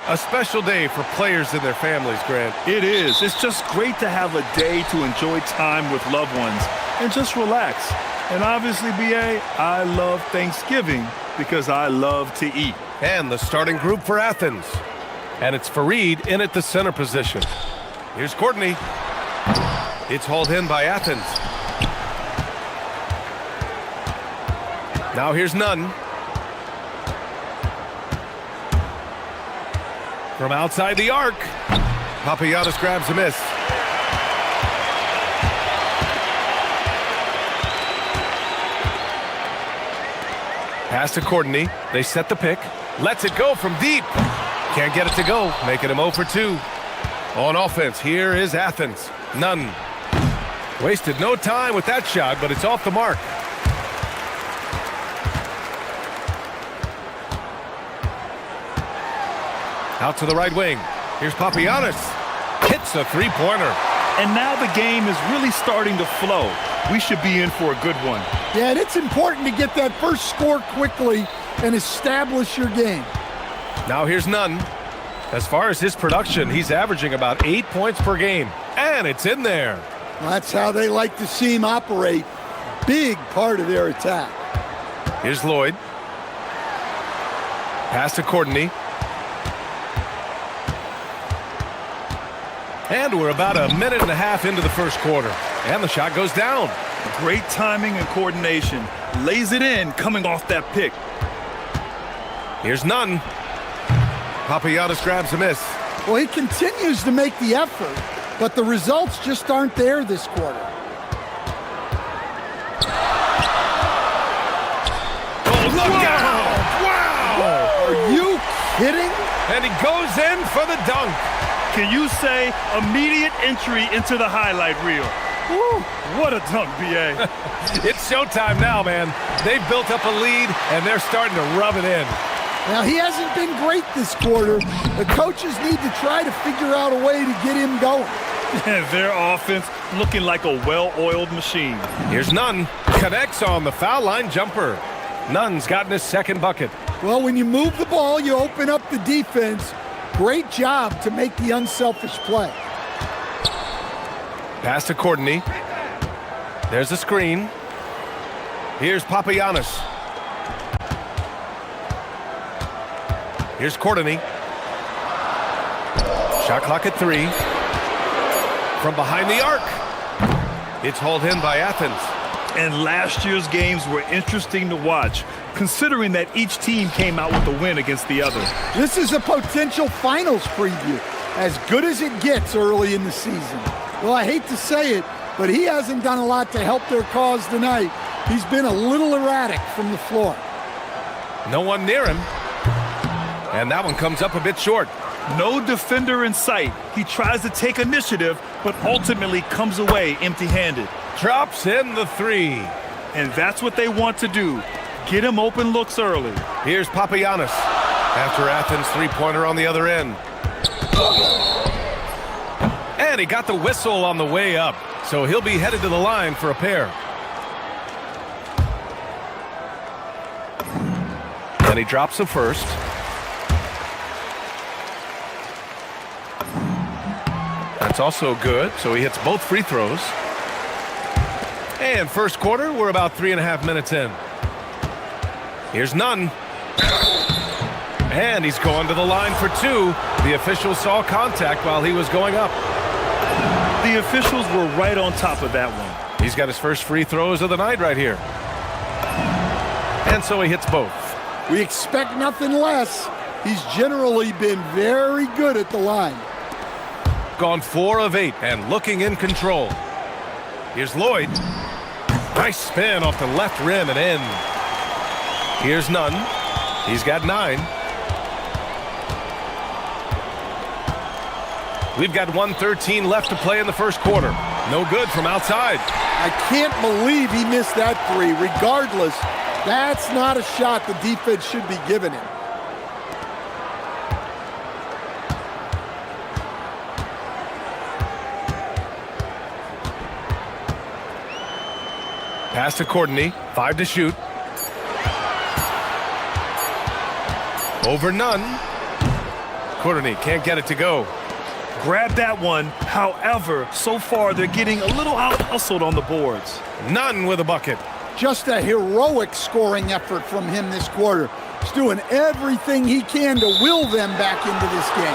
A special day for players and their families, Grant. It is. It's just great to have a day to enjoy time with loved ones and just relax. And obviously, BA, I love Thanksgiving because I love to eat. And the starting group for Athens. And it's Fareed in at the center position. Here's Courtney. It's hauled in by Athens. Now here's Nunn. From outside the arc, Papagiannis grabs a miss. Pass to Courtney. They set the pick. Lets it go from deep. Can't get it to go, making him 0 for 2. On offense, here is Athens. Nunn. Wasted no time with that shot, but it's off the mark. Out to the right wing. Here's Papagiannis. Hits a three-pointer. And now the game is really starting to flow. We should be in for a good one. Yeah, and it's important to get that first score quickly and establish your game. Now here's Nunn. As far as his production, he's averaging about 8 points per game. And it's in there. Well, that's how they like to see him operate. Big part of their attack. Here's Lloyd. Pass to Courtney. And we're about a minute and a half into the first quarter. And the shot goes down. Great timing and coordination. Lays it in coming off that pick. Here's Nunn. Papagiannis grabs a miss. Well, he continues to make the effort, but the results just aren't there this quarter. Oh, look out! Wow! Are you kidding? And he goes in for the dunk. Can you say immediate entry into the highlight reel? Woo, what a dunk, BA. It's showtime now, man. They've built up a lead, and they're starting to rub it in. Now, he hasn't been great this quarter. The coaches need to try to figure out a way to get him going. Their offense looking like a well-oiled machine. Here's Nunn. Connects on the foul line jumper. Nunn's gotten his second bucket. Well, when you move the ball, you open up the defense. Great job to make the unselfish play. Pass to Courtney. There's the screen. Here's Papagiannis. Here's Courtney. Shot clock at 3. From behind the arc. It's hauled in by Athens. And last year's games were interesting to watch, considering that each team came out with a win against the other. This is a potential finals preview, as good as it gets early in the season. Well, I hate to say it, but he hasn't done a lot to help their cause tonight. He's been a little erratic from the floor. No one near him. And that one comes up a bit short. No defender in sight. He tries to take initiative, but ultimately comes away empty-handed. Drops in the 3. And that's what they want to do. Get him open looks early. Here's Papagiannis. After Athens' three-pointer on the other end. And he got the whistle on the way up. So he'll be headed to the line for a pair. And he drops the first. That's also good, so he hits both free throws. And first quarter, we're about 3.5 minutes in. Here's Nunn. And he's going to the line for 2. The officials saw contact while he was going up. The officials were right on top of that one. He's got his first free throws of the night right here. And so he hits both. We expect nothing less. He's generally been very good at the line. Gone 4 of 8 and looking in control. Here's Lloyd. Nice spin off the left rim and in. Here's Nunn. He's got 9. We've got 1:13 left to play in the first quarter. No good from outside. I can't believe he missed that 3. Regardless, that's not a shot the defense should be giving him. Pass to Courtney. 5 to shoot. Over Nunn. Courtney can't get it to go. Grab that one. However, so far they're getting a little out-hustled on the boards. Nunn with a bucket. Just a heroic scoring effort from him this quarter. He's doing everything he can to will them back into this game.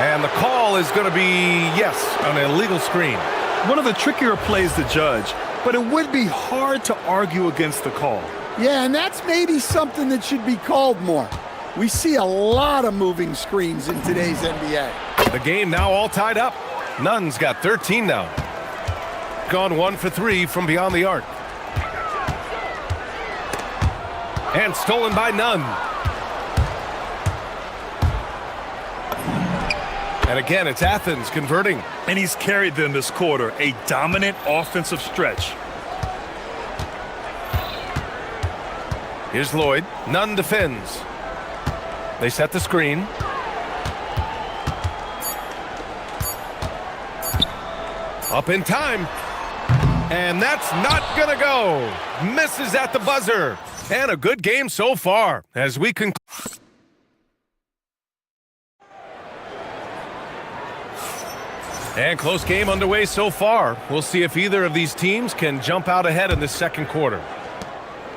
And the call is going to be, yes, an illegal screen. One of the trickier plays to judge, but it would be hard to argue against the call. Yeah, and that's maybe something that should be called more. We see a lot of moving screens in today's NBA. The game now all tied up. Nunn's got 13 now. Gone 1 for 3 from beyond the arc. And stolen by Nunn. And again, it's Athens converting. And he's carried them this quarter, a dominant offensive stretch. Here's Lloyd. Nunn defends. They set the screen. Up in time. And that's not gonna go. Misses at the buzzer. And a good game so far as we conclude. And close game underway so far. We'll see if either of these teams can jump out ahead in the second quarter.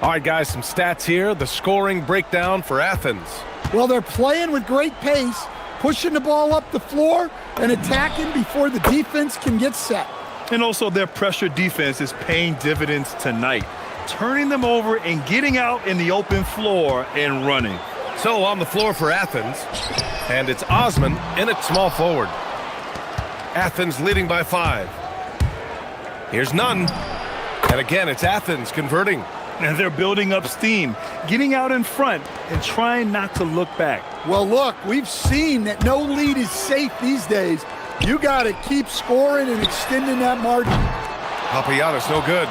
All right, guys, some stats here. The scoring breakdown for Athens. Well, they're playing with great pace, pushing the ball up the floor and attacking before the defense can get set. And also their pressure defense is paying dividends tonight, turning them over and getting out in the open floor and running. So on the floor for Athens, and it's Osman in at small forward. Athens leading by 5. Here's Nunn. And again, it's Athens converting. And they're building up steam, getting out in front and trying not to look back. Well, look, we've seen that no lead is safe these days. You got to keep scoring and extending that margin. Papagiannis no good.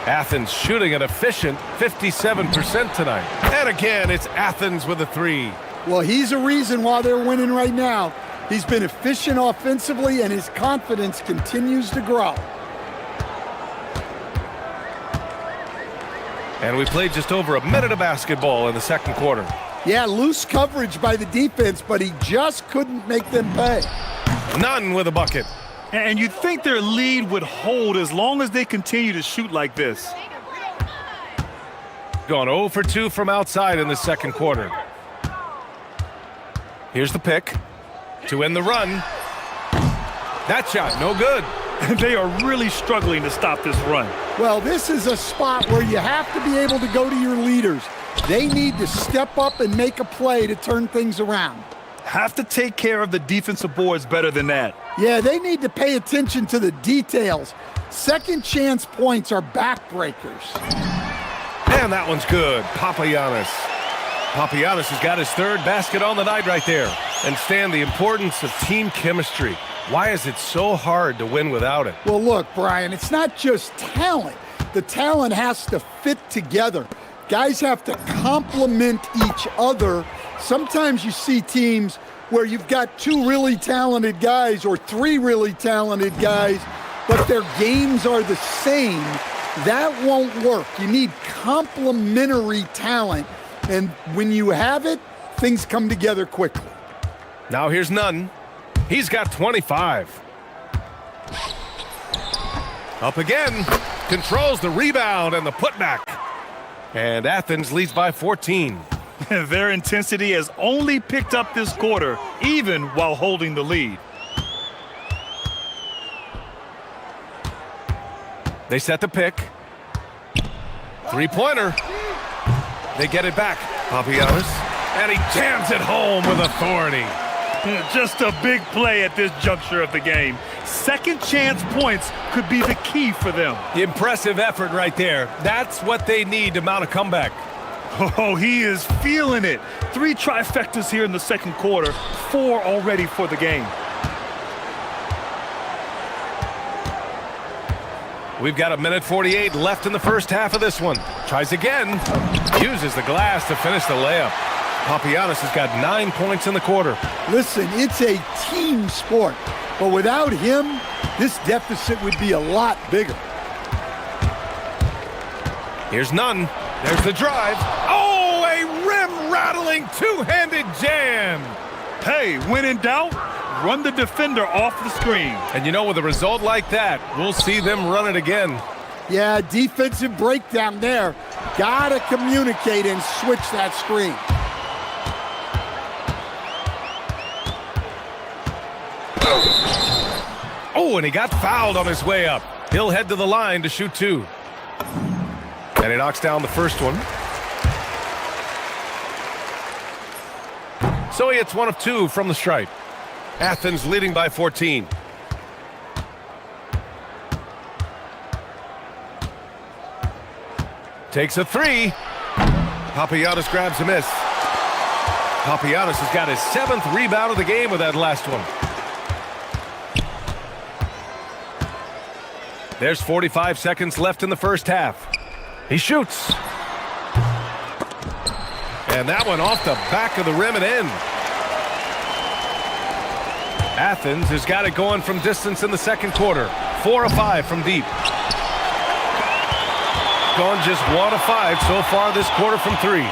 Athens shooting an efficient 57% tonight. And again, it's Athens with a 3. Well, he's a reason why they're winning right now. He's been efficient offensively, and his confidence continues to grow. And we played just over a minute of basketball in the second quarter. Yeah, loose coverage by the defense, but he just couldn't make them pay. Nunn with a bucket. And you'd think their lead would hold as long as they continue to shoot like this. Gone 0 for 2 from outside in the second quarter. Here's the pick to end the run. That shot, no good. They are really struggling to stop this run. Well, this is a spot where you have to be able to go to your leaders. They need to step up and make a play to turn things around. Have to take care of the defensive boards better than that. Yeah, they need to pay attention to the details. Second chance points are backbreakers. And that one's good. Papagiannis. Papagiannis has got his 3rd basket on the night right there. And Stan, the importance of team chemistry. Why is it so hard to win without it? Well, look, Brian, it's not just talent. The talent has to fit together. Guys have to complement each other. Sometimes you see teams where you've got 2 really talented guys or 3 really talented guys, but their games are the same. That won't work. You need complementary talent, and when you have it, things come together quickly. Now here's Nunn. He's got 25. Up again. Controls the rebound and the putback. And Athens leads by 14. Their intensity has only picked up this quarter, even while holding the lead. They set the pick. 3-pointer. They get it back. Papagiannis. And he jams it home with authority. Just a big play at this juncture of the game. Second chance points could be the key for them. Impressive effort right there. That's what they need to mount a comeback. Oh, he is feeling it. 3 trifectas here in the second quarter, 4 already for the game. We've got 1:48 left in the first half of this one. Tries again. Uses the glass to finish the layup. Papagiannis has got 9 points in the quarter. Listen, it's a team sport, but without him, this deficit would be a lot bigger. Here's Nunn. There's the drive. Oh, a rim battling two-handed jam. Hey, when in doubt, run the defender off the screen. And you know, with a result like that, we'll see them run it again. Yeah, defensive breakdown there. Gotta communicate and switch that screen. Oh, and he got fouled on his way up. He'll head to the line to shoot two. And he knocks down the first one. So he hits one of two from the stripe. Athens leading by 14. Takes a three. Papagiannis grabs a miss. Papagiannis has got his 7th rebound of the game with that last one. There's 45 seconds left in the first half. He shoots. And that one off the back of the rim and in. Athens has got it going from distance in the second quarter. 4 of 5 from deep. Gone just 1 of 5 so far this quarter from 3.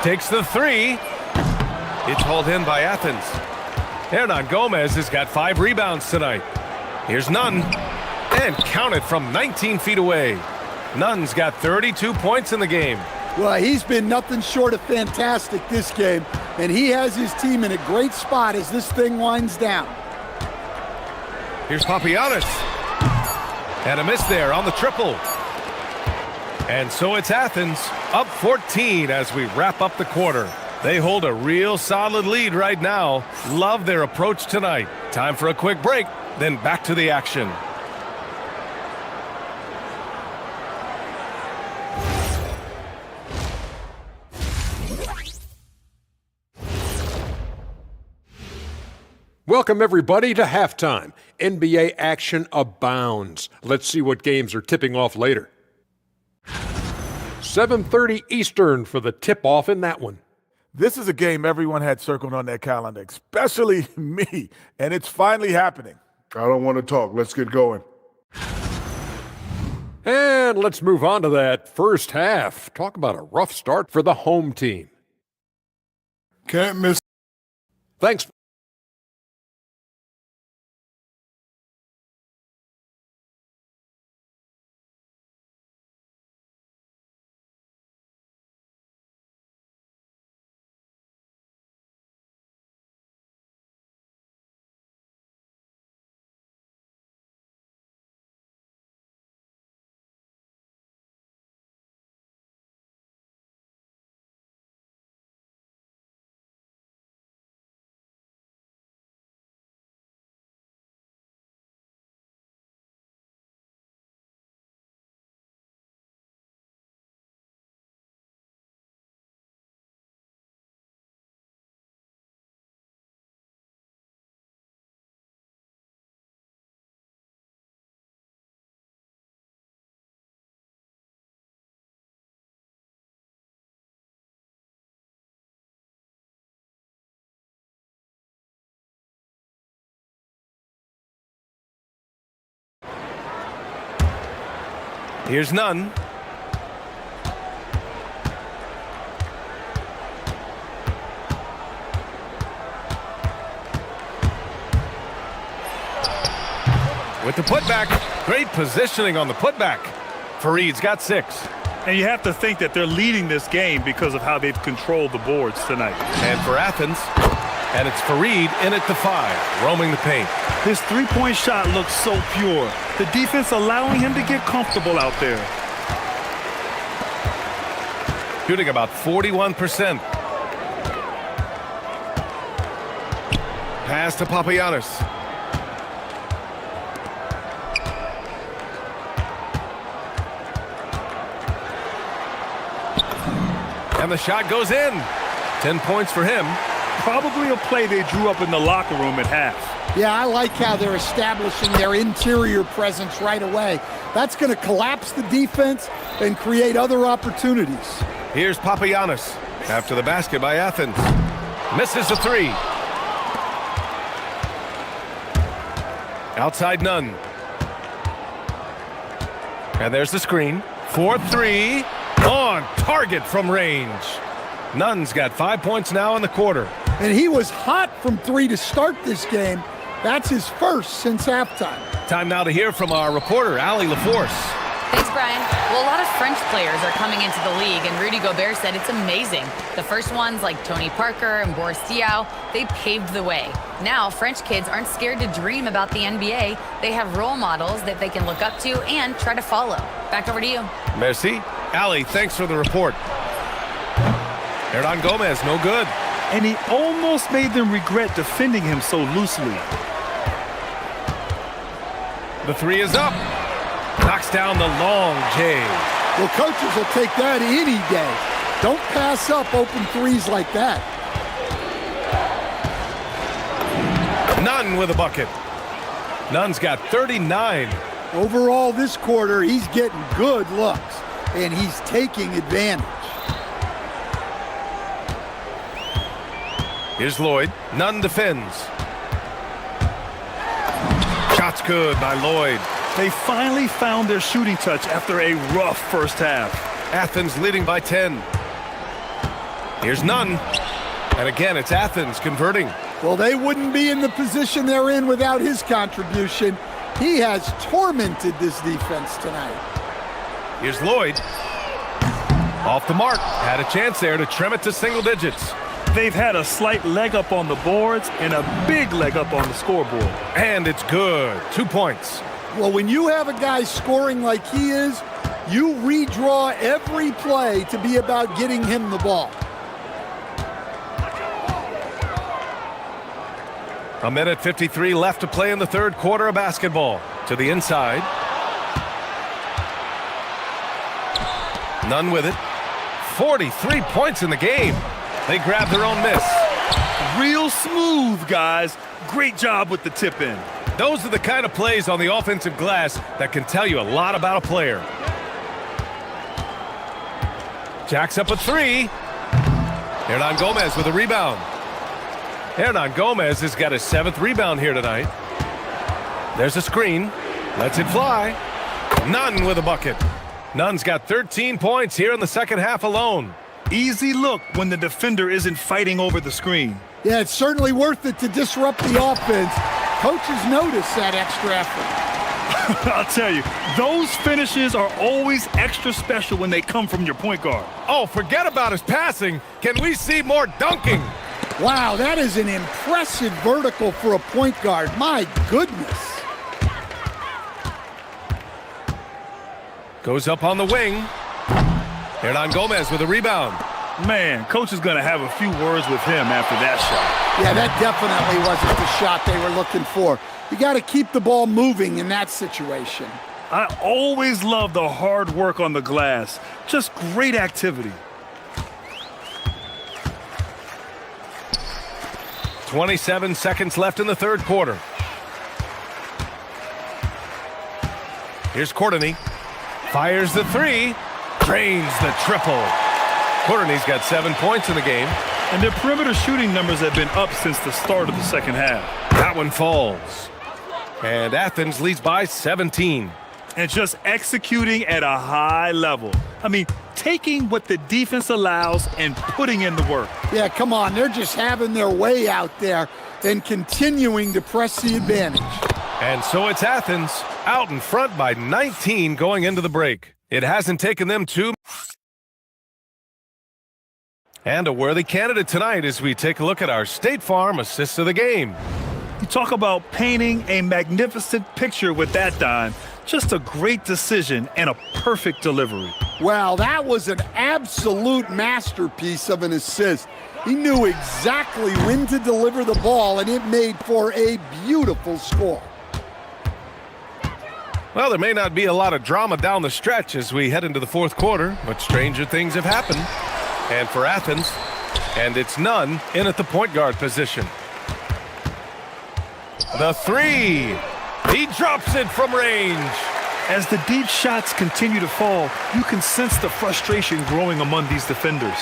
Takes the 3. It's hauled in by Athens. Hernan Gomez has got 5 rebounds tonight. Here's Nunn. And counted from 19 feet away. Nunn's got 32 points in the game. Well, he's been nothing short of fantastic this game, and he has his team in a great spot as this thing winds down. Here's Papagiannis. And a miss there on the triple. And so it's Athens up 14 as we wrap up the quarter. They hold a real solid lead right now. Love their approach tonight. Time for a quick break, then back to the action. Welcome, everybody, to halftime. NBA action abounds. Let's see what games are tipping off later. 7:30 Eastern for the tip-off in that one. This is a game everyone had circled on their calendar, especially me, and it's finally happening. I don't want to talk. Let's get going. And let's move on to that first half. Talk about a rough start for the home team. Can't miss. Thanks. Here's Nunn. With the putback. Great positioning on the putback. Fareed's got 6. And you have to think that they're leading this game because of how they've controlled the boards tonight. And for Athens, and it's Fareed in at the 5, roaming the paint. His three-point shot looks so pure. The defense allowing him to get comfortable out there. Shooting about 41%. Pass to Papagiannis. And the shot goes in. 10 points for him. Probably a play they drew up in the locker room at half. Yeah, I like how they're establishing their interior presence right away. That's going to collapse the defense and create other opportunities. Here's Papagiannis. After the basket by Athens. Misses the 3. Outside Nunn. And there's the screen. For three. On target from range. Nunn's got 5 points now in the quarter. And he was hot from three to start this game. That's his first since halftime. Time now to hear from our reporter, Allie LaForce. Thanks, Brian. Well, a lot of French players are coming into the league, and Rudy Gobert said it's amazing. The first ones, like Tony Parker and Boris Diaw, they paved the way. Now, French kids aren't scared to dream about the NBA. They have role models that they can look up to and try to follow. Back over to you. Merci. Allie, thanks for the report. Hernan Gomez, no good. And he almost made them regret defending him so loosely. The three is up. Knocks down the long J. Well, coaches will take that any day. Don't pass up open threes like that. Nunn with a bucket. Nunn's got 39. Overall this quarter, he's getting good looks, and he's taking advantage. Here's Lloyd. Nunn defends. Shot's good by Lloyd. They finally found their shooting touch after a rough first half. Athens leading by 10. Here's Nunn. And again, it's Athens converting. Well, they wouldn't be in the position they're in without his contribution. He has tormented this defense tonight. Here's Lloyd. Off the mark. Had a chance there to trim it to single digits. They've had a slight leg up on the boards and a big leg up on the scoreboard. And it's good. 2 points. Well, when you have a guy scoring like he is, you redraw every play to be about getting him the ball. A minute 53 left to play in the third quarter of basketball. To the inside. Nunn with it. 43 points in the game. They grab their own miss. Real smooth, guys. Great job with the tip in. Those are the kind of plays on the offensive glass that can tell you a lot about a player. Jacks up a three. Hernan Gomez with a rebound. Hernan Gomez has got his 7th rebound here tonight. There's a screen. Lets it fly. Nunn with a bucket. Nunn's got 13 points here in the second half alone. Easy look when the defender isn't fighting over the screen. Yeah, it's certainly worth it to disrupt the offense. Coaches notice that extra effort. I'll tell you, those finishes are always extra special when they come from your point guard. Oh, forget about his passing. Can we see more dunking? Wow, that is an impressive vertical for a point guard. My goodness. Goes up on the wing. Hernan Gomez with a rebound. Man, coach is going to have a few words with him after that shot. Yeah, that definitely wasn't the shot they were looking for. You got to keep the ball moving in that situation. I always love the hard work on the glass. Just great activity. 27 seconds left in the third quarter. Here's Courtney. Fires the three. Drains the triple. Courtney's got 7 points in the game. And their perimeter shooting numbers have been up since the start of the second half. That one falls. And Athens leads by 17. And just executing at a high level. I mean, taking what the defense allows and putting in the work. Yeah, come on. They're just having their way out there and continuing to press the advantage. And so it's Athens out in front by 19 going into the break. It hasn't taken them two. And a worthy candidate tonight as we take a look at our State Farm assist of the game. You talk about painting a magnificent picture with that dime. Just a great decision and a perfect delivery. Wow, that was an absolute masterpiece of an assist. He knew exactly when to deliver the ball, and it made for a beautiful score. Well, there may not be a lot of drama down the stretch as we head into the fourth quarter, but stranger things have happened. And for Athens, and it's Nunn in at the point guard position. The three. He drops it from range. As the deep shots continue to fall, you can sense the frustration growing among these defenders.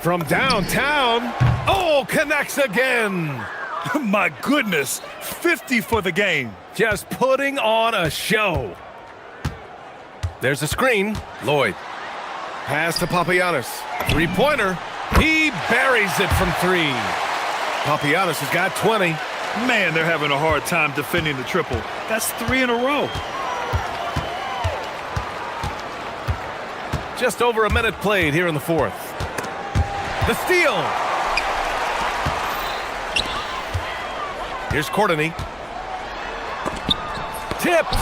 From downtown. Oh, connects again. My goodness, 50 for the game. Just putting on a show. There's a screen. Lloyd. Pass to Papagiannis. Three-pointer. He buries it from three. Papagiannis has got 20. Man, they're having a hard time defending the triple. That's 3 in a row. Just over a minute played here in the fourth. The steal. Here's Courtney. Tipped.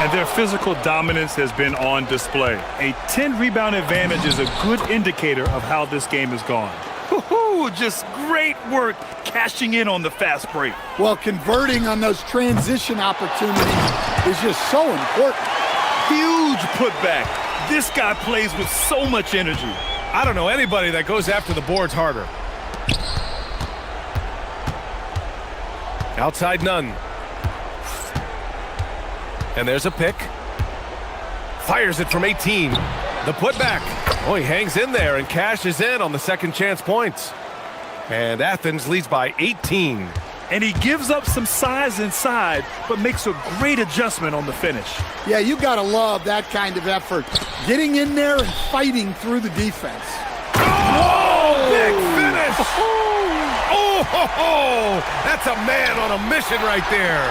And their physical dominance has been on display. A 10-rebound advantage is a good indicator of how this game has gone. Just great work cashing in on the fast break. Well, converting on those transition opportunities is just so important. Huge putback. This guy plays with so much energy. I don't know anybody that goes after the boards harder. Outside none. And there's a pick. Fires it from 18. The putback. Oh, he hangs in there and cashes in on the second chance points. And Athens leads by 18. And he gives up some size inside, but makes a great adjustment on the finish. Yeah, you got to love that kind of effort. Getting in there and fighting through the defense. Oh, big finish! Oh, ho, ho. That's a man on a mission right there.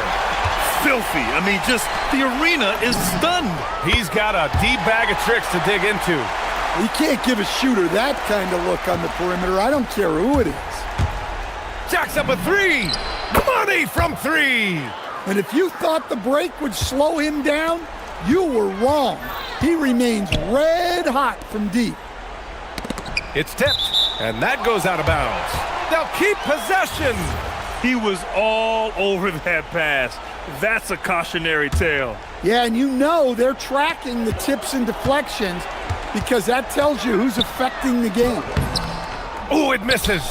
Filthy. I mean, just the arena is stunned. He's got a deep bag of tricks to dig into. You can't give a shooter that kind of look on the perimeter. I don't care who it is. Jacks up a three. Money from three. And if you thought the break would slow him down, you were wrong. He remains red hot from deep. It's tipped, and that goes out of bounds. They'll keep possession. He was all over that pass. That's a cautionary tale. Yeah, and you know they're tracking the tips and deflections because that tells you who's affecting the game. Oh, it misses.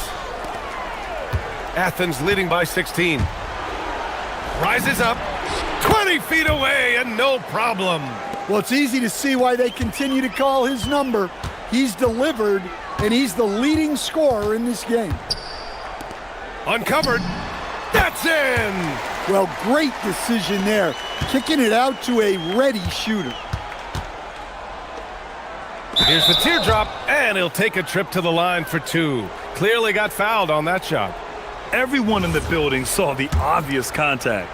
Athens leading by 16. Rises up, 20 feet away, and no problem. Well, it's easy to see why they continue to call his number. He's delivered, and he's the leading scorer in this game. Uncovered. That's in. Well, great decision there. Kicking it out to a ready shooter. Here's the teardrop, and he'll take a trip to the line for two. Clearly got fouled on that shot. Everyone in the building saw the obvious contact.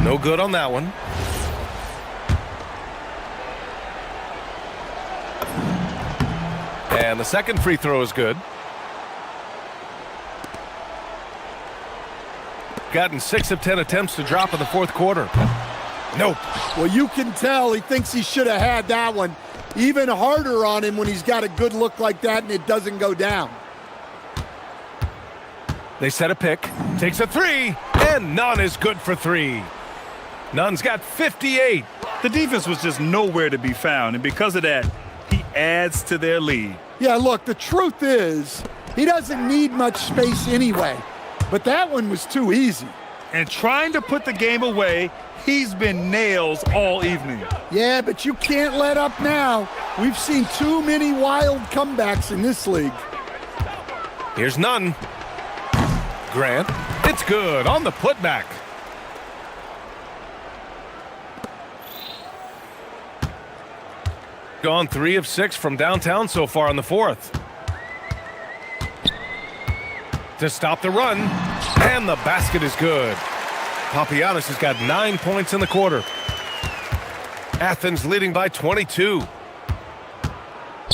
No good on that one. And the second free throw is good. Gotten 6 of 10 attempts to drop in the fourth quarter. Nope. Well, you can tell he thinks he should have had that one. Even harder on him when he's got a good look like that and it doesn't go down. They set a pick. Takes a three. And Nunn is good for three. Nunn's got 58. The defense was just nowhere to be found, and because of that, he adds to their lead. Yeah, look, the truth is, he doesn't need much space anyway. But that one was too easy. And trying to put the game away, he's been nails all evening. Yeah, but you can't let up now. We've seen too many wild comebacks in this league. Here's Nunn. Grant. It's good on the putback. Gone 3 of 6 from downtown so far in the fourth. To stop the run, and the basket is good. Papagiannis has got 9 points in the quarter. Athens leading by 22.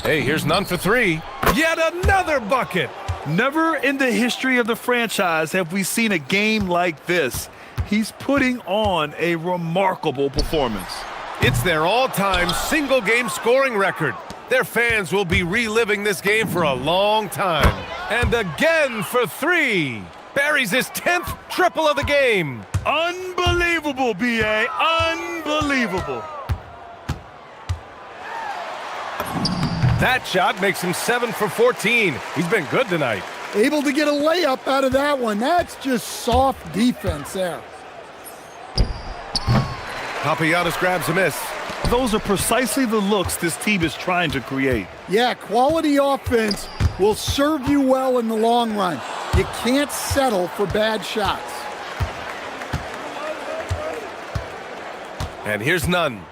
Hey, here's Nunn for three. Yet another bucket. Never in the history of the franchise have we seen a game like this. He's putting on a remarkable performance. It's their all-time single-game scoring record. Their fans will be reliving this game for a long time. And again for three. Buries his 10th triple of the game. Unbelievable, B.A. Unbelievable. That shot makes him 7 for 14. He's been good tonight. Able to get a layup out of that one. That's just soft defense there. Papagiannis grabs a miss. Those are precisely the looks this team is trying to create. Yeah, quality offense will serve you well in the long run. You can't settle for bad shots. And here's none.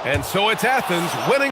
And so it's Athens winning.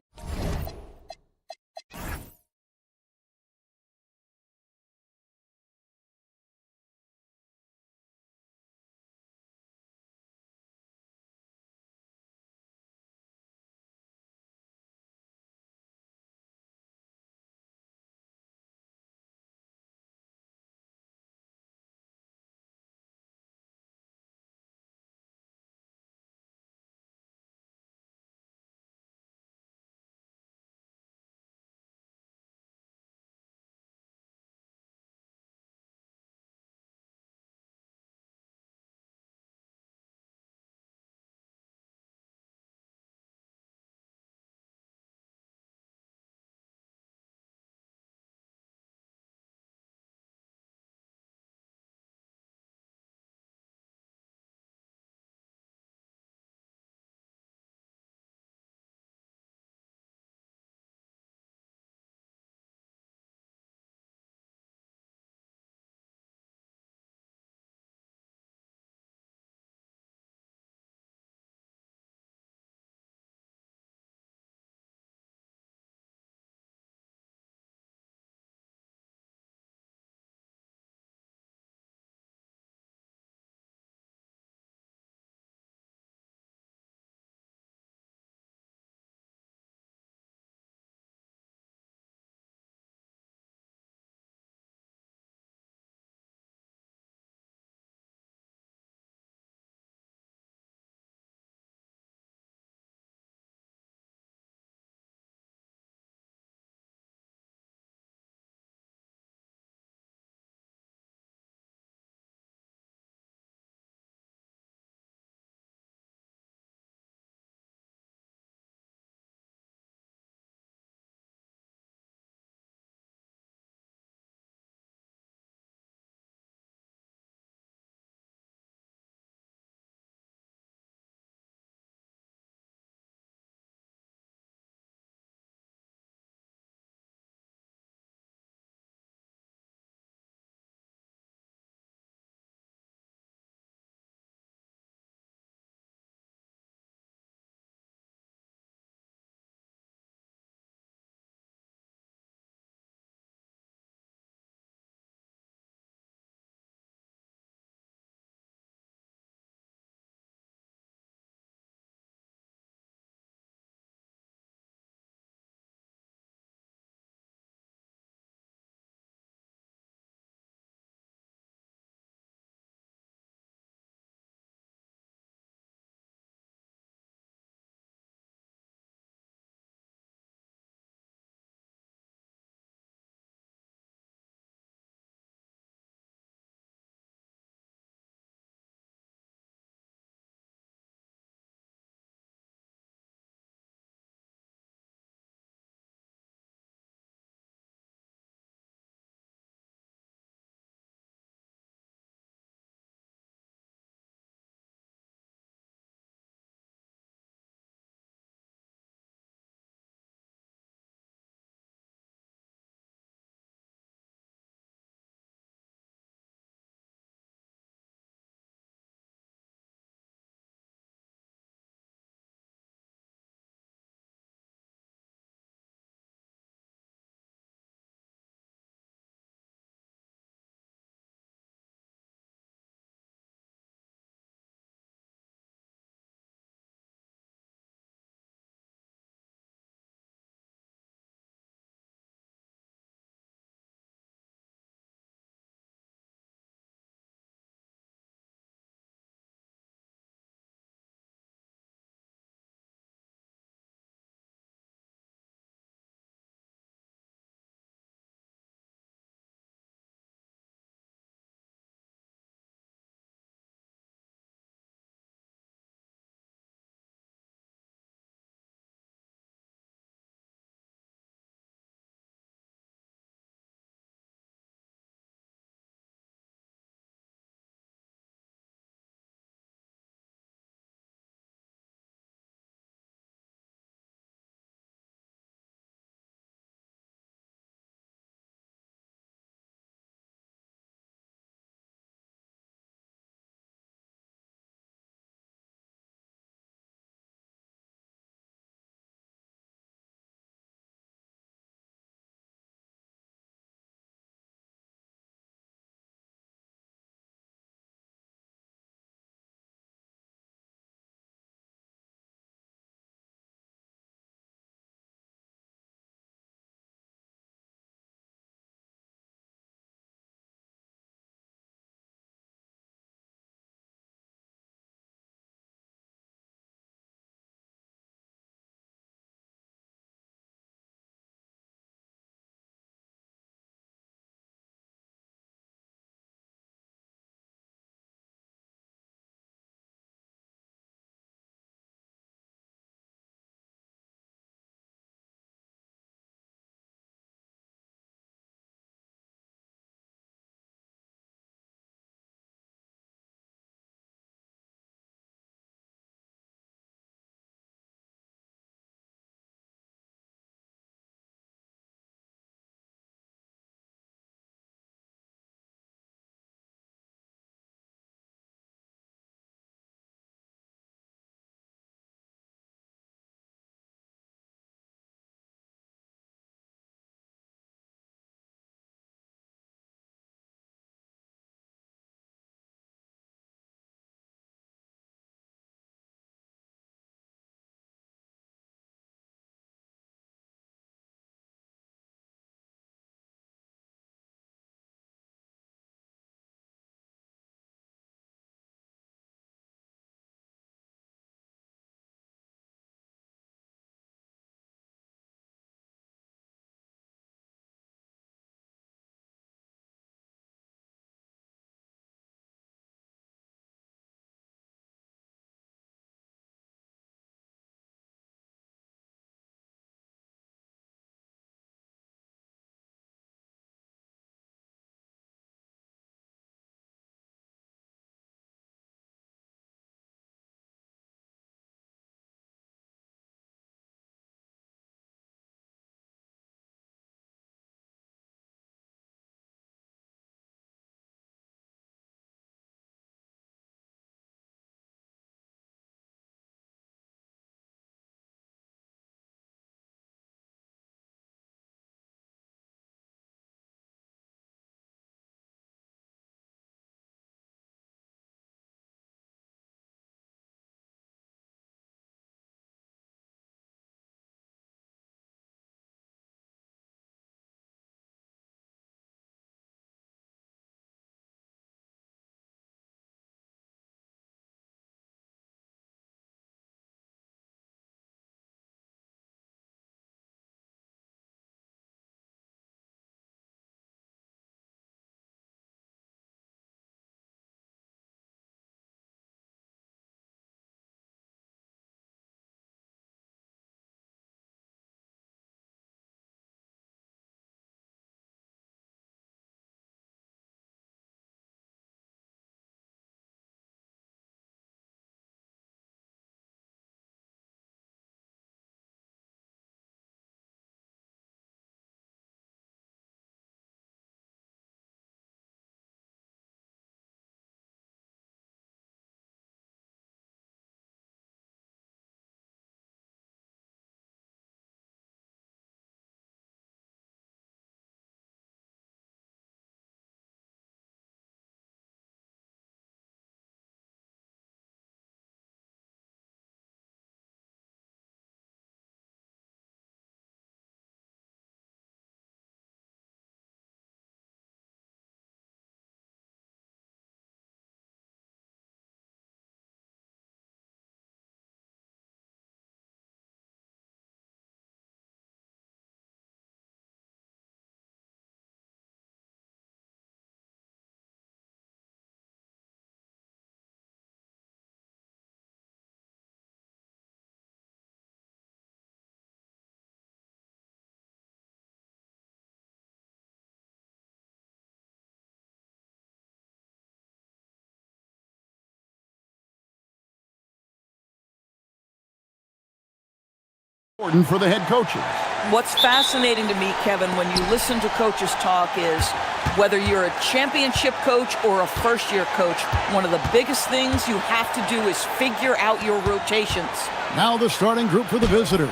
important for the head coaches. What's fascinating to me, Kevin, when you listen to coaches talk is whether you're a championship coach or a first-year coach, one of the biggest things you have to do is figure out your rotations. Now the starting group for the visitors.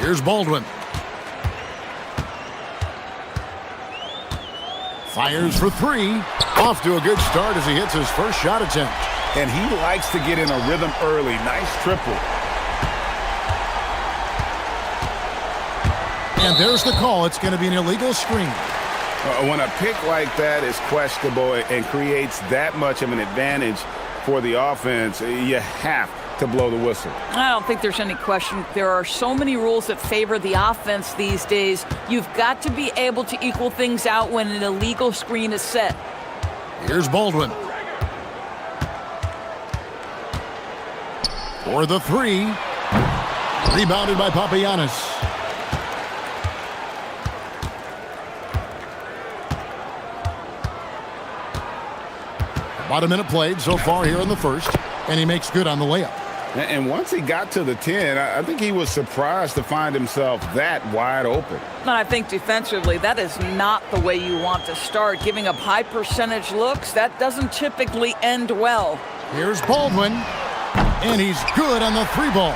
Here's Baldwin. Fires for three. Off to a good start as he hits his first shot attempt. And he likes to get in a rhythm early. Nice triple. And there's the call. It's going to be an illegal screen. When a pick like that is questionable and creates that much of an advantage for the offense, you have to blow the whistle. I don't think there's any question. There are so many rules that favor the offense these days. You've got to be able to equal things out when an illegal screen is set. Here's Baldwin. For the three. Rebounded by Papagiannis. About a minute played so far here in the first, and he makes good on the layup. And once he got to the 10, I think he was surprised to find himself that wide open. And I think defensively, that is not the way you want to start. Giving up high percentage looks, that doesn't typically end well. Here's Baldwin, and he's good on the three ball.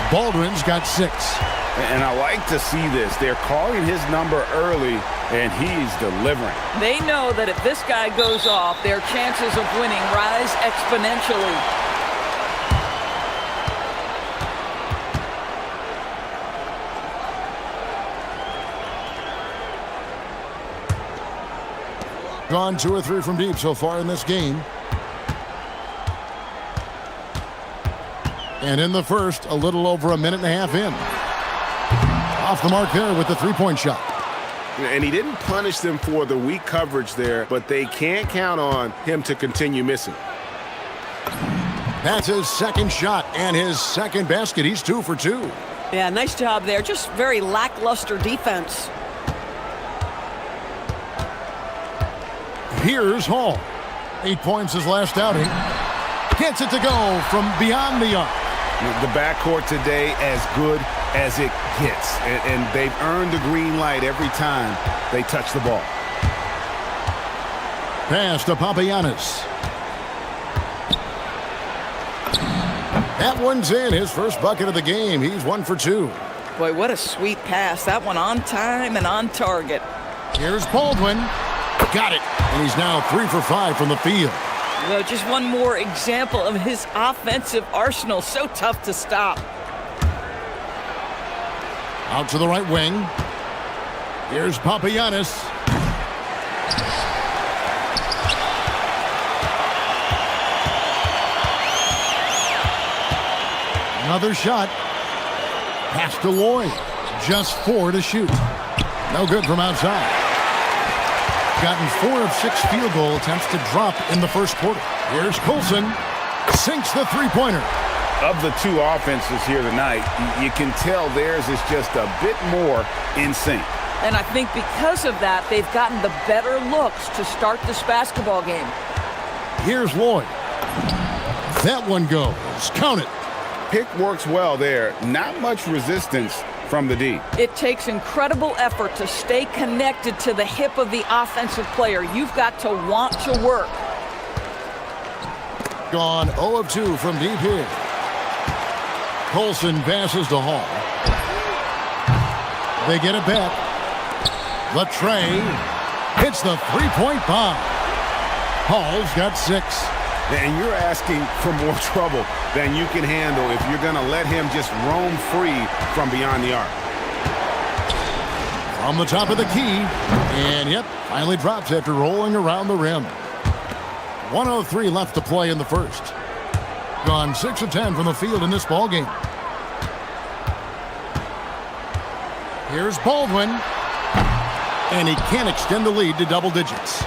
Baldwin's got 6. And I like to see this. They're calling his number early, and he's delivering. They know that if this guy goes off, their chances of winning rise exponentially. Gone 2 or 3 from deep so far in this game. And in the first, a little over a minute and a half in. Off the mark there with the three-point shot. And he didn't punish them for the weak coverage there, but they can't count on him to continue missing. That's his second shot and his second basket. He's 2 for 2. Yeah, nice job there. Just very lackluster defense. Here's Hall. 8 points his last outing. Gets it to go from beyond the arc. The backcourt today as good as it gets. And they've earned the green light every time they touch the ball. Pass to Papagiannis. That one's in. His first bucket of the game. He's 1 for 2. Boy, what a sweet pass. That one on time and on target. Here's Baldwin. Got it. And he's now 3 for 5 from the field. Well, just one more example of his offensive arsenal. So tough to stop. Out to the right wing. Here's Papagiannis. Another shot. Pass to Lloyd. Just 4 to shoot. No good from outside. Gotten 4 of 6 field goal attempts to drop in the first quarter. Here's Colson. Sinks the three-pointer. Of the 2 offenses here tonight, you can tell theirs is just a bit more in sync. And I think because of that, they've gotten the better looks to start this basketball game. Here's Lloyd. That one goes. Count it. Pick works well there. Not much resistance from the D. It takes incredible effort to stay connected to the hip of the offensive player. You've got to want to work. Gone 0 of 2 from deep here. Colson passes to Hall. They get it back. Latre hits the three-point bomb. Hall's got 6. And you're asking for more trouble than you can handle if you're going to let him just roam free from beyond the arc. From the top of the key. And yep, finally drops after rolling around the rim. 1:03 left to play in the first. Gone 6 of 10 from the field in this ball game. Here's Baldwin. And he can't extend the lead to double digits.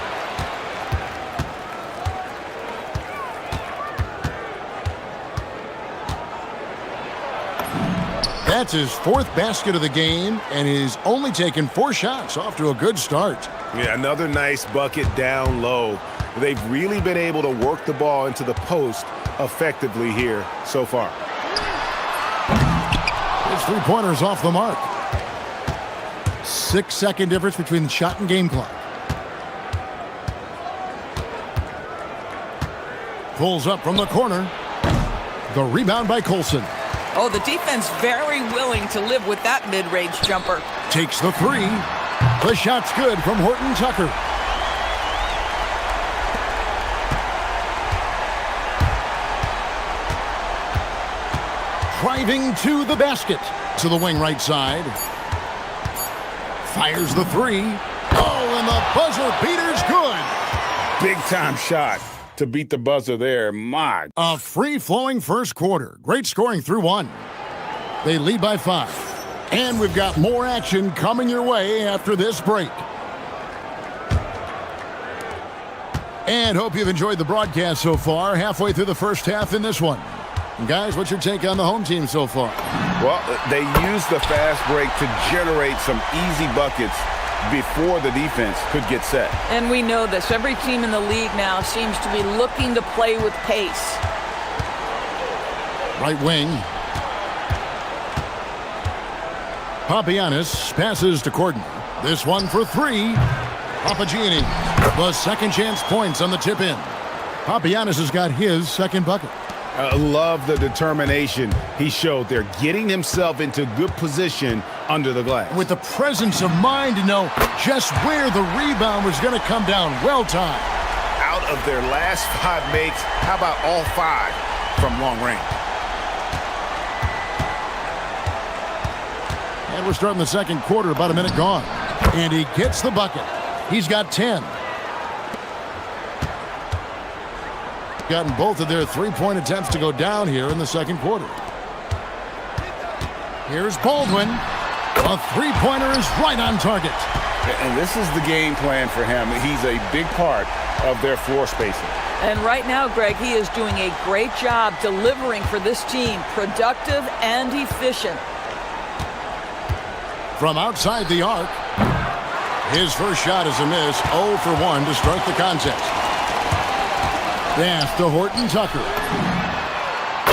That's his 4th basket of the game, and he's only taken 4 shots. Off to a good start. Yeah, another nice bucket down low. They've really been able to work the ball into the post effectively here so far. His three-pointer's off the mark. 6-second difference between the shot and game clock. Pulls up from the corner. The rebound by Colson. Oh, the defense very willing to live with that mid-range jumper. Takes the three. The shot's good from Horton Tucker. Driving to the basket. To the wing right side. Fires the three. Oh, and the buzzer beater's good. Big time shot to beat the buzzer there. My. A free-flowing first quarter. Great scoring through one. They lead by 5. And we've got more action coming your way after this break. And hope you've enjoyed the broadcast so far. Halfway through the first half in this one. And guys, what's your take on the home team so far? Well, they used the fast break to generate some easy buckets before the defense could get set. And we know this. Every team in the league now seems to be looking to play with pace. Right wing. Papagiannis passes to Corden. This one for 3. Papagianni. The second chance points on the tip in. Papagiannis has got his second bucket. Love the determination he showed there, getting himself into good position under the glass. With the presence of mind to know just where the rebound was going to come down. Well timed. Out of their last 5 makes, how about all 5 from long range? And we're starting the second quarter, about a minute gone. And he gets the bucket. He's got 10. Gotten both of their three-point attempts to go down here in the second quarter. Here's Baldwin. A three-pointer is right on target. And this is the game plan for him. He's a big part of their floor spacing. And right now, Greg, he is doing a great job delivering for this team. Productive and efficient. From outside the arc. His first shot is a miss. 0 for 1 to start the contest. Pass to Horton Tucker.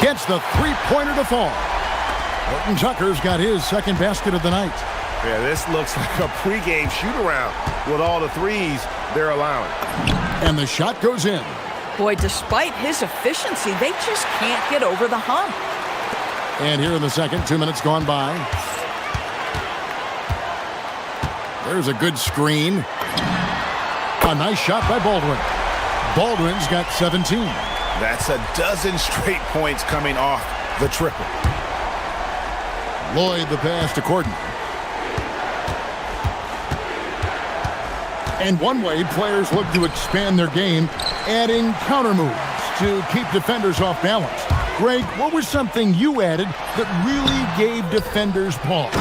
Gets the three-pointer to fall. Horton Tucker's got his second basket of the night. Yeah, this looks like a pregame shoot-around with all the threes they're allowing. And the shot goes in. Boy, despite his efficiency, they just can't get over the hump. And here in the second, 2 minutes gone by. There's a good screen. A nice shot by Baldwin. Baldwin's got 17. That's a dozen straight points coming off the triple. Lloyd the pass to Corden. And one way players look to expand their game, adding counter moves to keep defenders off balance. Greg, what was something you added that really gave defenders pause?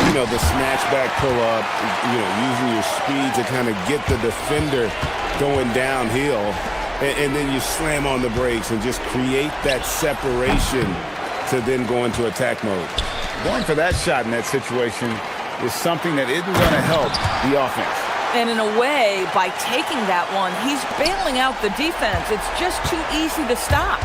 You know, the snatch back pull-up, using your speed to kind of get the defender going downhill, and then you slam on the brakes and just create that separation to then go into attack mode. Going for that shot in that situation is something that isn't going to help the offense. And in a way, by taking that one, he's bailing out the defense. It's just too easy to stop.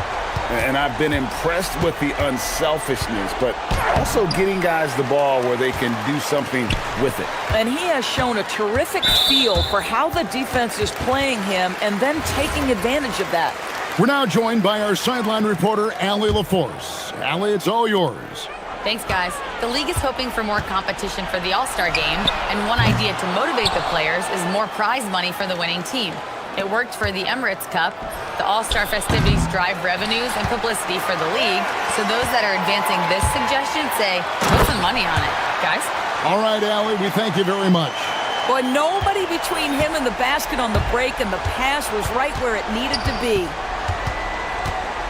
And I've been impressed with the unselfishness, but also getting guys the ball where they can do something with it. And he has shown a terrific feel for how the defense is playing him and then taking advantage of that. We're now joined by our sideline reporter, Allie LaForce. Allie, it's all yours. Thanks, guys. The league is hoping for more competition for the All-Star game, and one idea to motivate the players is more prize money for the winning team. It worked for the Emirates Cup. The All-Star festivities drive revenues and publicity for the league, so those that are advancing this suggestion say, put some money on it. Guys? All right, Allie, we thank you very much. But nobody between him and the basket on the break, and the pass was right where it needed to be.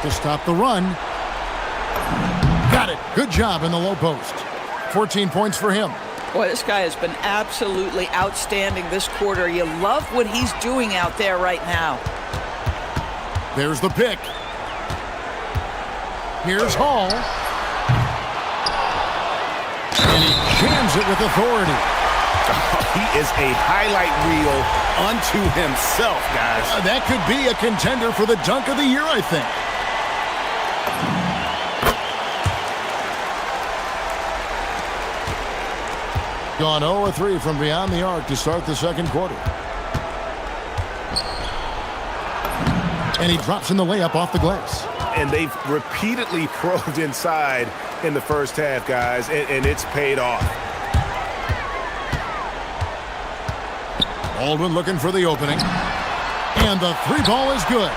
To stop the run. Got it. Good job in the low post. 14 points for him. Boy, this guy has been absolutely outstanding this quarter. You love what he's doing out there right now. There's the pick. Here's Hall. And he jams it with authority. He is a highlight reel unto himself, guys. That could be a contender for the dunk of the year, I think. Gone 0-3 from beyond the arc to start the second quarter. And he drops in the layup off the glass. And they've repeatedly probed inside in the first half, guys, and it's paid off. Baldwin looking for the opening. And the three ball is good.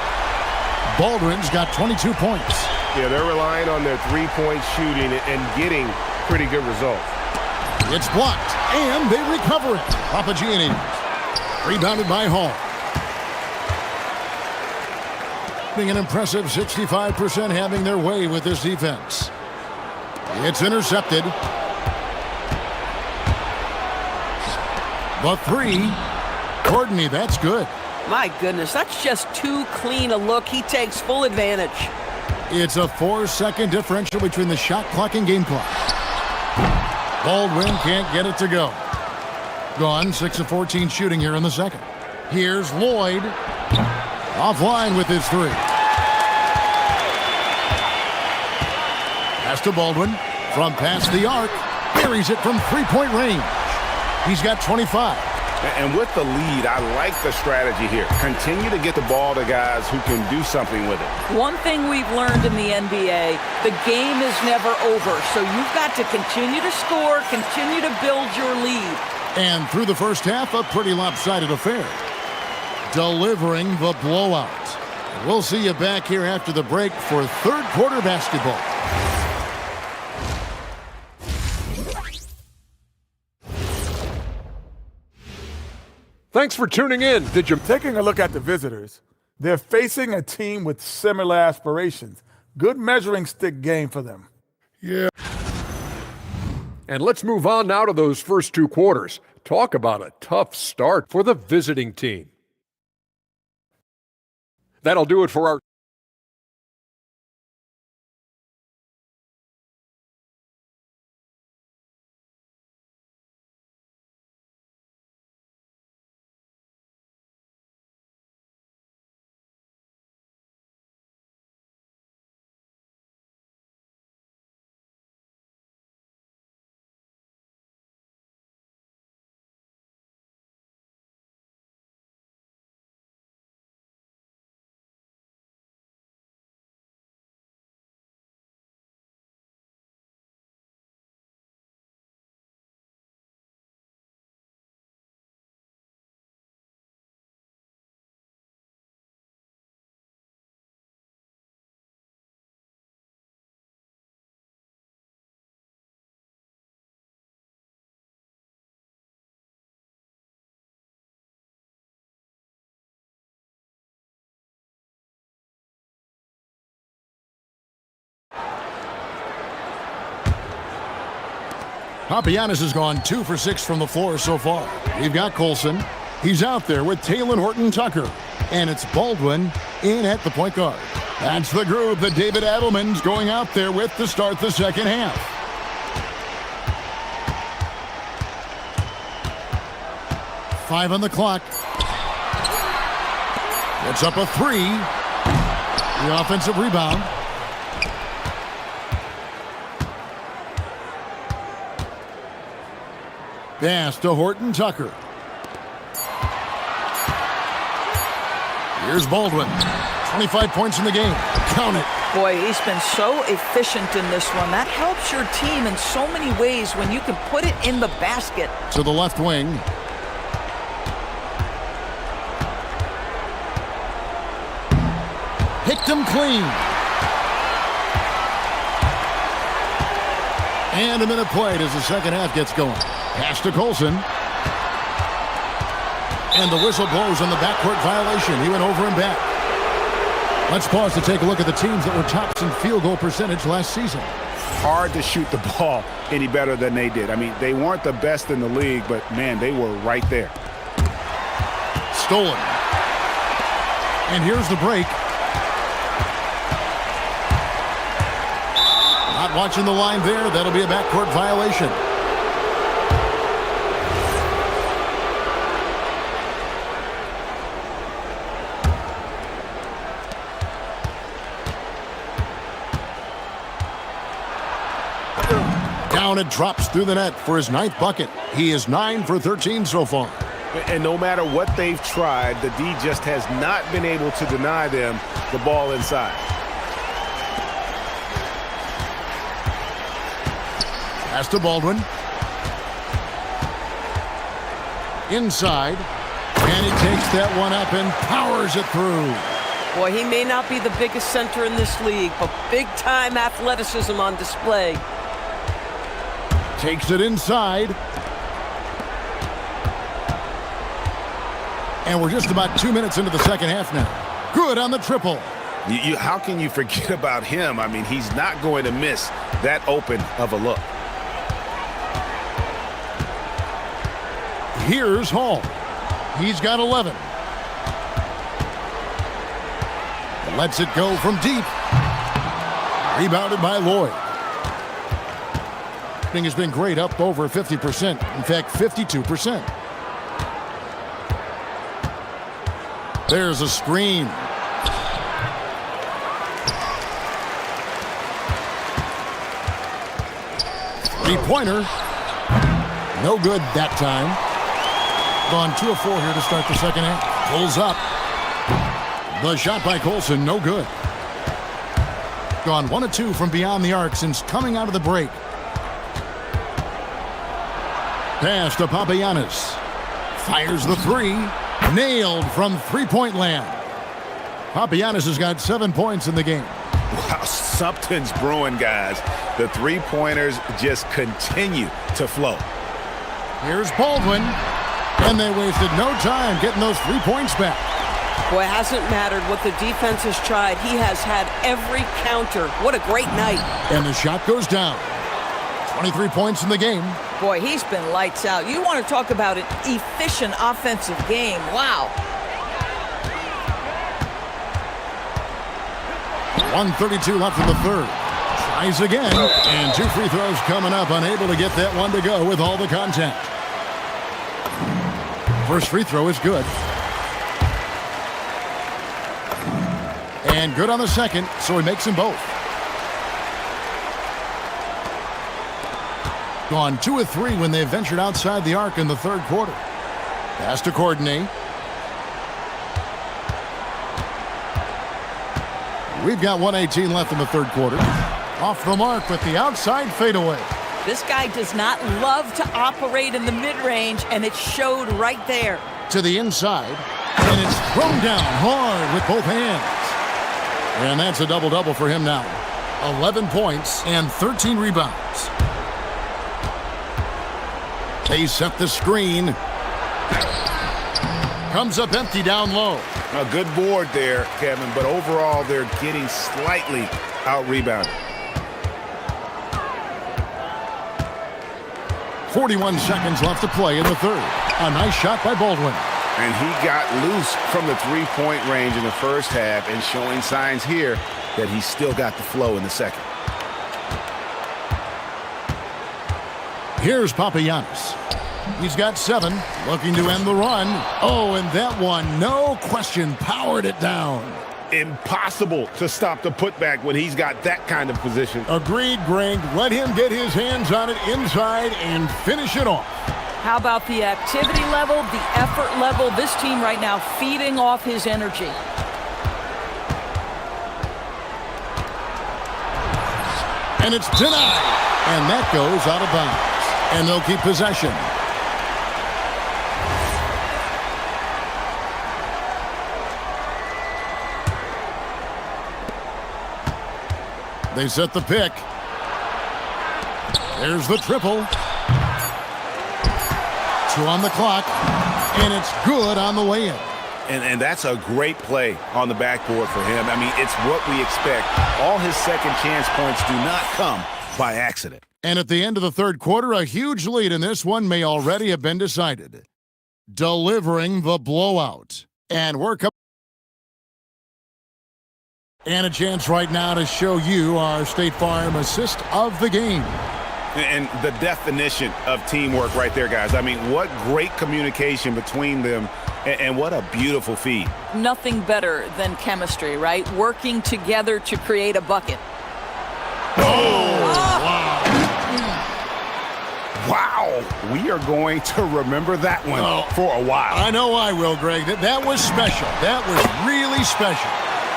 Baldwin's got 22 points. Yeah, they're relying on their three-point shooting and getting pretty good results. It's blocked, and they recover it. Papagianni rebounded by Hall. Being an impressive 65% having their way with this defense. It's intercepted. The three. Courtney, that's good. My goodness, that's just too clean a look. He takes full advantage. It's a 4-second differential between the shot clock and game clock. Baldwin can't get it to go. Gone 6 of 14 shooting here in the second. Here's Lloyd. Offline with his three. Pass to Baldwin. From past the arc. Buries it from three-point range. He's got 25. And with the lead, I like the strategy here. Continue to get the ball to guys who can do something with it. One thing we've learned in the NBA, the game is never over. So you've got to continue to score, continue to build your lead. And through the first half, a pretty lopsided affair. Delivering the blowout. We'll see you back here after the break for third quarter basketball. Thanks for tuning in. Did you? Taking a look at the visitors, they're facing a team with similar aspirations. Good measuring stick game for them. Yeah. And let's move on now to those first two quarters. Talk about a tough start for the visiting team. That'll do it for our Papagiannis has gone 2 for 6 from the floor so far. We've got Colson. He's out there with Taylor Horton-Tucker. And it's Baldwin in at the point guard. That's the group that David Adelman's going out there with to start the second half. Five on the clock. It's up a three. The offensive rebound. Pass to Horton-Tucker. Here's Baldwin. 25 points in the game. Count it. Boy, he's been so efficient in this one. That helps your team in so many ways when you can put it in the basket. To the left wing. Picked him clean. And a minute played as the second half gets going. Pass to Colson. And the whistle blows on the backcourt violation. He went over and back. Let's pause to take a look at the teams that were tops in field goal percentage last season. Hard to shoot the ball any better than they did. I mean, they weren't the best in the league, but, man, they were right there. Stolen. And here's the break. Not watching the line there. That'll be a backcourt violation. Down it drops through the net for his 9th bucket. He is 9 for 13 so far. And no matter what they've tried, the D just has not been able to deny them the ball inside. Pass to Baldwin. Inside. And he takes that one up and powers it through. Boy, he may not be the biggest center in this league, but big-time athleticism on display. Takes it inside. And we're just about 2 minutes into the second half now. Good on the triple. How can you forget about him? I mean, he's not going to miss that open of a look. Here's Hall. He's got 11. Lets it go from deep. Rebounded by Lloyd. Shooting has been great, up over 50%. In fact, 52%. There's a screen. Three-pointer. No good that time. Gone 2 of 4 here to start the second half. Pulls up. The shot by Colson, no good. Gone 1 of 2 from beyond the arc since coming out of the break. Pass to Papagiannis. Fires the 3. Nailed from three-point land. Papagiannis has got 7 points in the game. Wow, something's brewing, guys. The three-pointers just continue to flow. Here's Baldwin. And they wasted no time getting those 3 points back. Boy, it hasn't mattered what the defense has tried. He has had every counter. What a great night. And the shot goes down. 23 points in the game. Boy, he's been lights out. You want to talk about an efficient offensive game. Wow. 1:32 left in the third. Tries again. And 2 free throws coming up. Unable to get that one to go with all the contact. First free throw is good. And good on the second, so he makes them both. Gone 2 of 3 when they ventured outside the arc in the third quarter. Pass to Courtney. We've got 1:18 left in the third quarter. Off the mark with the outside fadeaway. This guy does not love to operate in the mid-range, and it showed right there. To the inside, and it's thrown down hard with both hands. And that's a double-double for him now. 11 points and 13 rebounds. They set the screen. Comes up empty down low. A good board there, Kevin, but overall they're getting slightly out-rebounded. 41 seconds left to play in the third. A nice shot by Baldwin. And he got loose from the three-point range in the first half and showing signs here that he's still got the flow in the second. Here's Papagiannis. He's got 7, looking to end the run. Oh, and that one, no question, powered it down. Impossible to stop the putback when he's got that kind of position. Agreed, Greg. Let him get his hands on it inside and finish it off. How about the activity level, the effort level? This team right now feeding off his energy. And it's denied. And that goes out of bounds. And they'll keep possession. They set the pick. There's the triple. 2 on the clock, and it's good on the way in. And that's a great play on the backboard for him. I mean, it's what we expect. All his second chance points do not come by accident. And at the end of the third quarter, a huge lead in this one may already have been decided. Delivering the blowout. And we're coming. And a chance right now to show you our State Farm assist of the game. And the definition of teamwork right there, guys. I mean, what great communication between them, and what a beautiful feed. Nothing better than chemistry, right? Working together to create a bucket. Oh, wow. Wow, we are going to remember that one for a while. I know I will, Greg. That was special. That was really special.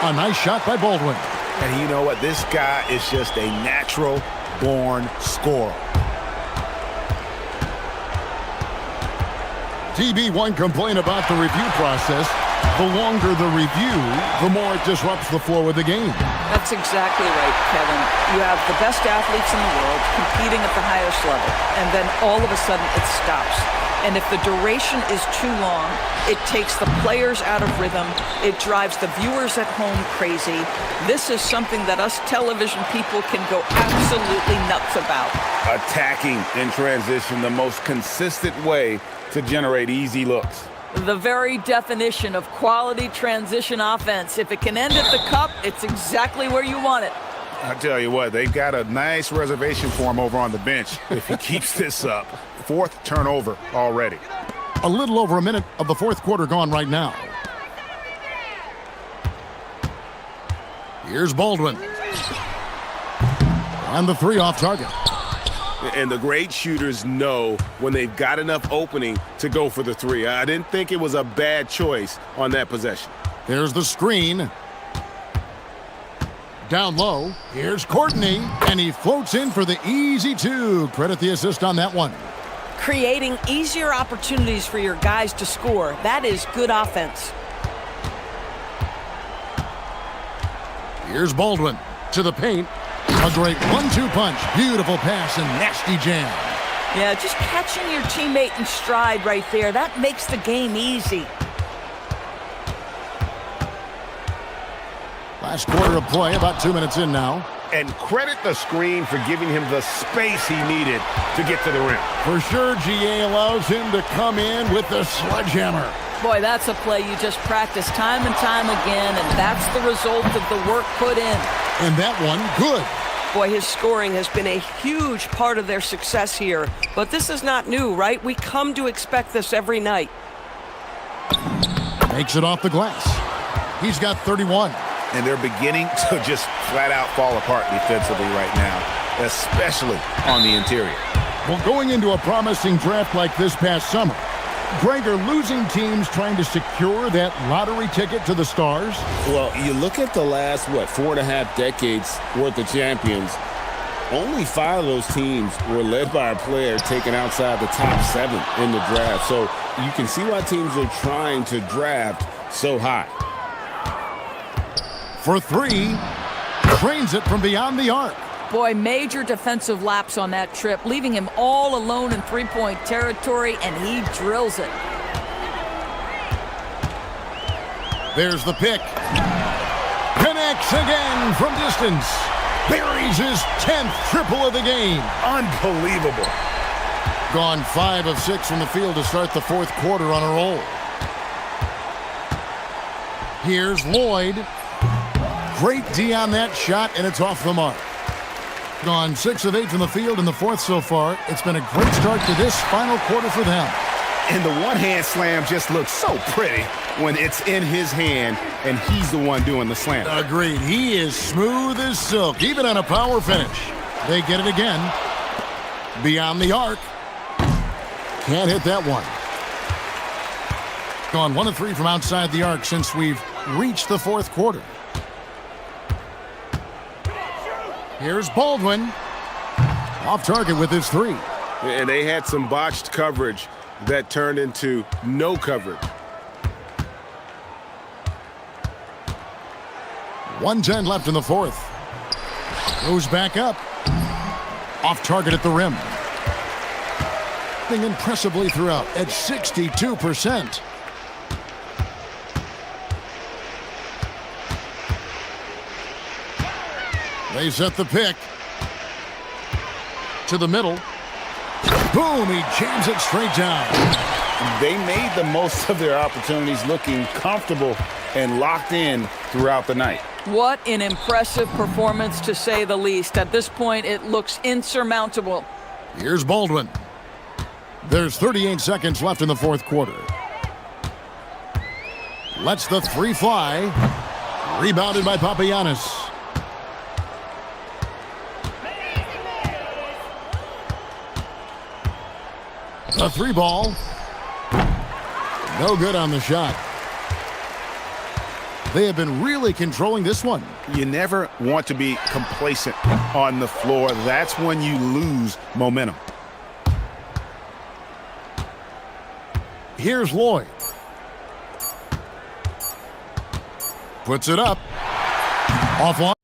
A nice shot by Baldwin. And you know what? This guy is just a natural-born scorer. TB, one complaint about the review process. The longer the review, the more it disrupts the flow of the game. That's exactly right, Kevin. You have the best athletes in the world competing at the highest level, and then all of a sudden it stops. And if the duration is too long, it takes the players out of rhythm. It drives the viewers at home crazy. This is something that us television people can go absolutely nuts about. Attacking in transition, the most consistent way to generate easy looks. The very definition of quality transition offense. If it can end at the cup, it's exactly where you want it. I tell you what, they've got a nice reservation for him over on the bench if he keeps this up. Fourth turnover already. A little over a minute of the fourth quarter gone right now. Here's Baldwin. And the three off target. And the great shooters know when they've got enough opening to go for the three. I didn't think it was a bad choice on that possession. There's the screen. Down low. Here's Courtney. And he floats in for the easy two. Credit the assist on that one. Creating easier opportunities for your guys to score. That is good offense. Here's Baldwin to the paint. A great 1-2 punch. Beautiful pass and nasty jam. Yeah, just catching your teammate in stride right there. That makes the game easy. Last quarter of play, about 2 minutes in now. And credit the screen for giving him the space he needed to get to the rim. For sure, GA allows him to come in with the sledgehammer. Boy, that's a play you just practice time and time again, and that's the result of the work put in. And that one, good. Boy, his scoring has been a huge part of their success here. But this is not new, right? We come to expect this every night. Makes it off the glass. He's got 31. And they're beginning to just flat out fall apart defensively right now, especially on the interior. Well, going into a promising draft like this past summer, Greg, are losing teams trying to secure that lottery ticket to the stars? Well, you look at the last, 4.5 decades worth of champions, only 5 of those teams were led by a player taken outside the top 7 in the draft. So you can see why teams are trying to draft so high. For three, trains it from beyond the arc. Boy, major defensive lapse on that trip, leaving him all alone in three-point territory, and he drills it. There's the pick. Connects again from distance. Buries his 10th triple of the game. Unbelievable. Gone 5 of 6 from the field to start the fourth quarter on a roll. Here's Lloyd. Great D on that shot, and it's off the mark. Gone 6 of 8 from the field in the fourth so far. It's been a great start to this final quarter for them. And the one-hand slam just looks so pretty when it's in his hand and he's the one doing the slam. Agreed. He is smooth as silk, even on a power finish. They get it again. Beyond the arc. Can't hit that one. Gone 1 of 3 from outside the arc since we've reached the fourth quarter. Here's Baldwin. Off target with his 3. And they had some botched coverage that turned into no coverage. 1:10 left in the fourth. Goes back up. Off target at the rim. Impressively throughout at 62%. They set the pick. To the middle. Boom, he jams it straight down. They made the most of their opportunities, looking comfortable and locked in throughout the night. What an impressive performance, to say the least. At this point, it looks insurmountable. Here's Baldwin. There's 38 seconds left in the fourth quarter. Lets the 3 fly. Rebounded by Papagiannis. A three ball. No good on the shot. They have been really controlling this one. You never want to be complacent on the floor. That's when you lose momentum. Here's Lloyd. Puts it up. Offline.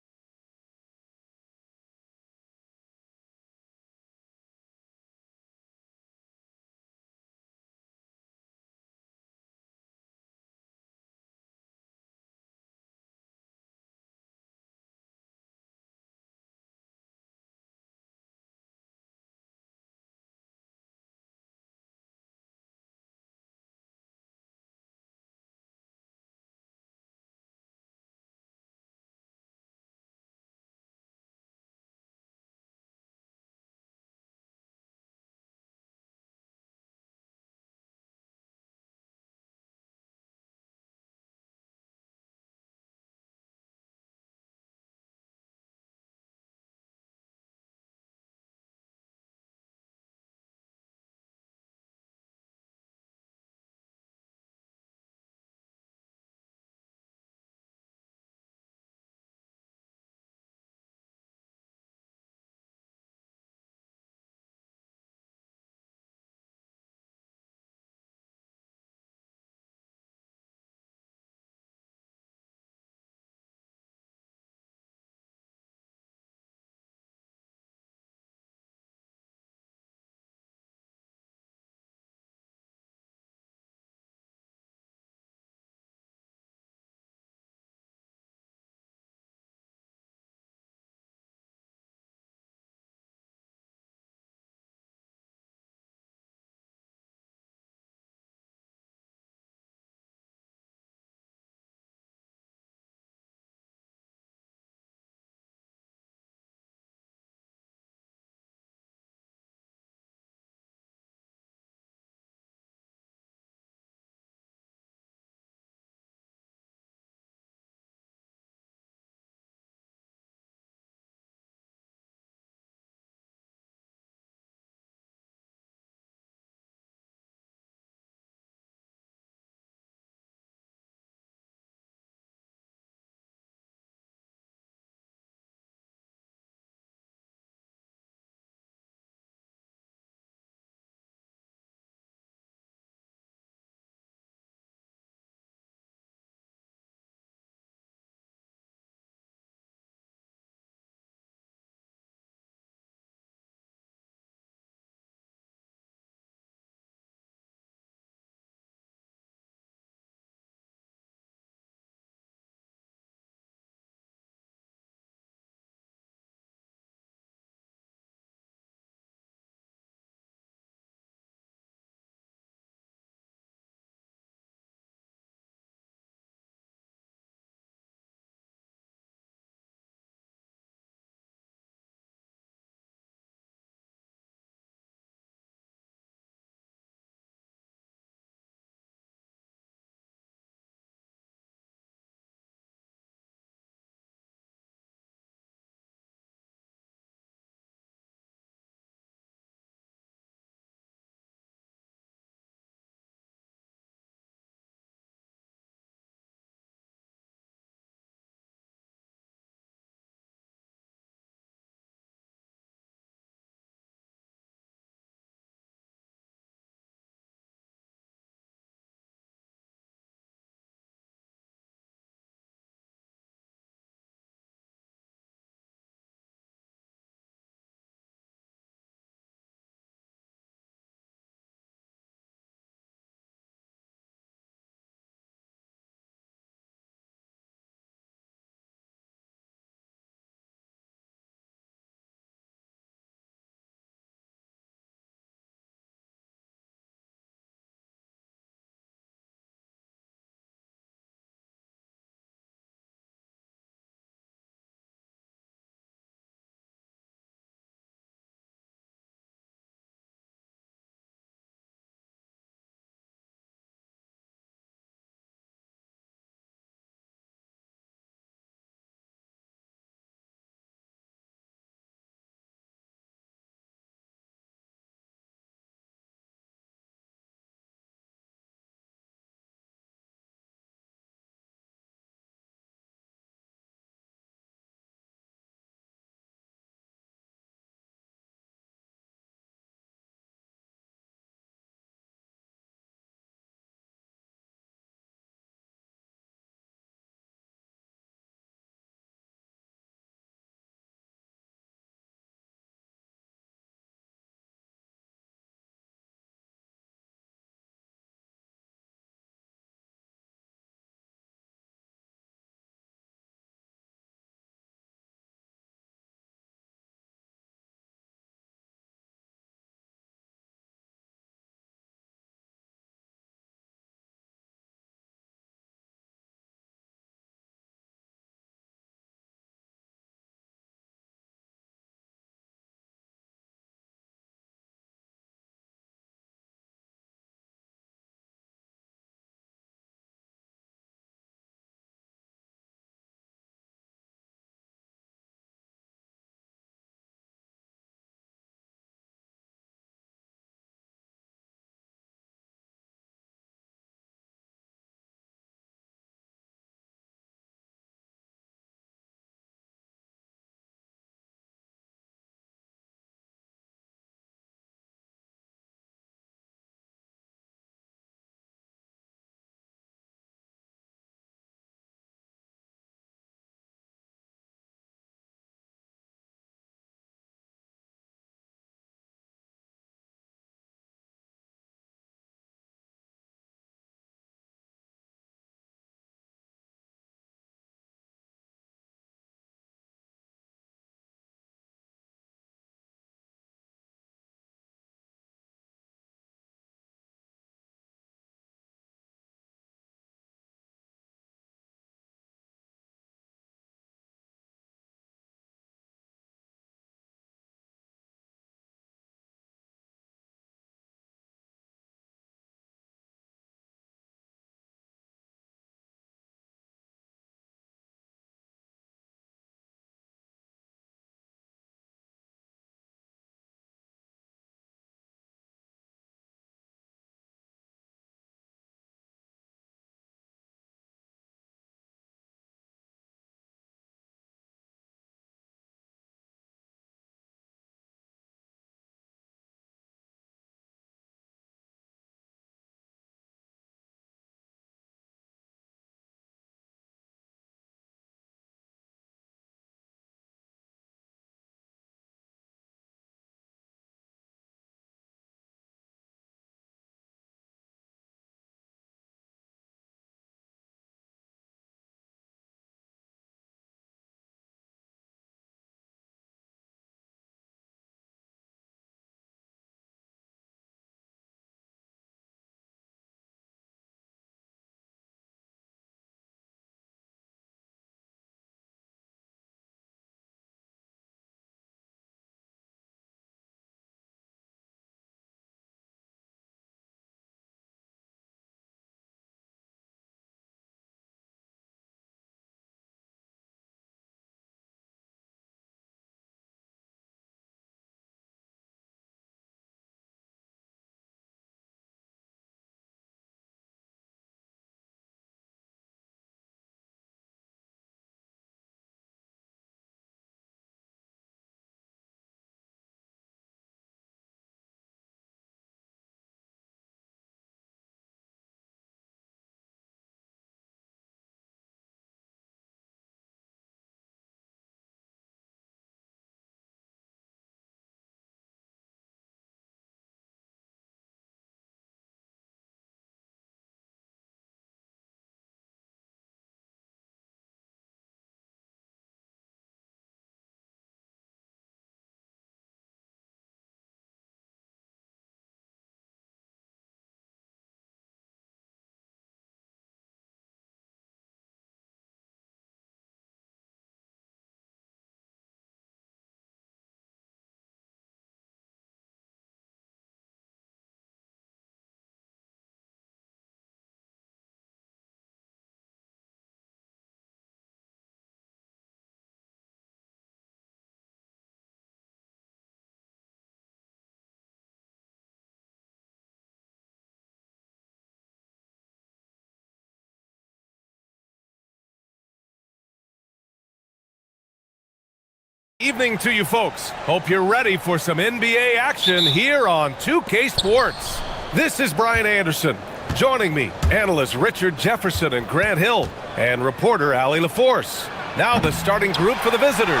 Evening to you folks. Hope you're ready for some NBA action here on 2K Sports. This is Brian Anderson. Joining me, analysts Richard Jefferson and Grant Hill, and reporter Allie LaForce. Now the starting group for the visitors.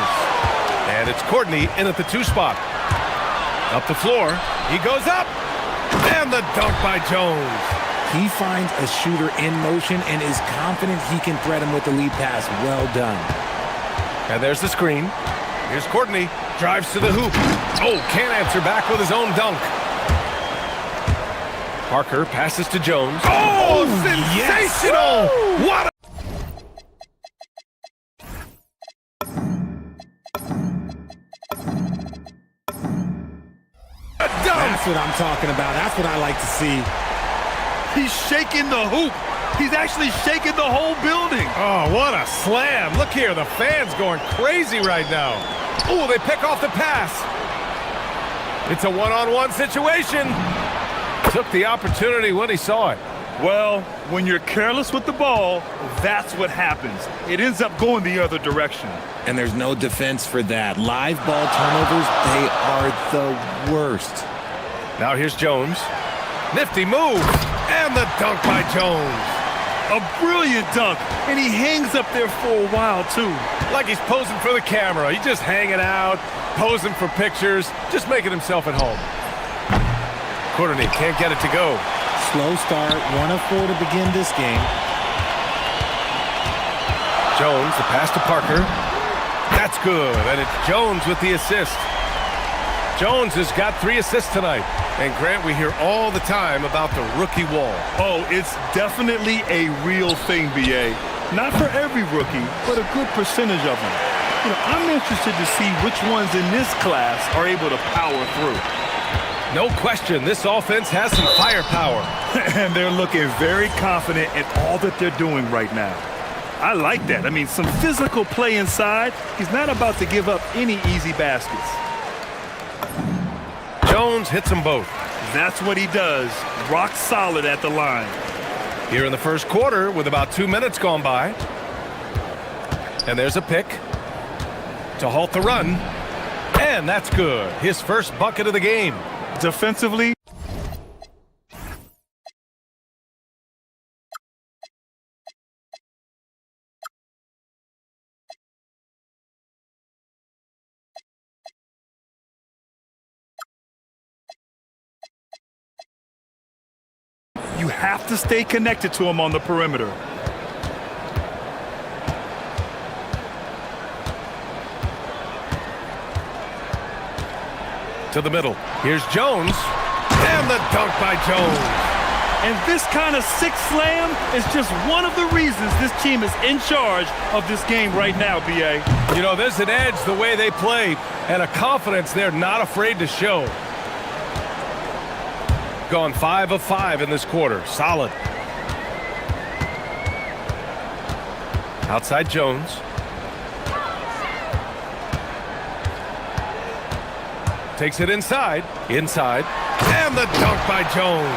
And it's Courtney in at the 2 spot. Up the floor, he goes up, and the dunk by Jones. He finds a shooter in motion and is confident he can thread him with the lead pass. Well done. And there's the screen. Here's Courtney, drives to the hoop. Oh, can't answer back with his own dunk. Parker passes to Jones. Oh, sensational! Yes. What a dunk! That's what I'm talking about. That's what I like to see. He's shaking the hoop. He's actually shaking the whole building. Oh, what a slam. Look here, the fans going crazy right now. Oh, they pick off the pass. It's a one-on-one situation. Took the opportunity when he saw it. Well, when you're careless with the ball, that's what happens. It ends up going the other direction. And there's no defense for that. Live ball turnovers, they are the worst. Now here's Jones. Nifty move. And the dunk by Jones. A brilliant dunk, and he hangs up there for a while, too. Like he's posing for the camera. He's just hanging out, posing for pictures, just making himself at home. Courtney can't get it to go. Slow start, 1 of 4 to begin this game. Jones, the pass to Parker. That's good, and it's Jones with the assist. Jones has got 3 assists tonight. And Grant, we hear all the time about the rookie wall. Oh, it's definitely a real thing, BA. Not for every rookie, but a good percentage of them. You know, I'm interested to see which ones in this class are able to power through. No question, this offense has some firepower. And they're looking very confident in all that they're doing right now. I like that. I mean, some physical play inside. He's not about to give up any easy baskets. Jones hits them both. That's what he does. Rock solid at the line. Here in the first quarter with about 2 minutes gone by. And there's a pick to halt the run. And that's good. His first bucket of the game. Defensively, you have to stay connected to him on the perimeter. To the middle. Here's Jones. And the dunk by Jones. And this kind of sick slam is just one of the reasons this team is in charge of this game right now, BA. You know, there's an edge the way they play and a confidence they're not afraid to show. Gone 5 of 5 in this quarter. Solid. Outside Jones. Takes it inside. Inside. And the dunk by Jones.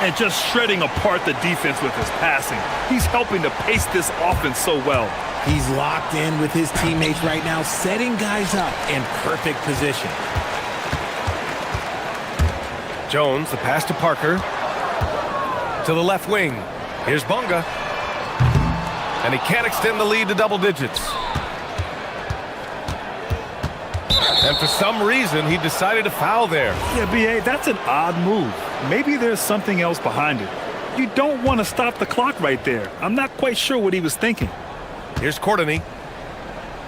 And just shredding apart the defense with his passing. He's helping to pace this offense so well. He's locked in with his teammates right now, setting guys up in perfect position. Jones, the pass to Parker. To the left wing. Here's Bonga. And he can't extend the lead to double digits. And for some reason, he decided to foul there. Yeah, BA, that's an odd move. Maybe there's something else behind it. You don't want to stop the clock right there. I'm not quite sure what he was thinking. Here's Courtney.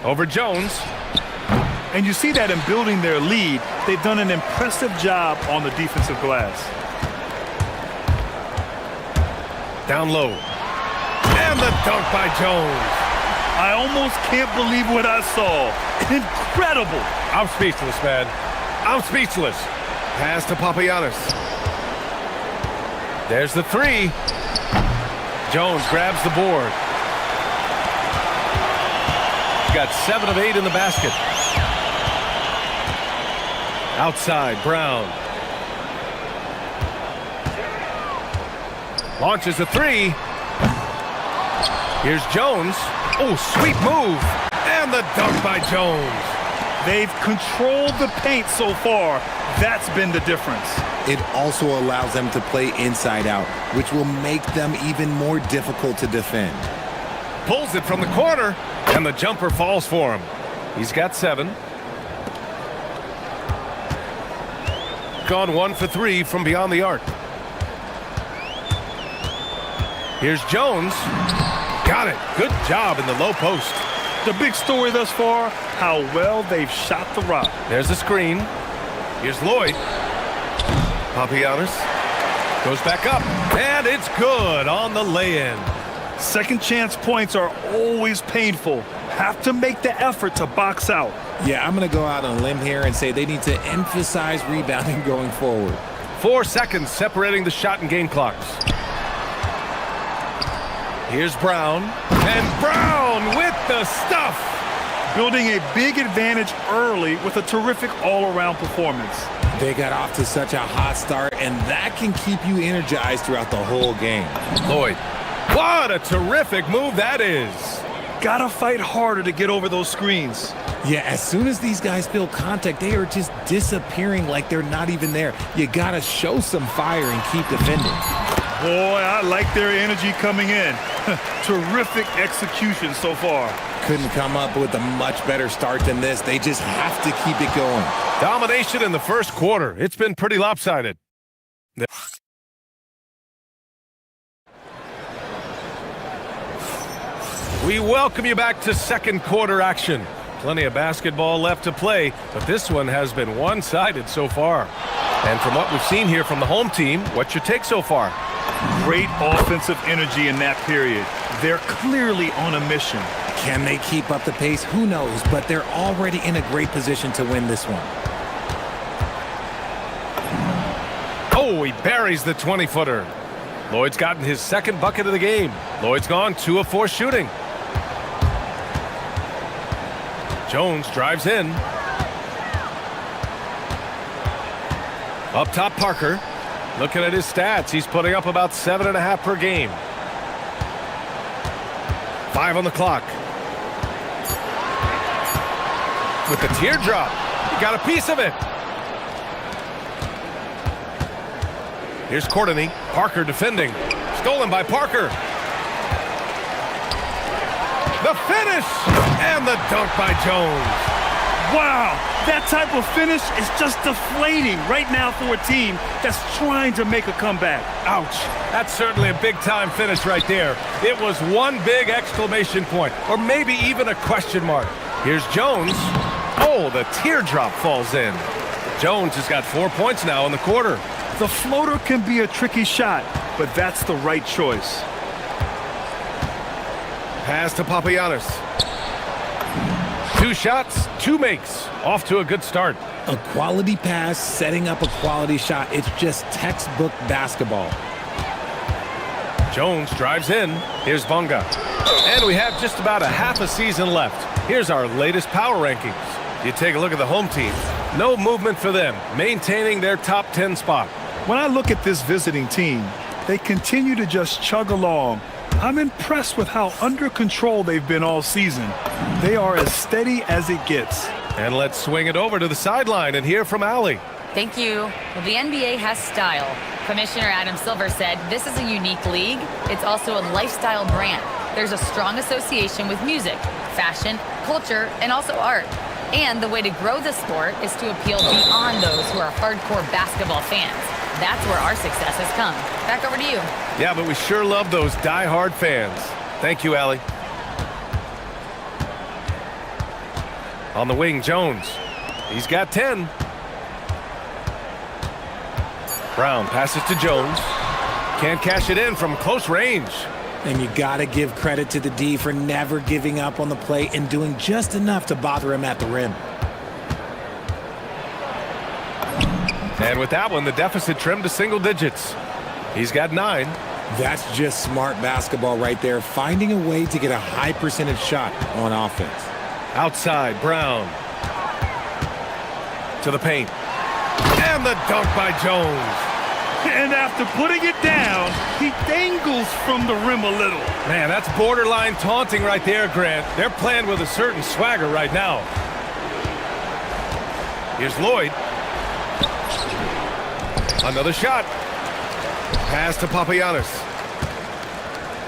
Over Jones. And you see that in building their lead, they've done an impressive job on the defensive glass. Down low. And the dunk by Jones. I almost can't believe what I saw. Incredible. I'm speechless, man. I'm speechless. Pass to Papagiannis. There's the 3. Jones grabs the board. Got 7 of 8 in the basket. Outside, Brown. Launches a 3. Here's Jones. Oh, sweet move. And the dunk by Jones. They've controlled the paint so far. That's been the difference. It also allows them to play inside out, which will make them even more difficult to defend. Pulls it from the corner, and the jumper falls for him. He's got 7. Gone 1 for 3 from beyond the arc. Here's Jones. Got it. Good job in the low post. The big story thus far, how well they've shot the rock. There's the screen. Here's Lloyd. Papagiannis goes back up, and it's good on the lay-in. Second chance points are always painful. Have to make the effort to box out. Yeah, I'm going to go out on a limb here and say they need to emphasize rebounding going forward. 4 seconds separating the shot and game clocks. Here's Brown, and Brown with the stuff. Building a big advantage early with a terrific all-around performance. They got off to such a hot start, and that can keep you energized throughout the whole game. Lloyd, what a terrific move that is. Gotta fight harder to get over those screens. Yeah, as soon as these guys feel contact, they are just disappearing like they're not even there. You gotta show some fire and keep defending. Boy, I like their energy coming in. Terrific execution so far. Couldn't come up with a much better start than this. They just have to keep it going. Domination in the first quarter. It's been pretty lopsided. We welcome you back to second quarter action. Plenty of basketball left to play, but this one has been one-sided so far. And from what we've seen here from the home team, what's your take so far? Great offensive energy in that period. They're clearly on a mission. Can they keep up the pace? Who knows, but they're already in a great position to win this one. Oh, he buries the 20-footer. Lloyd's gotten his second bucket of the game. Lloyd's gone 2 of 4 shooting. Jones drives in. Up top, Parker. Looking at his stats, he's putting up about 7.5 per game. 5 on the clock. With the teardrop, he got a piece of it. Here's Courtney. Parker defending. Stolen by Parker. The finish! And the dunk by Jones. Wow, that type of finish is just deflating right now for a team that's trying to make a comeback. Ouch. That's certainly a big-time finish right there. It was one big exclamation point, or maybe even a question mark. Here's Jones. Oh, the teardrop falls in. Jones has got 4 points now in the quarter. The floater can be a tricky shot, but that's the right choice. Pass to Papagiannis. 2 shots, 2 makes. Off to a good start. A quality pass, setting up a quality shot. It's just textbook basketball. Jones drives in. Here's Bunga. And we have just about a half a season left. Here's our latest power rankings. You take a look at the home team. No movement for them, maintaining their top 10 spot. When I look at this visiting team, they continue to just chug along. I'm impressed with how under control they've been all season. They are as steady as it gets. And let's swing it over to the sideline and hear from Allie. Thank you. Well, the NBA has style. Commissioner Adam Silver said this is a unique league. It's also a lifestyle brand. There's a strong association with music, fashion, culture, and also art. And the way to grow the sport is to appeal beyond those who are hardcore basketball fans. That's where our success has come. Back over to you. Yeah, but we sure love those die-hard fans. Thank you, Allie. On the wing, Jones. He's got 10. Brown passes to Jones. Can't cash it in from close range. And you got to give credit to the D for never giving up on the play and doing just enough to bother him at the rim. And with that one, the deficit trimmed to single digits. He's got 9. That's just smart basketball right there, finding a way to get a high percentage shot on offense. Outside, Brown. To the paint. And the dunk by Jones. And after putting it down, he dangles from the rim a little. Man, that's borderline taunting right there, Grant. They're playing with a certain swagger right now. Here's Lloyd. Another shot. Pass to Papagiannis.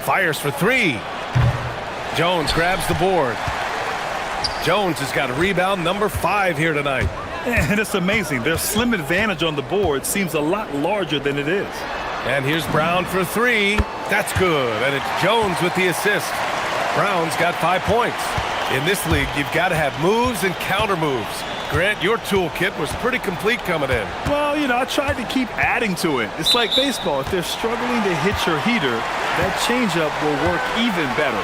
Fires for three. Jones grabs the board. Jones has got rebound number 5 here tonight. And it's amazing. Their slim advantage on the board seems a lot larger than it is. And here's Brown for three. That's good. And it's Jones with the assist. Brown's got 5 points. In this league, you've got to have moves and counter moves. Grant, your toolkit was pretty complete coming in. Well, you know, I tried to keep adding to it. It's like baseball. If they're struggling to hit your heater, that changeup will work even better.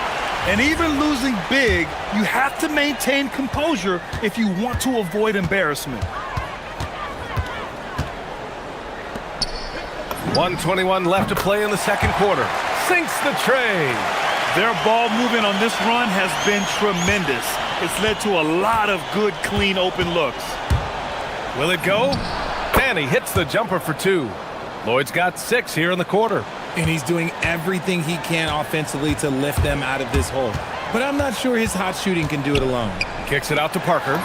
And even losing big, you have to maintain composure if you want to avoid embarrassment. 1:21 left to play in the second quarter. Sinks the tray. Their ball movement on this run has been tremendous. It's led to a lot of good, clean, open looks. Will it go? And he hits the jumper for 2. Lloyd's got 6 here in the quarter. And he's doing everything he can offensively to lift them out of this hole. But I'm not sure his hot shooting can do it alone. Kicks it out to Parker.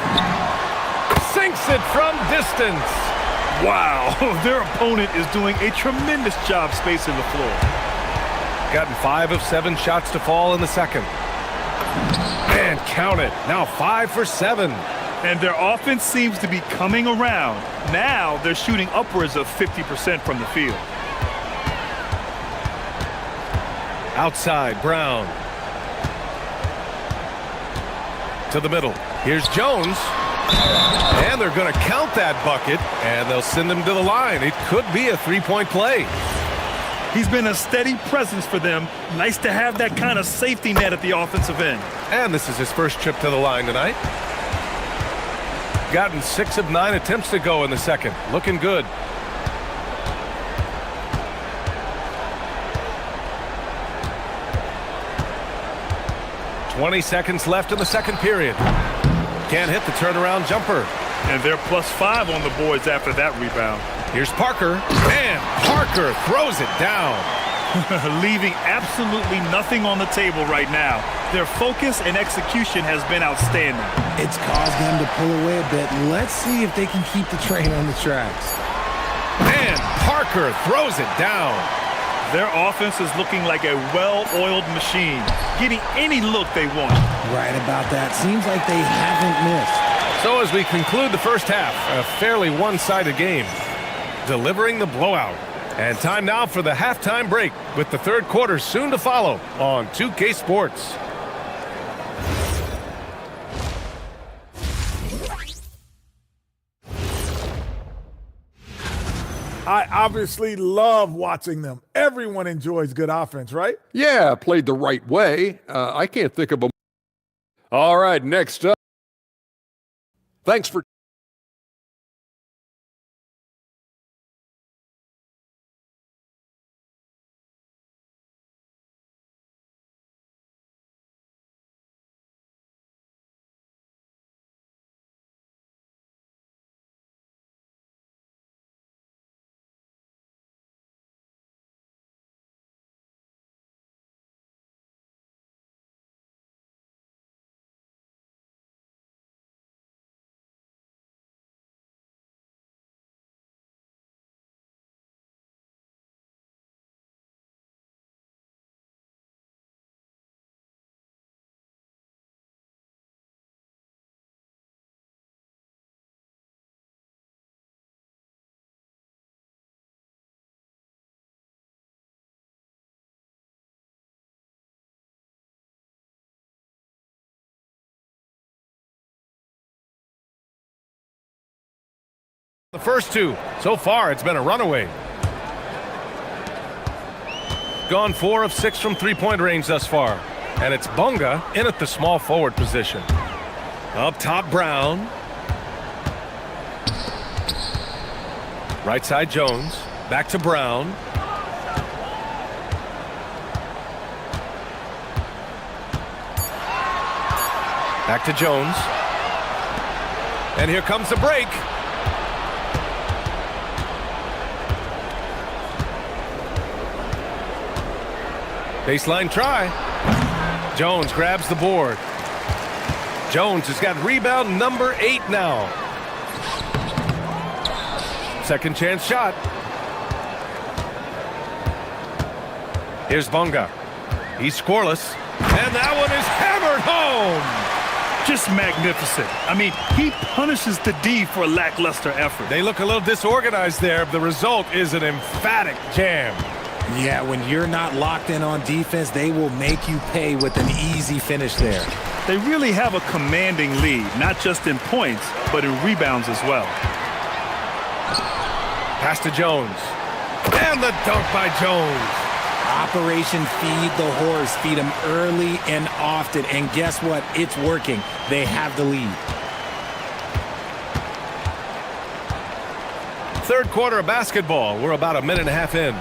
Sinks it from distance. Wow, their opponent is doing a tremendous job spacing the floor. Gotten 5 of 7 shots to fall in the second. And count it. Now 5 for 7. And their offense seems to be coming around. Now they're shooting upwards of 50% from the field. Outside, Brown. To the middle. Here's Jones. And they're going to count that bucket, and they'll send him to the line. It could be a 3-point play. He's been a steady presence for them. Nice to have that kind of safety net at the offensive end. And this is his first trip to the line tonight. Gotten 6 of 9 attempts to go in the second. Looking good. "20 seconds left in the second period. Can't hit the turnaround jumper. And they're +5 on the boards after that rebound. Here's Parker. And Parker throws it down. Leaving absolutely nothing on the table right now. Their focus and execution has been outstanding. It's caused them to pull away a bit. Let's see if they can keep the train on the tracks. And Parker throws it down. Their offense is looking like a well-oiled machine, getting any look they want. Right about that. Seems like they haven't missed. So as we conclude the first half, a fairly one-sided game, delivering the blowout. And time now for the halftime break, with the third quarter soon to follow on 2K Sports. I obviously love watching them. Everyone enjoys good offense, right? Yeah, played the right way. I can't think of a... All right, next up. Thanks for... The first two. So far, it's been a runaway. Gone 4 of 6 from three-point range thus far. And it's Bunga in at the small forward position. Up top, Brown. Right side, Jones. Back to Brown. Back to Jones. And here comes the break. Baseline try. Jones grabs the board. Jones has got rebound number 8 now. second chance shot. Here's Bunga. He's scoreless. And that one is hammered home. Just magnificent. I mean, he punishes the D for a lackluster effort. They look a little disorganized there. The result is an emphatic jam. Yeah, when you're not locked in on defense, they will make you pay with an easy finish there. They really have a commanding lead, not just in points, but in rebounds as well. Pass to Jones. And the dunk by Jones. Operation Feed the Horse. Feed them early and often. And guess what? It's working. They have the lead. Third quarter of basketball. We're about a minute and a half in.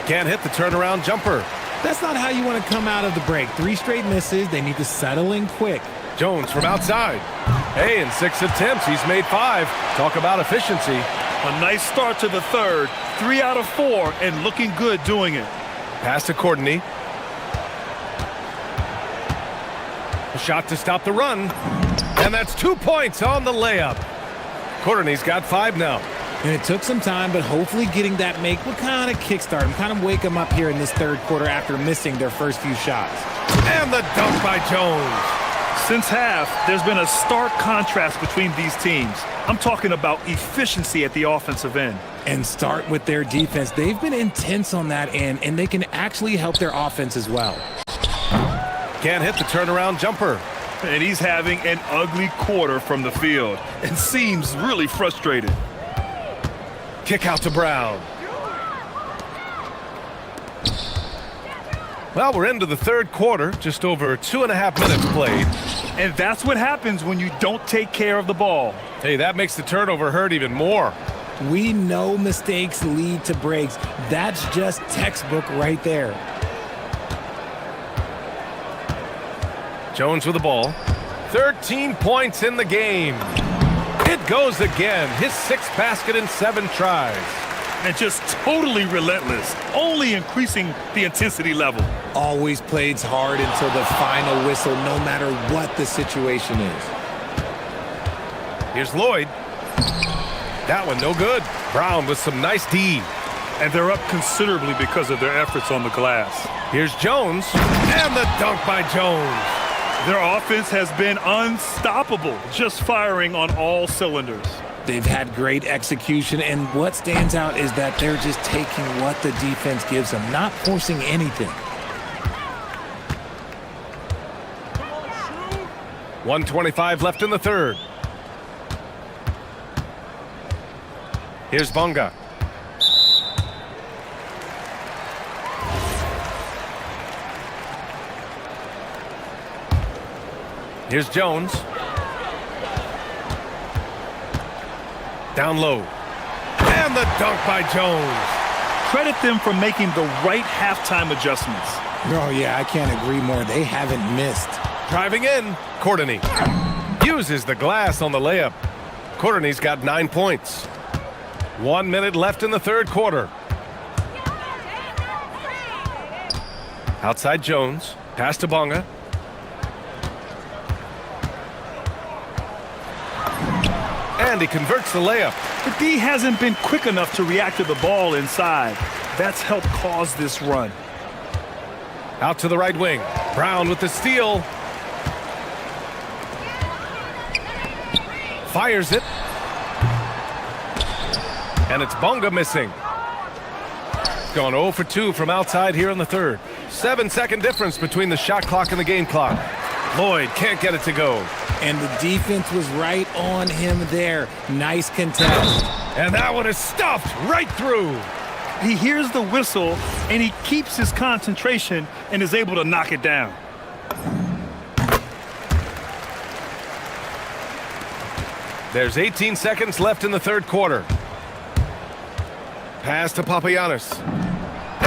Can't hit the turnaround jumper. That's not how you want to come out of the break. 3 straight misses. They need to settle in quick. Jones from outside. Hey, in 6 attempts, he's made 5. Talk about efficiency. A nice start to the third. 3 out of 4 and looking good doing it. Pass to Courtney. A shot to stop the run. And that's 2 points on the layup. Courtney's got 5 now. And it took some time, but hopefully getting that make will kind of kickstart them, kind of wake them up here in this third quarter after missing their first few shots. And the dunk by Jones. Since half, there's been a stark contrast between these teams. I'm talking about efficiency at the offensive end. And start with their defense. They've been intense on that end, and they can actually help their offense as well. Can't hit the turnaround jumper. And he's having an ugly quarter from the field and seems really frustrated. Kick out to Brown. Well, we're into the third quarter, just over 2.5 minutes played. And that's what happens when you don't take care of the ball. Hey, that makes the turnover hurt even more. We know mistakes lead to breaks. That's just textbook right there. Jones with the ball. 13 points in the game. It goes again. His 6th basket in 7 tries. And just totally relentless, only increasing the intensity level. Always plays hard until the final whistle, no matter what the situation is. Here's Lloyd. That one no good. Brown with some nice D. And they're up considerably because of their efforts on the glass. Here's Jones. And the dunk by Jones. Their offense has been unstoppable, just firing on all cylinders. They've had great execution, and what stands out is that they're just taking what the defense gives them, not forcing anything. 1:25 left in the third. Here's Bunga. Here's Jones. Down low. And the dunk by Jones. Credit them for making the right halftime adjustments. Oh, yeah, I can't agree more. They haven't missed. Driving in, Courtney. Uses the glass on the layup. Courtney's got 9 points. 1 minute left in the third quarter. Outside Jones. Pass to Bunga. And he converts the layup. The D hasn't been quick enough to react to the ball inside. That's helped cause this run. Out to the right wing. Brown with the steal. Fires it. And it's Bunga missing. Gone 0 for 2 from outside here in the third. 7-second difference between the shot clock and the game clock. Lloyd can't get it to go. And the defense was right on him there. Nice contest. And that one is stuffed right through. He hears the whistle, and he keeps his concentration and is able to knock it down. There's 18 seconds left in the third quarter. Pass to Papagiannis.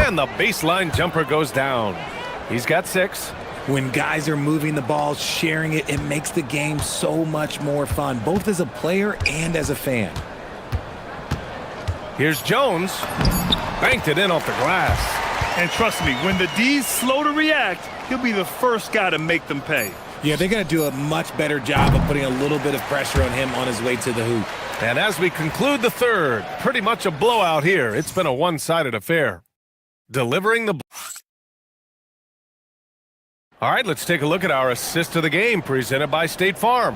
And the baseline jumper goes down. He's got 6. When guys are moving the ball, sharing it, it makes the game so much more fun, both as a player and as a fan. Here's Jones. Banked it in off the glass. And trust me, when the D's slow to react, he'll be the first guy to make them pay. Yeah, they're going to do a much better job of putting a little bit of pressure on him on his way to the hoop. And as we conclude the third, pretty much a blowout here. It's been a one-sided affair. Delivering the... All right, let's take a look at our assist of the game presented by State Farm.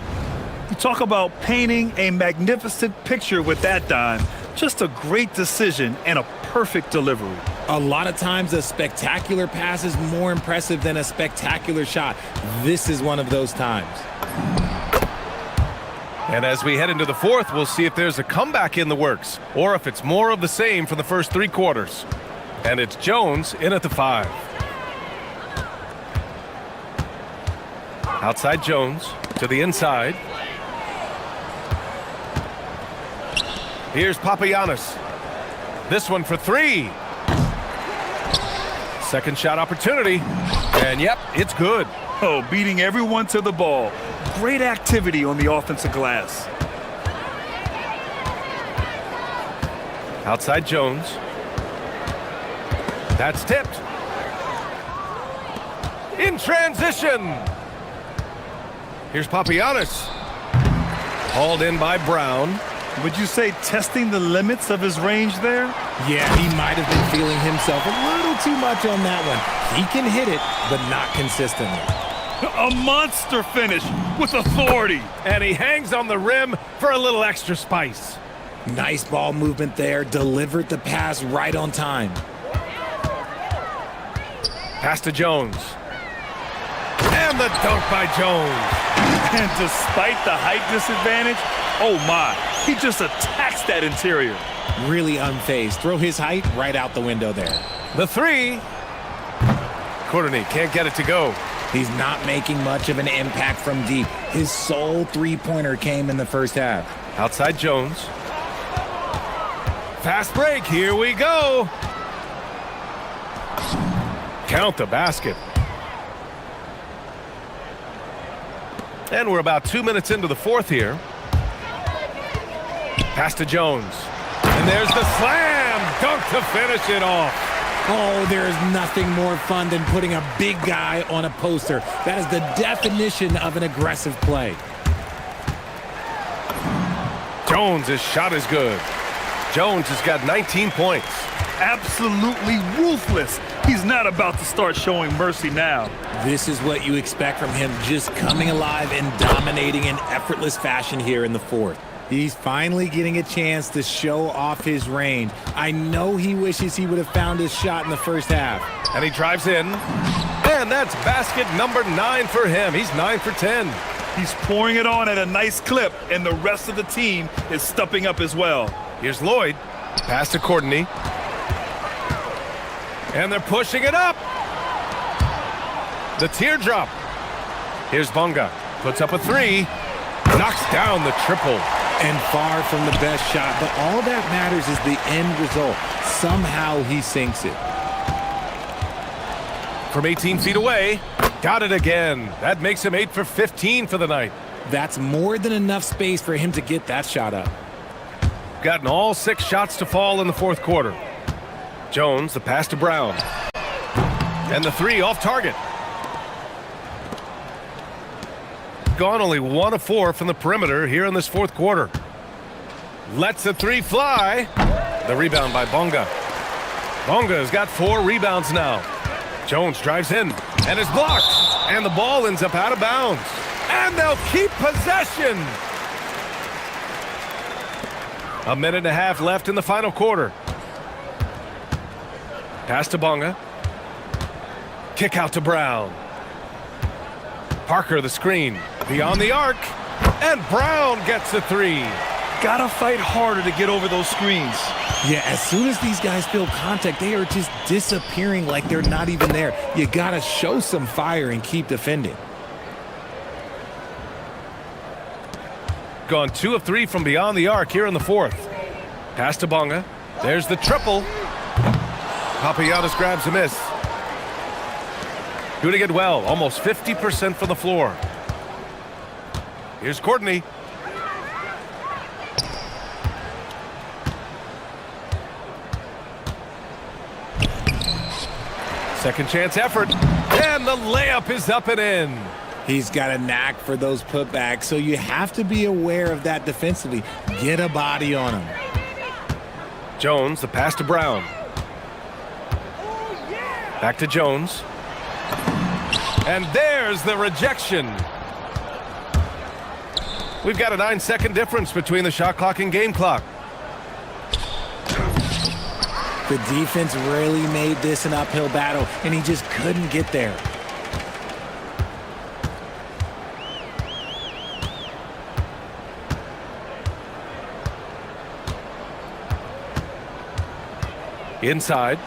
You talk about painting a magnificent picture with that dime. Just a great decision and a perfect delivery. A lot of times a spectacular pass is more impressive than a spectacular shot. This is one of those times. And as we head into the fourth, we'll see if there's a comeback in the works or if it's more of the same for the first three quarters. And it's Jones in at the 5. Outside Jones to the inside. Here's Papagiannis. This one for 3. Second shot opportunity. And yep, it's good. Oh, beating everyone to the ball. Great activity on the offensive glass. Outside Jones. That's tipped. In transition. Here's Papagiannis. Hauled in by Brown. Would you say testing the limits of his range there? Yeah, he might have been feeling himself a little too much on that one. He can hit it, but not consistently. A monster finish with authority. And he hangs on the rim for a little extra spice. Nice ball movement there. Delivered the pass right on time. Pass to Jones. And the dunk by Jones. And despite the height disadvantage, oh my, he just attacks that interior. Really unfazed. Throw his height right out the window there. The 3. Courtney can't get it to go. He's not making much of an impact from deep. His sole three-pointer came in the first half. Outside Jones. Fast break, here we go. Count the basket. And we're about 2 minutes into the fourth here. Pass to Jones. And there's the slam dunk to finish it off. Oh, there is nothing more fun than putting a big guy on a poster. That is the definition of an aggressive play. Jones' shot is good. Jones has got 19 points. Absolutely ruthless. He's not about to start showing mercy now. This is what you expect from him, just coming alive and dominating in effortless fashion here in the fourth. He's finally getting a chance to show off his range. I know he wishes he would have found his shot in the first half. And he drives in. And that's basket number 9 for him. He's 9 for 10. He's pouring it on at a nice clip, and the rest of the team is stepping up as well. Here's Lloyd. Pass to Courtney. And they're pushing it up. The teardrop. Here's Bunga. Puts up a 3. Knocks down the triple. And far from the best shot, but all that matters is the end result. Somehow he sinks it. From 18 feet away, got it again. That makes him 8 for 15 for the night. That's more than enough space for him to get that shot up. Gotten all 6 shots to fall in the fourth quarter. Jones, the pass to Brown. And the 3 off target. Gone only 1 of 4 from the perimeter here in this fourth quarter. Lets the 3 fly. The rebound by Bunga. Bunga has got 4 rebounds now. Jones drives in and is blocked. And the ball ends up out of bounds. And they'll keep possession. A minute and a half left in the final quarter. Pass to Bunga. Kick out to Brown. Parker the screen. Beyond the arc. And Brown gets the 3. Gotta fight harder to get over those screens. Yeah, as soon as these guys feel contact, they are just disappearing like they're not even there. You gotta show some fire and keep defending. Gone 2 of 3 from beyond the arc here in the fourth. Pass to Bunga. There's the triple. Papagiannis grabs a miss. Doing it well. Almost 50% from the floor. Here's Courtney. Second chance effort. And the layup is up and in. He's got a knack for those putbacks, so you have to be aware of that defensively. Get a body on him. Jones, the pass to Brown. Back to Jones. And there's the rejection. We've got a 9-second difference between the shot clock and game clock. The defense really made this an uphill battle, and he just couldn't get there. Inside.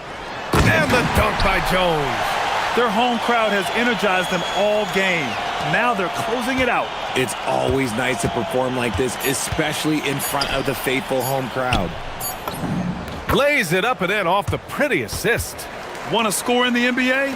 And the dunk by Jones. Their home crowd has energized them all game. Now they're closing it out. It's always nice to perform like this, especially in front of the faithful home crowd. Lays it up and in off the pretty assist. Want to score in the NBA?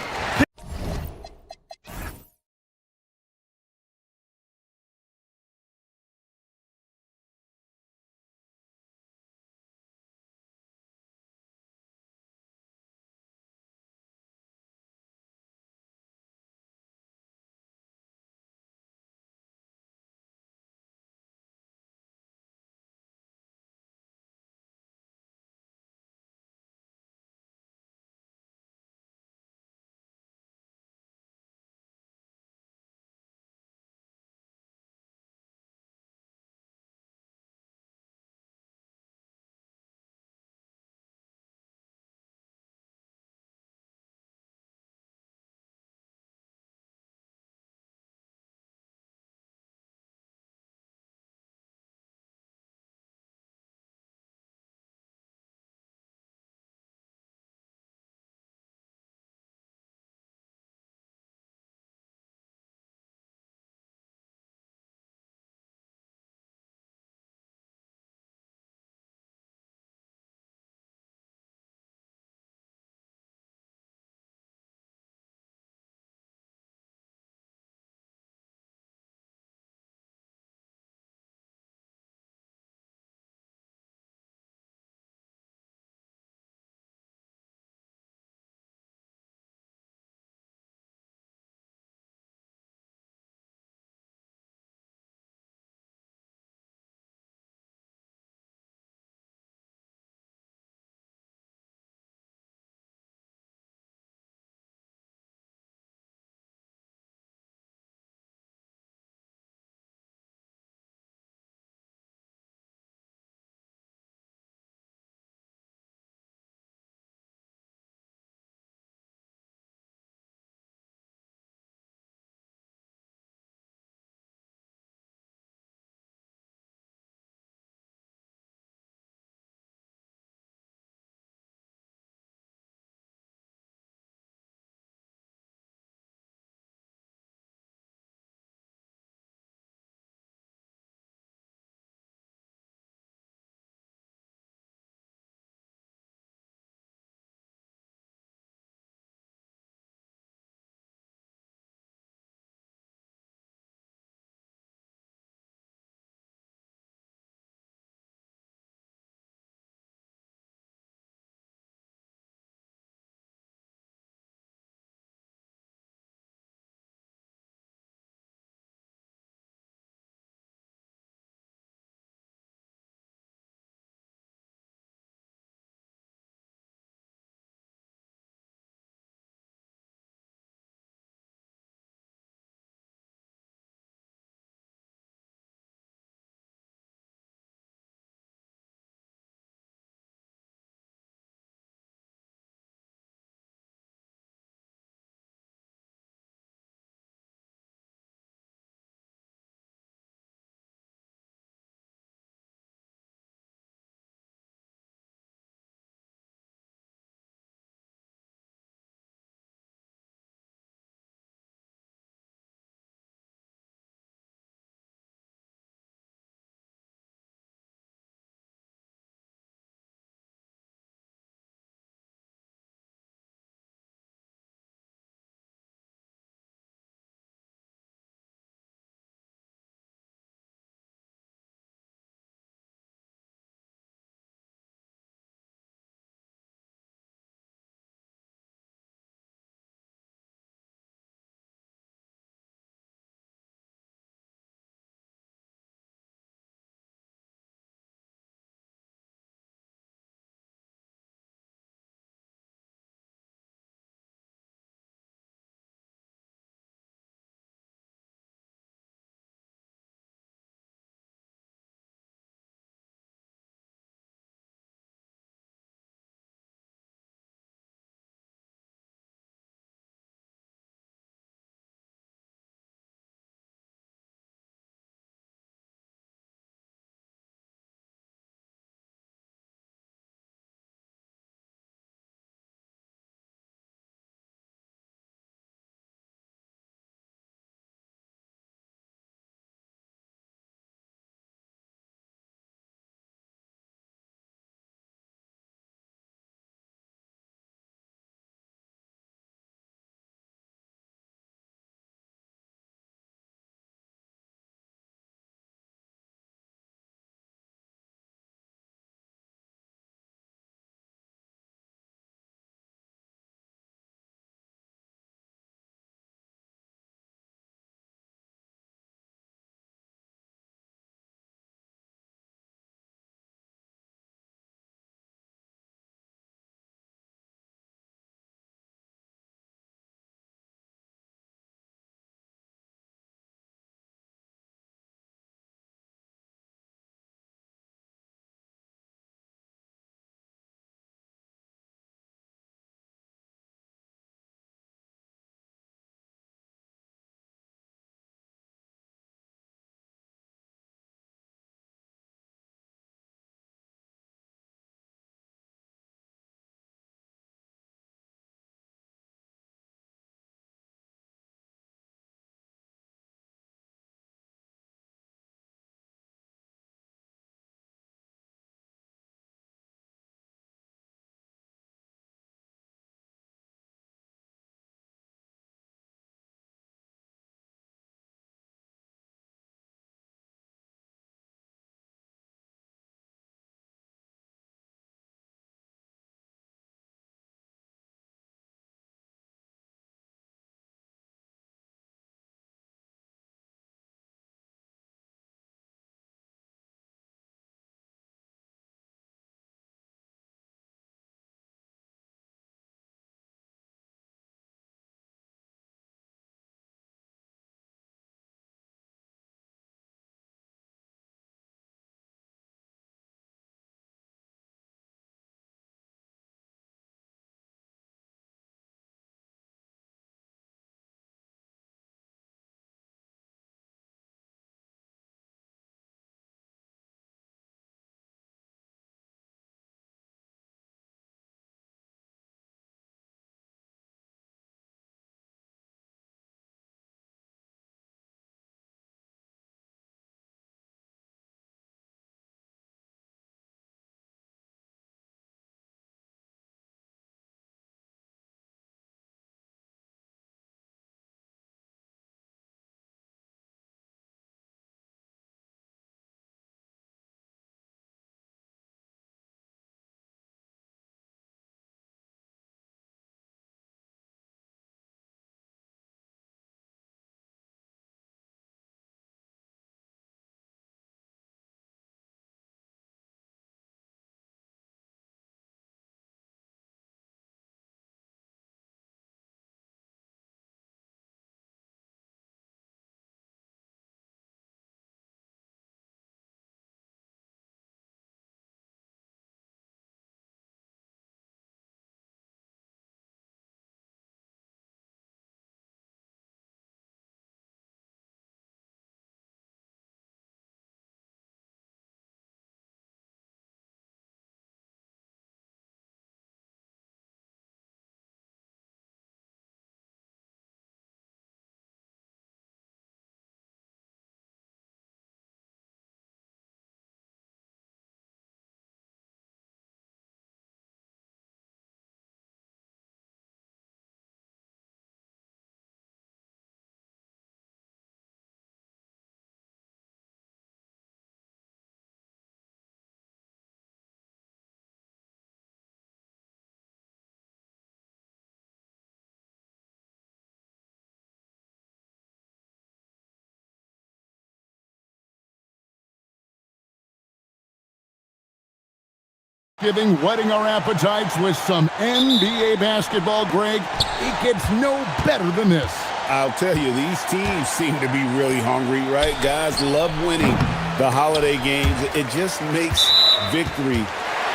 Whetting our appetites with some NBA basketball, Greg. It gets no better than this. I'll tell you, these teams seem to be really hungry, right? Guys love winning the holiday games. It just makes victory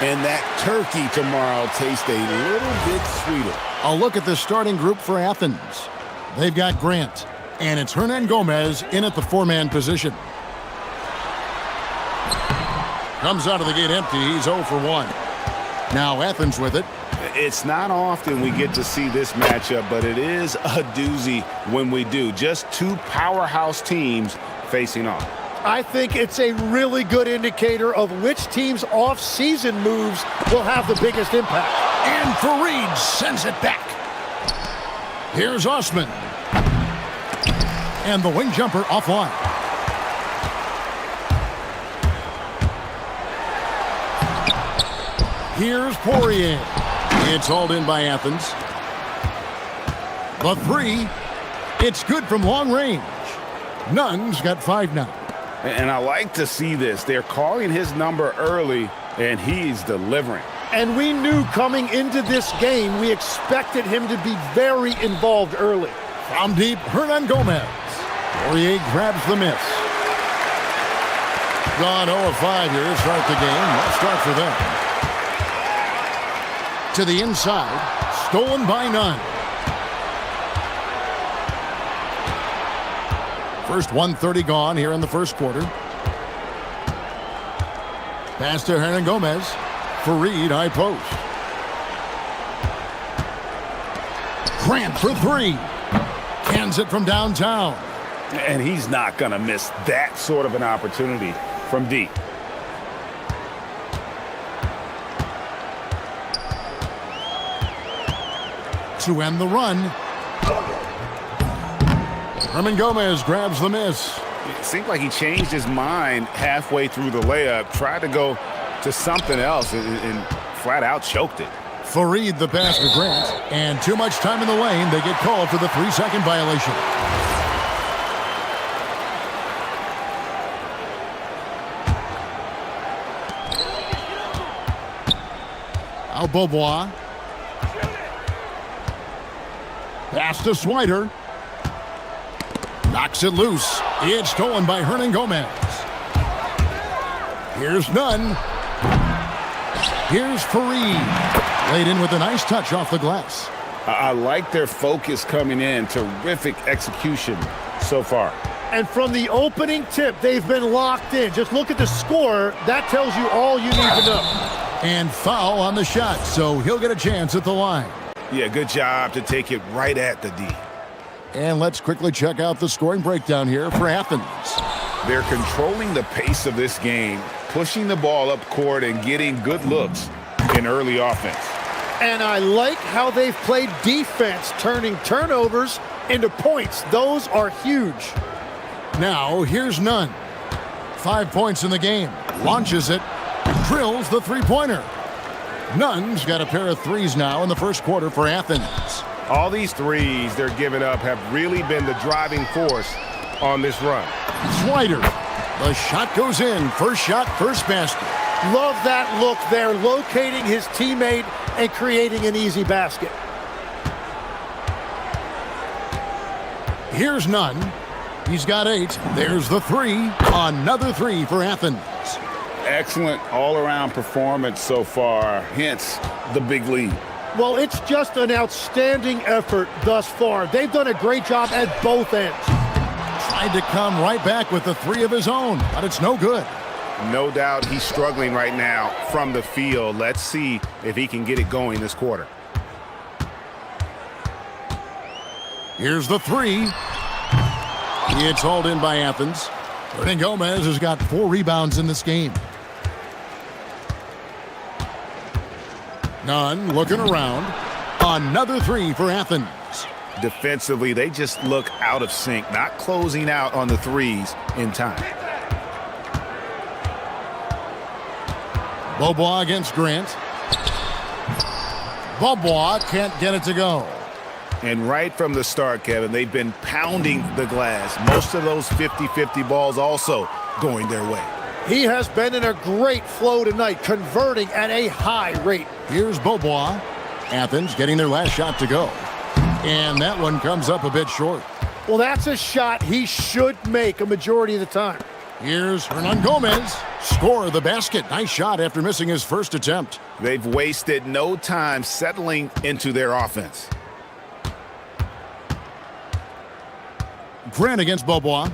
and that turkey tomorrow taste a little bit sweeter. A look at the starting group for Athens. They've got Grant, and it's Hernan Gomez in at the four-man position. Comes out of the gate empty. He's 0 for 1. Now Athens with it. It's not often we get to see this matchup, but it is a doozy when we do. Just two powerhouse teams facing off. I think it's a really good indicator of which team's off-season moves will have the biggest impact. And Fareed sends it back. Here's Osman. And the wing jumper offline. Here's Poirier. It's hauled in by Athens. The three. It's good from long range. Nunn's got 5 now. And I like to see this. They're calling his number early, and he's delivering. And we knew coming into this game, we expected him to be very involved early. From deep, Hernan Gomez. Poirier grabs the miss. Gone 0 of 5 here to start the game. Let's start for them. To the inside, stolen by Nunn. First 1:30 gone here in the first quarter. Pass to Hernan Gomez. Fareed, high post. Grant for 3. Cans it from downtown. And he's not going to miss that sort of an opportunity from deep. To end the run. Hernan Gomez grabs the miss. It seemed like he changed his mind halfway through the layup, tried to go to something else, and flat out choked it. Fareed the pass to Grant, and too much time in the lane. They get called for the 3-second violation. Now Beaubois. Pass to Swider. Knocks it loose. It's stolen by Hernan Gomez. Here's Nunn. Here's Fareed. Laid in with a nice touch off the glass. I like their focus coming in. Terrific execution so far. And from the opening tip, they've been locked in. Just look at the score. That tells you all you need to know. And foul on the shot, so he'll get a chance at the line. Yeah, good job to take it right at the D. And let's quickly check out the scoring breakdown here for Athens. They're controlling the pace of this game, pushing the ball up court and getting good looks in early offense. And I like how they've played defense, turning turnovers into points. Those are huge. Now, here's Nunn. 5 points in the game. Launches it. Drills the three-pointer. Nunn's got a pair of threes now in the first quarter for Athens. All these threes they're giving up have really been the driving force on this run. Swider. The shot goes in. First shot, first basket. Love that look there, locating his teammate and creating an easy basket. Here's Nunn. He's got 8. There's the 3. Another 3 for Athens. Excellent all-around performance so far, hence the big lead. Well, it's just an outstanding effort thus far. They've done a great job at both ends. Tried to come right back with the 3 of his own, but it's no good. No doubt he's struggling right now from the field. Let's see if he can get it going this quarter. Here's the 3. It's hauled in by Athens. Hernan Gomez has got 4 rebounds in this game. Nunn looking around. Another 3 for Athens. Defensively, they just look out of sync, not closing out on the threes in time. Beaubois against Grant. Beaubois can't get it to go. And right from the start, Kevin, they've been pounding the glass. Most of those 50-50 balls also going their way. He has been in a great flow tonight, converting at a high rate. Here's Beaubois. Athens getting their last shot to go. And that one comes up a bit short. Well, that's a shot he should make a majority of the time. Here's Hernan Gomez. Score the basket. Nice shot after missing his first attempt. They've wasted no time settling into their offense. Grant against Beaubois.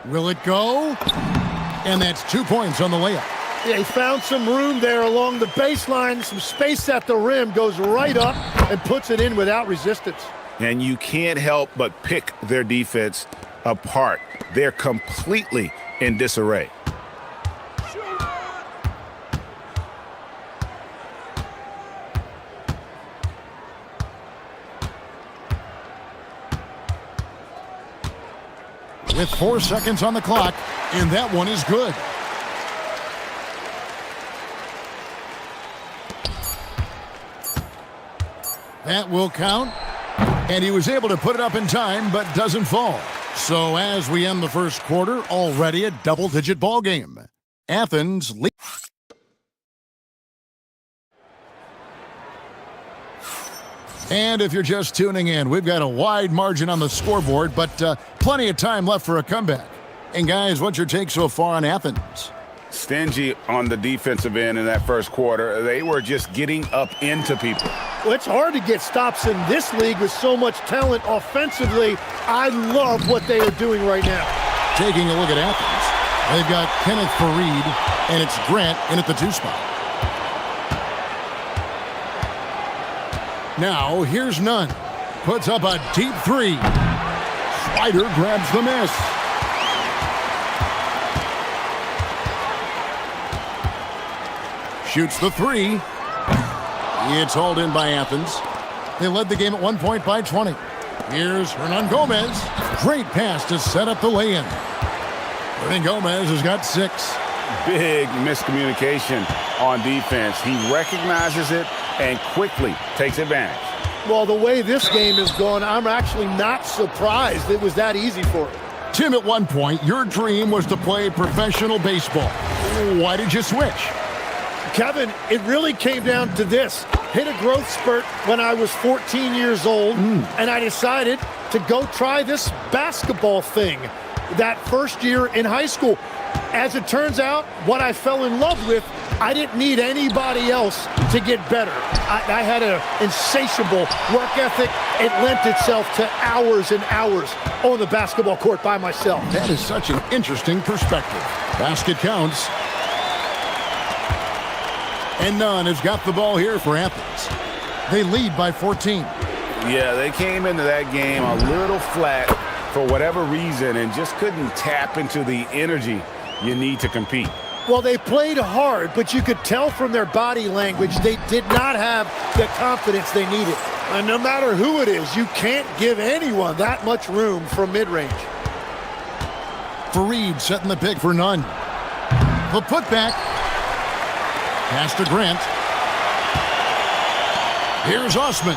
Will it go? And that's 2 points on the layup. Yeah, he found some room there along the baseline, some space at the rim, goes right up and puts it in without resistance. And you can't help but pick their defense apart. They're completely in disarray. With 4 seconds on the clock, and that one is good. That will count, and he was able to put it up in time, but doesn't fall. So as we end the first quarter, already a double-digit ball game. Athens lead. And if you're just tuning in, we've got a wide margin on the scoreboard, but plenty of time left for a comeback. And guys, what's your take so far on Athens? Stingy on the defensive end in that first quarter. They were just getting up into people. Well, it's hard to get stops in this league with so much talent offensively. I love what they are doing right now. Taking a look at Athens, they've got Kenneth Fareed, and it's Grant in at the 2 spot. Now, here's Nunn. Puts up a deep 3. Slider grabs the miss. Shoots the 3. It's hauled in by Athens. They led the game at 1 point by 20. Here's Hernan Gomez. Great pass to set up the lay-in. Hernan Gomez has got 6. Big miscommunication on defense. He recognizes it and quickly takes advantage. Well, the way this game has gone, I'm actually not surprised it was that easy for him. Tim, at one point, your dream was to play professional baseball. Why did you switch? Kevin, it really came down to this. Hit a growth spurt when I was 14 years old, and I decided to go try this basketball thing that first year in high school. As it turns out, what I fell in love with, I didn't need anybody else to get better. I had an insatiable work ethic. It lent itself to hours and hours on the basketball court by myself. That is such an interesting perspective. Basket counts. And Nunn has got the ball here for Athens. They lead by 14. Yeah, they came into that game a little flat for whatever reason and just couldn't tap into the energy you need to compete. Well, they played hard, but you could tell from their body language they did not have the confidence they needed. And no matter who it is, you can't give anyone that much room from mid-range. Fareed setting the pick for Nunn. The putback. Pass to Grant. Here's Osman.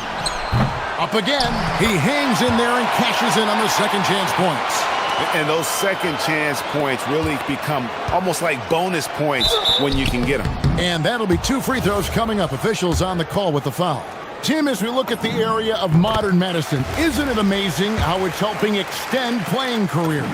Up again. He hangs in there and cashes in on the second chance points. And those second chance points really become almost like bonus points when you can get them. And that'll be 2 free throws coming up. Officials on the call with the foul. Tim, as we look at the area of modern medicine, isn't it amazing how it's helping extend playing careers?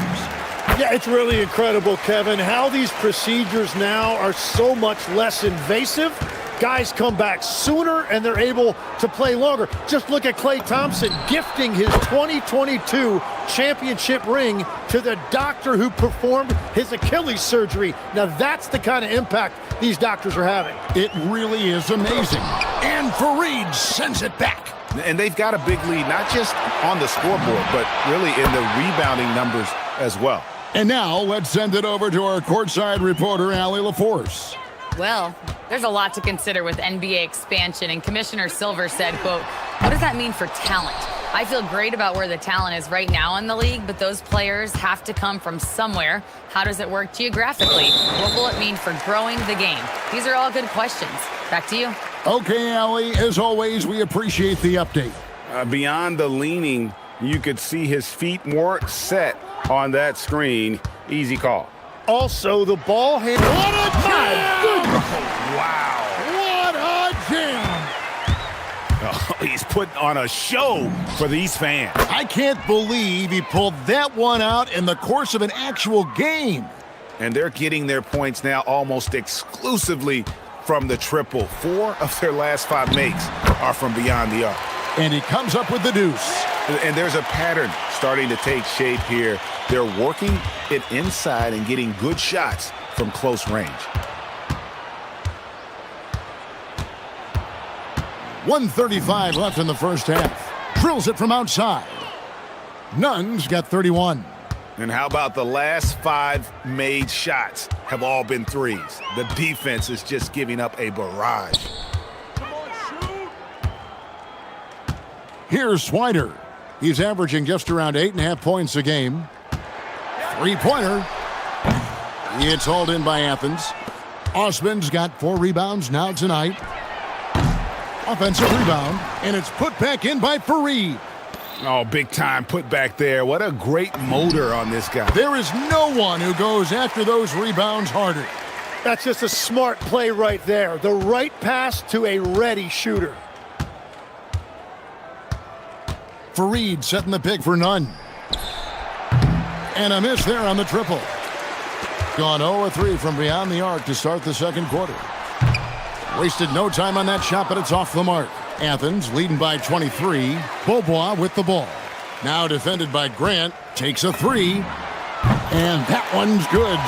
Yeah, it's really incredible, Kevin, how these procedures now are so much less invasive. Guys come back sooner and they're able to play longer. Just look at Klay Thompson gifting his 2022 championship ring to the doctor who performed his Achilles surgery. Now that's the kind of impact these doctors are having. It really is amazing. And Fareed sends it back. And they've got a big lead, not just on the scoreboard, but really in the rebounding numbers as well. And now let's send it over to our courtside reporter, Allie LaForce. Well, there's a lot to consider with NBA expansion, and Commissioner Silver said, quote, "What does that mean for talent? I feel great about where the talent is right now in the league, but those players have to come from somewhere. How does it work geographically? What will it mean for growing the game?" These are all good questions. Back to you. Okay, Allie, as always, we appreciate the update. Beyond the leaning, you could see his feet more set on that screen. Easy call. Also, the ball handle. What a jam! Wow. What a jam! Oh, he's putting on a show for these fans. I can't believe he pulled that one out in the course of an actual game. And they're getting their points now almost exclusively from the triple. 4 of their last 5 makes are from beyond the arc. And he comes up with the deuce. And there's a pattern starting to take shape here. They're working it inside and getting good shots from close range. 1:35 left in the first half. Drills it from outside. Nunn's got 31. And how about the last 5 made shots have all been threes? The defense is just giving up a barrage. Here's Swider. He's averaging just around 8.5 points a game. Three-pointer. It's hauled in by Athens. Osman's got 4 rebounds now tonight. Offensive rebound, and it's put back in by Fareed. Oh, big time put back there. What a great motor on this guy. There is no one who goes after those rebounds harder. That's just a smart play right there. The right pass to a ready shooter. Fareed setting the pick for Nunn. And a miss there on the triple. Gone 0-3 from beyond the arc to start the second quarter. Wasted no time on that shot, but it's off the mark. Athens leading by 23. Beaubois with the ball. Now defended by Grant. Takes a 3. And that one's good.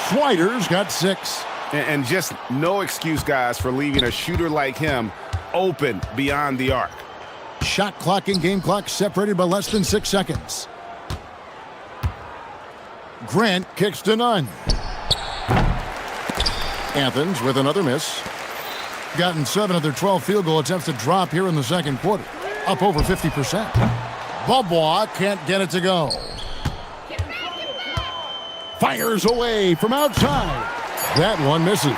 Swider's got 6. And just no excuse, guys, for leaving a shooter like him open beyond the arc. Shot clock and game clock separated by less than 6 seconds. Grant kicks to Nunn. Athens with another miss. Gotten 7 of their 12 field goal attempts to drop here in the second quarter. Up over 50%. Beaubois can't get it to go. Fires away from outside. That one misses.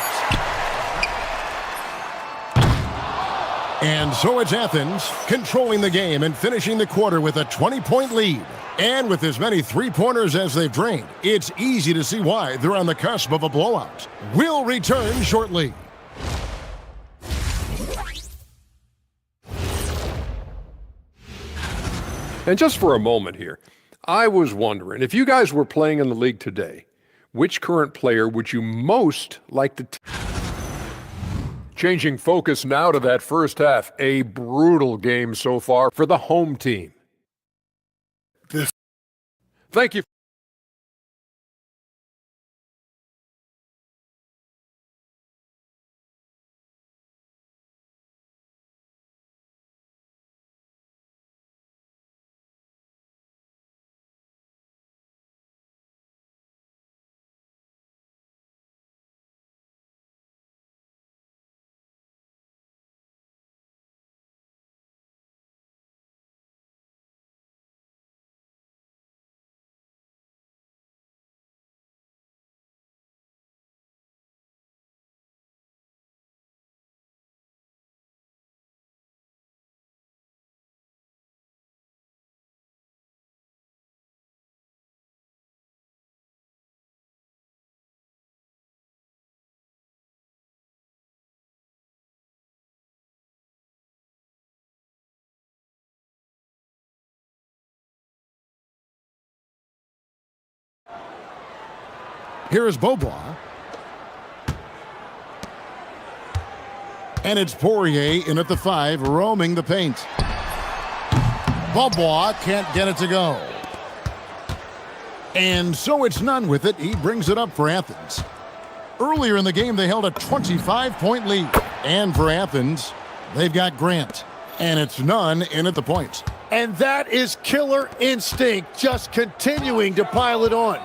And so it's Athens controlling the game and finishing the quarter with a 20-point lead. And with as many three-pointers as they've drained, it's easy to see why they're on the cusp of a blowout. We'll return shortly. And just for a moment here, I was wondering, if you guys were playing in the league today, which current player would you most like to... Changing focus now to that first half, a brutal game so far for the home team. Thank you. Here is Beaubois. And it's Poirier in at the 5, roaming the paint. Beaubois can't get it to go. And so it's Nunn with it. He brings it up for Athens. Earlier in the game, they held a 25-point lead. And for Athens, they've got Grant. And it's Nunn in at the point. And that is killer instinct, just continuing to pile it on.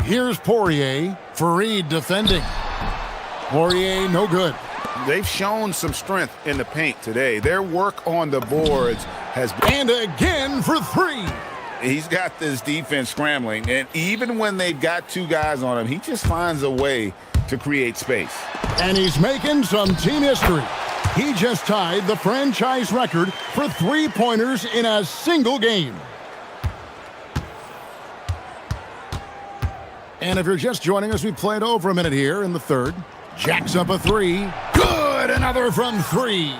Here's Poirier. Fareed defending. Poirier, no good. They've shown some strength in the paint today. Their work on the boards has been... And again for 3. He's got this defense scrambling, and even when they've got 2 guys on him, he just finds a way to create space. And he's making some team history. He just tied the franchise record for three-pointers in a single game. And if you're just joining us, we played over a minute here in the third. Jacks up a three. Good, another from three.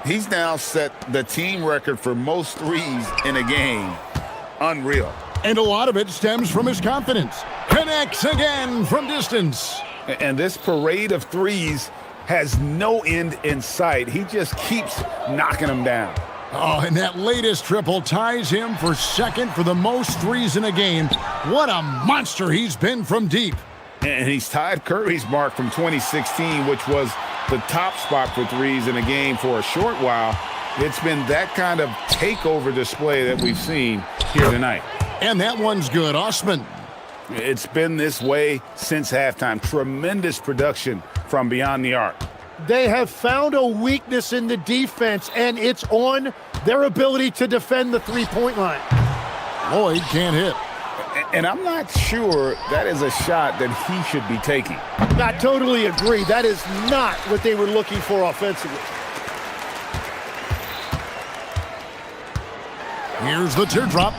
He's now set the team record for most threes in a game. Unreal. And a lot of it stems from his confidence. Connects again from distance. And this parade of threes has no end in sight. He just keeps knocking them down. Oh, and that latest triple ties him for second for the most threes in a game. What a monster he's been from deep. And he's tied Curry's mark from 2016, which was the top spot for threes in a game for a short while. It's been that kind of takeover display that we've seen here tonight. And that one's good. Osman. It's been this way since halftime. Tremendous production from beyond the arc. They have found a weakness in the defense, and it's on their ability to defend the three-point line. Lloyd can't hit. And I'm not sure that is a shot that he should be taking. I totally agree. That is not what they were looking for offensively. Here's the teardrop.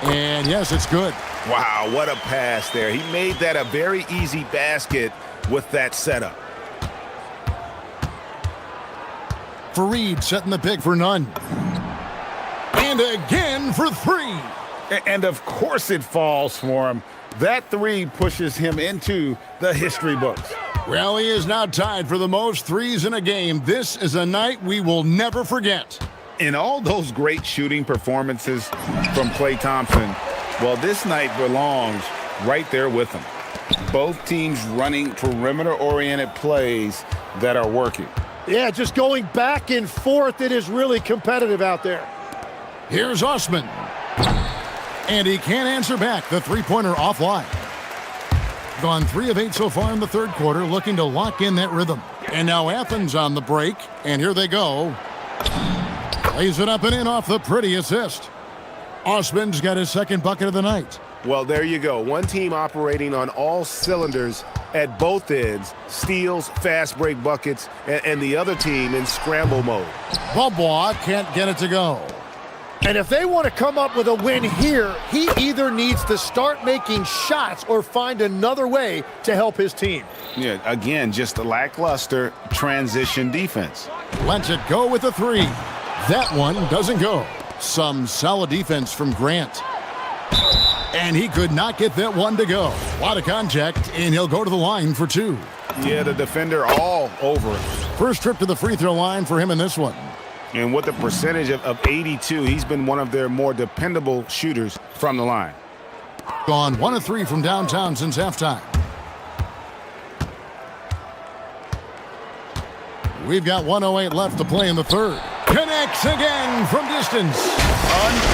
And yes, it's good. Wow, what a pass there. He made that a very easy basket with that setup. Fareed setting the pick for none. And again for three. And of course it falls for him. That three pushes him into the history books. Well, he is now tied for the most threes in a game. This is a night we will never forget. In all those great shooting performances from Klay Thompson, well, this night belongs right there with him. Both teams running perimeter-oriented plays that are working. Yeah, just going back and forth. It is really competitive out there. Here's Osman. And he can't answer back. The three-pointer offline. Gone 3 of 8 so far in the third quarter, looking to lock in that rhythm. And now Athens on the break, and here they go. Lays it up and in off the pretty assist. Osman's got his second bucket of the night. Well, there you go. One team operating on all cylinders at both ends. Steals, fast break buckets, and the other team in scramble mode. Bobois can't get it to go. And if they want to come up with a win here, he either needs to start making shots or find another way to help his team. Yeah, again, just a lackluster transition defense. Lets it go with a three. That one doesn't go. Some solid defense from Grant. And he could not get that one to go. A lot of contact, and he'll go to the line for two. Yeah, the defender all over it. First trip to the free throw line for him in this one. And with a percentage of 82, he's been one of their more dependable shooters from the line. Gone 1 of 3 from downtown since halftime. We've got 1:08 left to play in the third. Connects again from distance.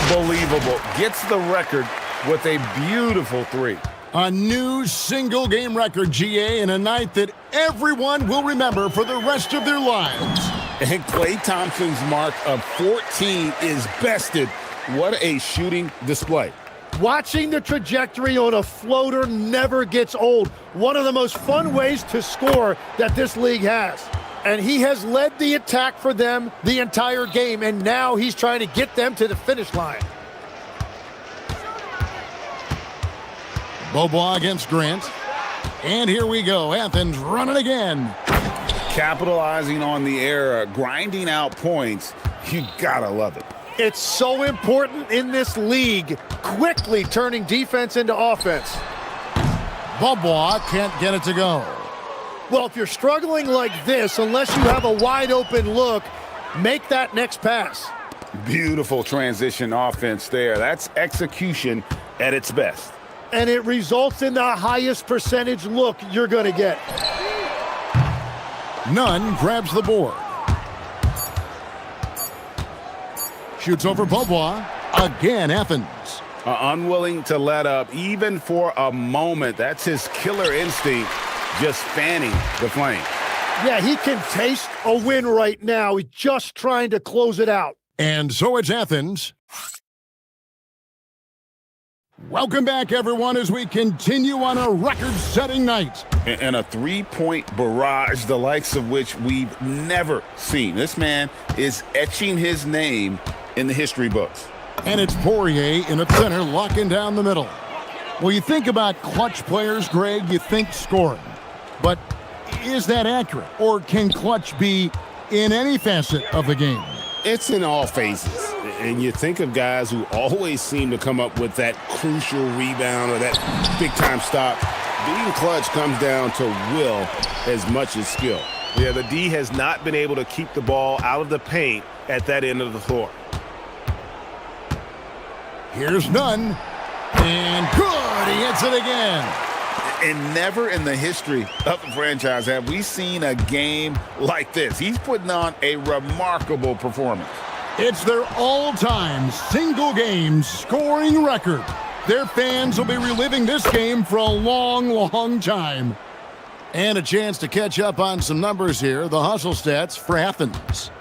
Unbelievable. Gets the record with a beautiful three. A new single game record, GA, in a night that everyone will remember for the rest of their lives. And Klay Thompson's mark of 14 is bested. What a shooting display. Watching the trajectory on a floater never gets old. One of the most fun ways to score that this league has. And he has led the attack for them the entire game, and now he's trying to get them to the finish line. Bobois against Grant. And here we go. Athens running again. Capitalizing on the error, grinding out points. You gotta love it. It's so important in this league, quickly turning defense into offense. Bobois can't get it to go. Well, if you're struggling like this, unless you have a wide open look, make that next pass. Beautiful transition offense there. That's execution at its best. And it results in the highest percentage look you're going to get. Nunn grabs the board. Shoots over Bobois. Again, Athens. Unwilling to let up even for a moment. That's his killer instinct, just fanning the flame. Yeah, he can taste a win right now. He's just trying to close it out. And so it's Athens. Welcome back, everyone, as we continue on a record-setting night. And a three-point barrage, the likes of which we've never seen. This man is etching his name in the history books. And it's Poirier in a center, locking down the middle. Well, you think about clutch players, Greg, you think scoring. But is that accurate? Or can clutch be in any facet of the game? It's in all phases. And you think of guys who always seem to come up with that crucial rebound or that big-time stop. Being clutch comes down to will as much as skill. Yeah, the D has not been able to keep the ball out of the paint at that end of the floor. Here's none. And good, he hits it again. And never in the history of the franchise have we seen a game like this. He's putting on a remarkable performance. It's their all-time single-game scoring record. Their fans will be reliving this game for a long, long time. And a chance to catch up on some numbers here. The hustle stats for Athens.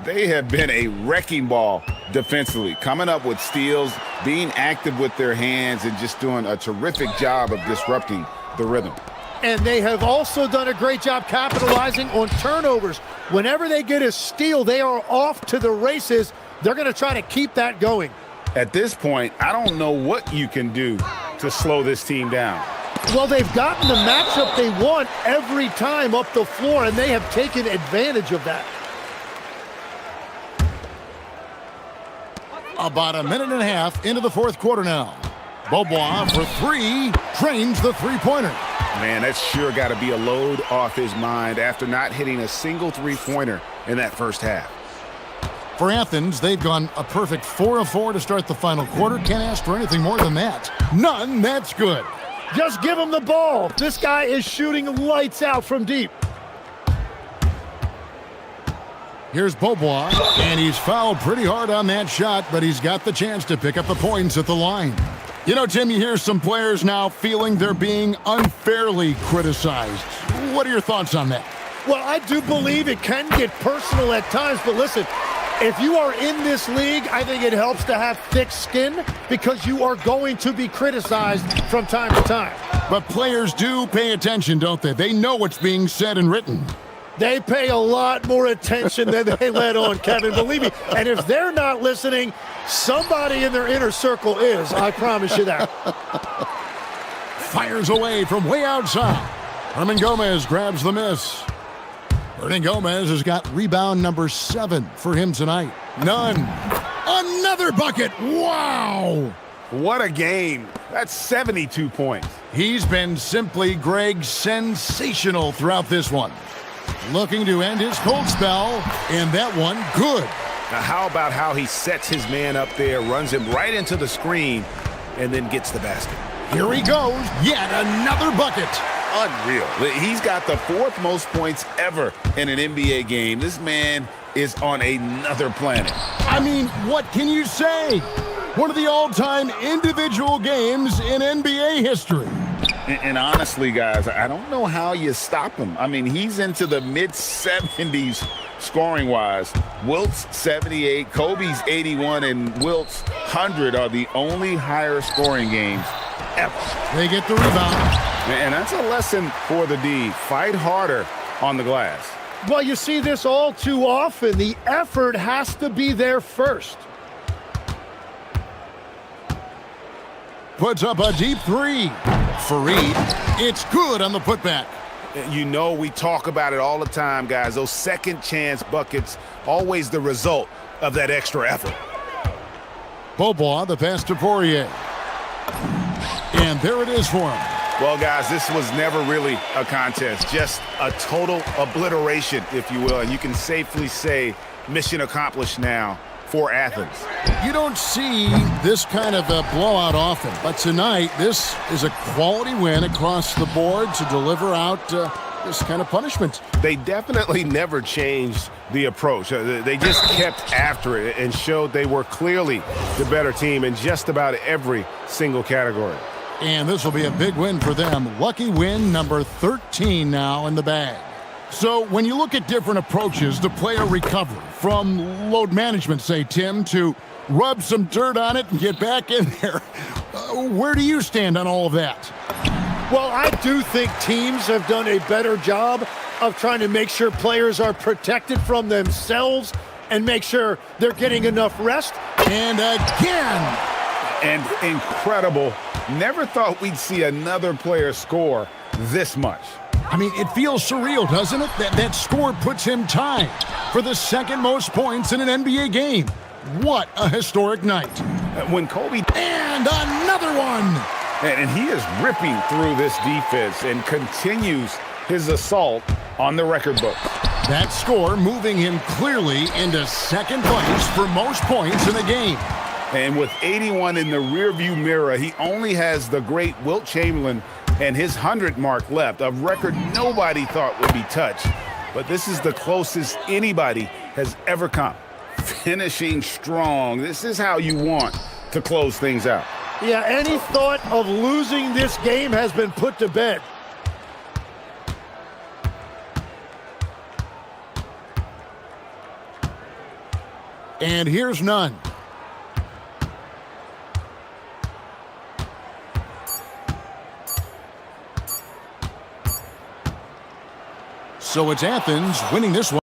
They have been a wrecking ball defensively, coming up with steals, being active with their hands, and just doing a terrific job of disrupting the rhythm. And they have also done a great job capitalizing on turnovers. Whenever they get a steal, they are off to the races. They're going to try to keep that going. At this point, I don't know what you can do to slow this team down. Well, they've gotten the matchup they want every time up the floor, and they have taken advantage of that. About a minute and a half into the fourth quarter now. Beaubois for three, trains the three-pointer. Man, that's sure got to be a load off his mind after not hitting a single three-pointer in that first half. For Athens, they've gone a perfect 4 of 4 to start the final quarter. Can't ask for anything more than that. None, that's good. Just give him the ball. This guy is shooting lights out from deep. Here's Beaubois, and he's fouled pretty hard on that shot, but he's got the chance to pick up the points at the line. You know, Tim, you hear some players now feeling they're being unfairly criticized. What are your thoughts on that? Well, I do believe it can get personal at times, but listen, if you are in this league, I think it helps to have thick skin because you are going to be criticized from time to time. But players do pay attention, don't they? They know what's being said and written. They pay a lot more attention than they let on, Kevin, believe me. And if they're not listening, somebody in their inner circle is. I promise you that. Fires away from way outside. Herman Gomez grabs the miss. Hernan Gomez has got rebound number 7 for him tonight. None. Another bucket. Wow. What a game. That's 72 points. He's been simply, Greg, sensational throughout this one. Looking to end his cold spell, and that one good. Now how about how he sets his man up there, runs him right into the screen, and then gets the basket. Here he goes, yet another bucket. Unreal. He's got the 4th most points ever in an NBA game. This man is on another planet. I mean, what can you say? One of the all-time individual games in NBA history. And honestly, guys, I don't know how you stop him. I mean, he's into the mid-70s scoring-wise. Wilt's 78, Kobe's 81, and Wilt's 100 are the only higher scoring games ever. They get the rebound. And that's a lesson for the D. Fight harder on the glass. Well, you see this all too often. The effort has to be there first. Puts up a deep 3. Fareed, it's good on the putback. You know, we talk about it all the time, guys. Those second chance buckets, always the result of that extra effort. Beaubois, the pass to Poirier. And there it is for him. Well, guys, this was never really a contest, just a total obliteration, if you will. And you can safely say mission accomplished now for Athens. You don't see this kind of a blowout often, but tonight this is a quality win across the board to deliver out this kind of punishment. They definitely never changed the approach. They just kept after it and showed they were clearly the better team in just about every single category. And this will be a big win for them. Lucky win number 13 now in the bag. So when you look at different approaches to player recovery, from load management, say, Tim, to rub some dirt on it and get back in there, where do you stand on all of that? Well, I do think teams have done a better job of trying to make sure players are protected from themselves and make sure they're getting enough rest. And again. And incredible Never thought we'd see another player score this much. I mean, it feels surreal, doesn't it? That score puts him tied for the second most points in an NBA game. What a historic night. When Kobe... And another one! And he is ripping through this defense and continues his assault on the record book. That score moving him clearly into second place for most points in a game. And with 81 in the rearview mirror, he only has the great Wilt Chamberlain and his 100 mark left, a record nobody thought would be touched. But this is the closest anybody has ever come. Finishing strong. This is how you want to close things out. Yeah, any thought of losing this game has been put to bed. And here's none. So it's Athens winning this one.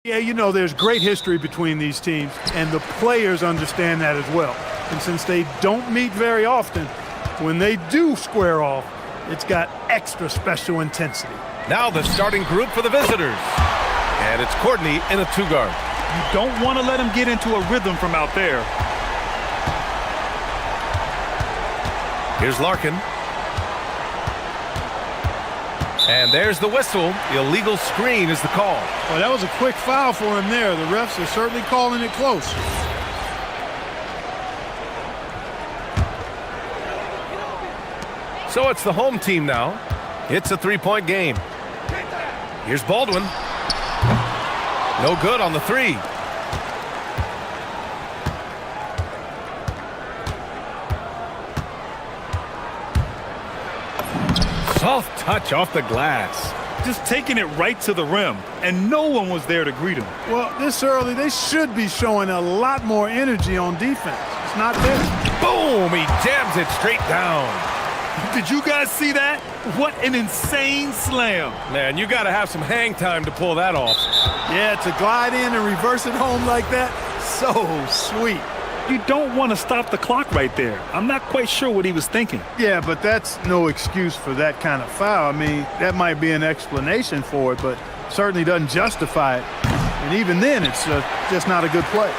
Yeah, you know, there's great history between these teams, and the players understand that as well. And since they don't meet very often, when they do square off, it's got extra special intensity. Now the starting group for the visitors. And it's Courtney in a two-guard. You don't want to let him get into a rhythm from out there. Here's Larkin. And there's the whistle. Illegal screen is the call. Well, that was a quick foul for him there. The refs are certainly calling it close. So it's the home team now. It's a three-point game. Here's Baldwin. No good on the three. Soft touch off the glass. Just taking it right to the rim, and no one was there to greet him. Well, this early, they should be showing a lot more energy on defense. It's not there. Boom! He jams it straight down. Did you guys see that? What an insane slam. Man, you got to have some hang time to pull that off. Yeah, to glide in and reverse it home like that, so sweet. You don't want to stop the clock right there. I'm not quite sure what he was thinking. Yeah, but that's no excuse for that kind of foul. I mean, that might be an explanation for it, but certainly doesn't justify it. And even then, it's just not a good play.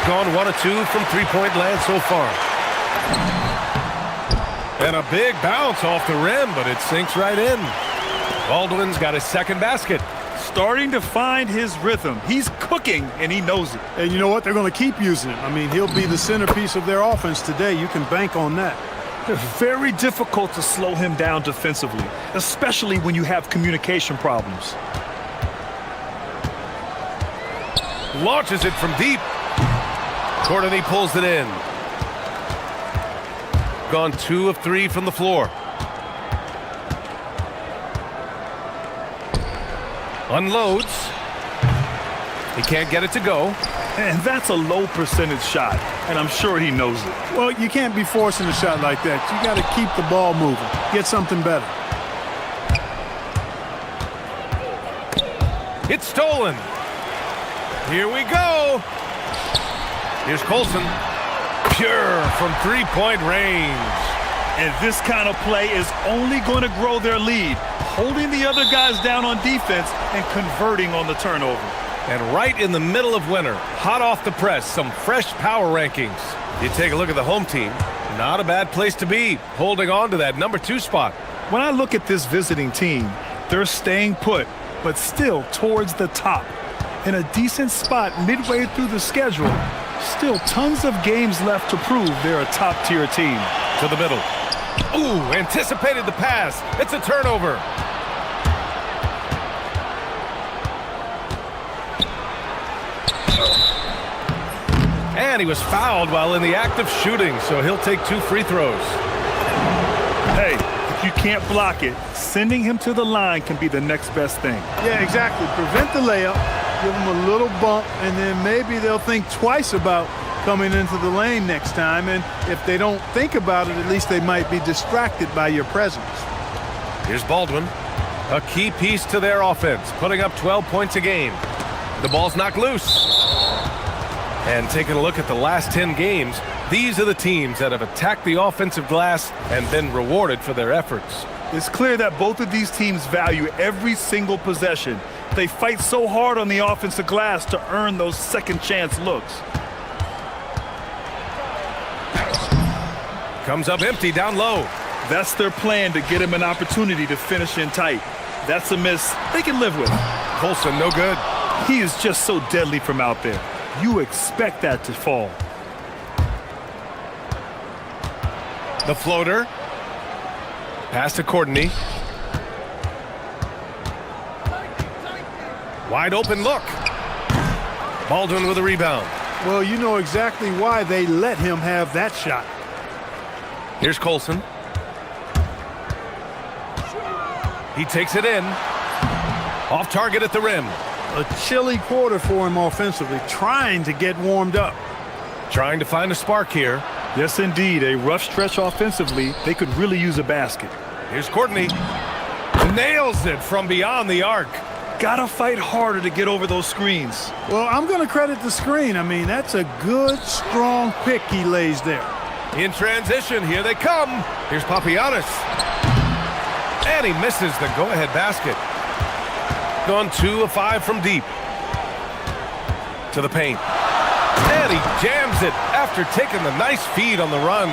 Gone 1 of 2 from three-point land so far. And a big bounce off the rim, but it sinks right in. Baldwin's got his second basket. Starting to find his rhythm. He's cooking, and he knows it. And you know what? They're going to keep using him. I mean, he'll be the centerpiece of their offense today. You can bank on that. Very difficult to slow him down defensively, especially when you have communication problems. Launches it from deep. Courtney pulls it in. Gone 2 of 3 from the floor. Unloads. He can't get it to go. And that's a low percentage shot, and I'm sure he knows it. Well, you can't be forcing a shot like that. You got to keep the ball moving. Get something better. It's stolen. Here we go. Here's Colson. Pure from three-point range. And this kind of play is only going to grow their lead, holding the other guys down on defense and converting on the turnover. And right in the middle of winter, hot off the press, some fresh power rankings. You take a look at the home team, not a bad place to be, holding on to that number 2 spot. When I look at this visiting team, they're staying put, but still towards the top. In a decent spot midway through the schedule, still tons of games left to prove they're a top-tier team. To the middle. Ooh, anticipated the pass. It's a turnover. And he was fouled while in the act of shooting, so he'll take 2 free throws. Hey, if you can't block it, sending him to the line can be the next best thing. Yeah, exactly. Prevent the layup, give him a little bump, and then maybe they'll think twice about coming into the lane next time. And if they don't think about it, at least they might be distracted by your presence. Here's Baldwin, a key piece to their offense, putting up 12 points a game. The ball's knocked loose. And taking a look at the last 10 games, these are the teams that have attacked the offensive glass and been rewarded for their efforts. It's clear that both of these teams value every single possession. They fight so hard on the offensive glass to earn those second chance looks. Comes up empty down low. That's their plan to get him an opportunity to finish in tight. That's a miss they can live with. Colson, no good. He is just so deadly from out there. You expect that to fall. The floater. Pass to Courtney. Wide open look. Baldwin with a rebound. Well, you know exactly why they let him have that shot. Here's Colson. He takes it in. Off target at the rim. A chilly quarter for him offensively, trying to get warmed up. Trying to find a spark here. Yes, indeed. A rough stretch offensively. They could really use a basket. Here's Courtney. Nails it from beyond the arc. Gotta fight harder to get over those screens. Well, I'm going to credit the screen. I mean, that's a good, strong pick he lays there. In transition, here they come. Here's Papagiannis. And he misses the go-ahead basket. Gone 2 of 5 from deep. To the paint. And he jams it after taking the nice feed on the run.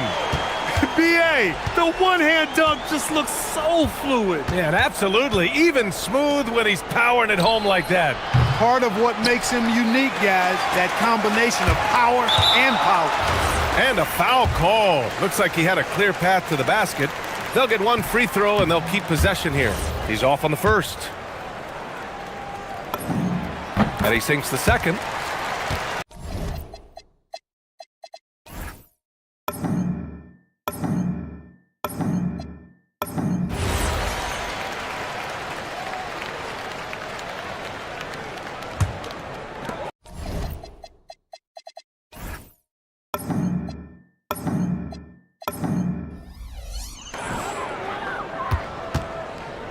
B.A., the one-hand dunk just looks so fluid. Yeah, and absolutely. Even smooth when he's powering it home like that. Part of what makes him unique, guys, that combination of power and power. And a foul call. Looks like he had a clear path to the basket. They'll get one free throw and they'll keep possession here. He's off on the first. And he sinks the second.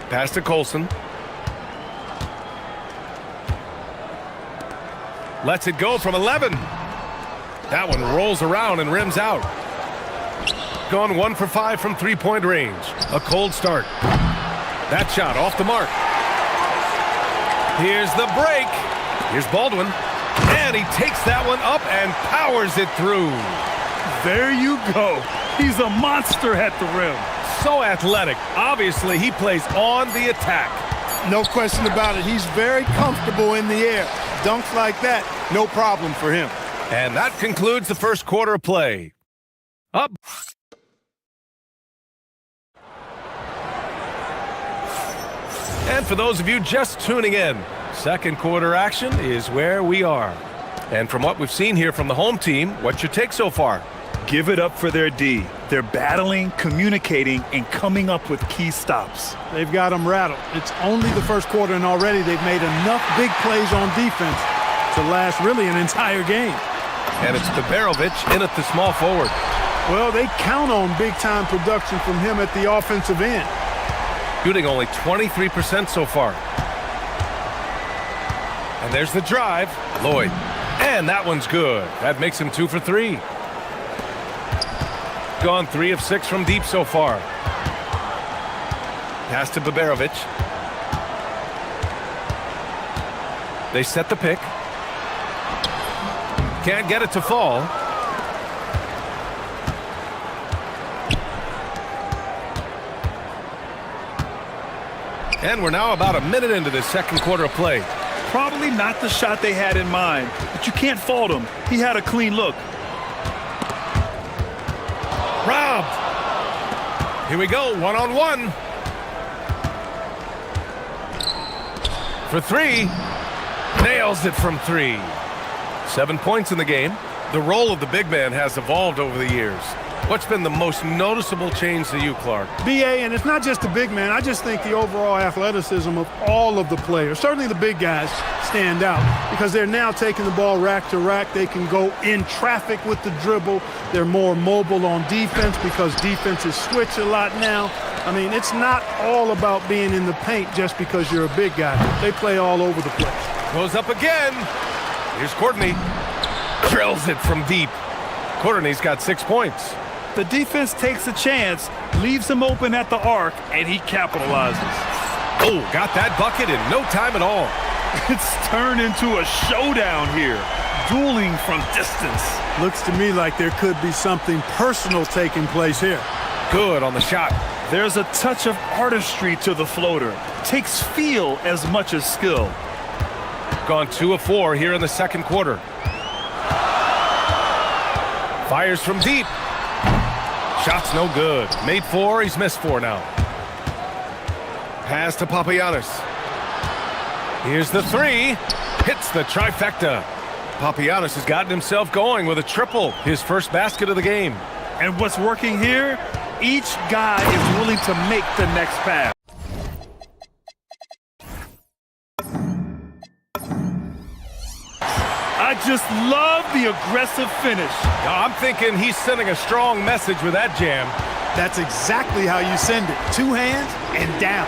Pass to Colson. Lets it go from 11. That one rolls around and rims out. Gone 1 for 5 from three-point range. A cold start. That shot off the mark. Here's the break. Here's Baldwin. And he takes that one up and powers it through. There you go. He's a monster at the rim. So athletic. Obviously, he plays on the attack. No question about it. He's very comfortable in the air. Dunks like that, no problem for him. And that concludes the first quarter of play. Up. And for those of you just tuning in, second quarter action is where we are. And from what we've seen here from the home team, what's your take so far? Give it up for their D. They're battling, communicating, and coming up with key stops. They've got them rattled. It's only the first quarter, and already they've made enough big plays on defense to last really an entire game. And it's Beberovic in at the small forward. Well, they count on big-time production from him at the offensive end. Shooting only 23% so far. And there's the drive. Lloyd. And that one's good. That makes him 2 for 3. Gone 3 of 6 from deep so far. Pass to Beberovic. They set the pick. Can't get it to fall. And we're now about a minute into the second quarter of play. Probably not the shot they had in mind, but you can't fault him. He had a clean look. Robbed. Here we go, one-on-one. For 3. Nails it from 3. 7 points in the game. The role of the big man has evolved over the years. What's been the most noticeable change to you, Clark? B.A., and it's not just the big man. I just think the overall athleticism of all of the players, certainly the big guys, stand out because they're now taking the ball rack to rack. They can go in traffic with the dribble. They're more mobile on defense because defenses switch a lot now. I mean, it's not all about being in the paint just because you're a big guy. They play all over the place. Goes up again. Here's Courtney. Drills it from deep. Courtney's got 6 points. The defense takes a chance, leaves him open at the arc, and he capitalizes. Oh, got that bucket in no time at all. It's turned into a showdown here, dueling from distance. Looks to me like there could be something personal taking place here. Good on the shot. There's a touch of artistry to the floater. Takes feel as much as skill. Gone 2 of 4 here in the second quarter. Fires from deep. Shot's no good. Made 4, he's missed 4 now. Pass to Papagiannis. Here's the 3. Hits the trifecta. Papagiannis has gotten himself going with a triple, his first basket of the game. And what's working here? Each guy is willing to make the next pass. I just love the aggressive finish. I'm thinking he's sending a strong message with that jam. That's exactly how you send it. 2 hands and down.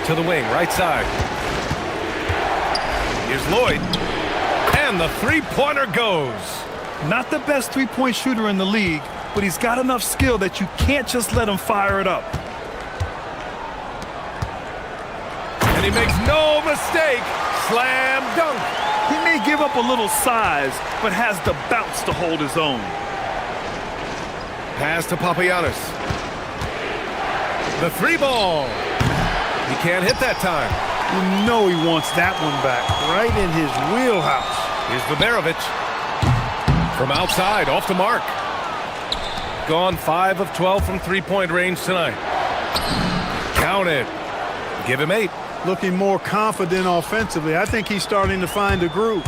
To the wing, right side. Here's Lloyd. And the three-pointer goes. Not the best three-point shooter in the league, but he's got enough skill that you can't just let him fire it up. And he makes no mistake. Slam dunk. He may give up a little size, but has the bounce to hold his own. Pass to Papagiannis. The three ball. He can't hit that time. You know he wants that one back, right in his wheelhouse. Here's Baberovic. From outside, off the mark. Gone 5 of 12 from three-point range tonight. Count it. Give him 8. Looking more confident offensively. I think he's starting to find a groove.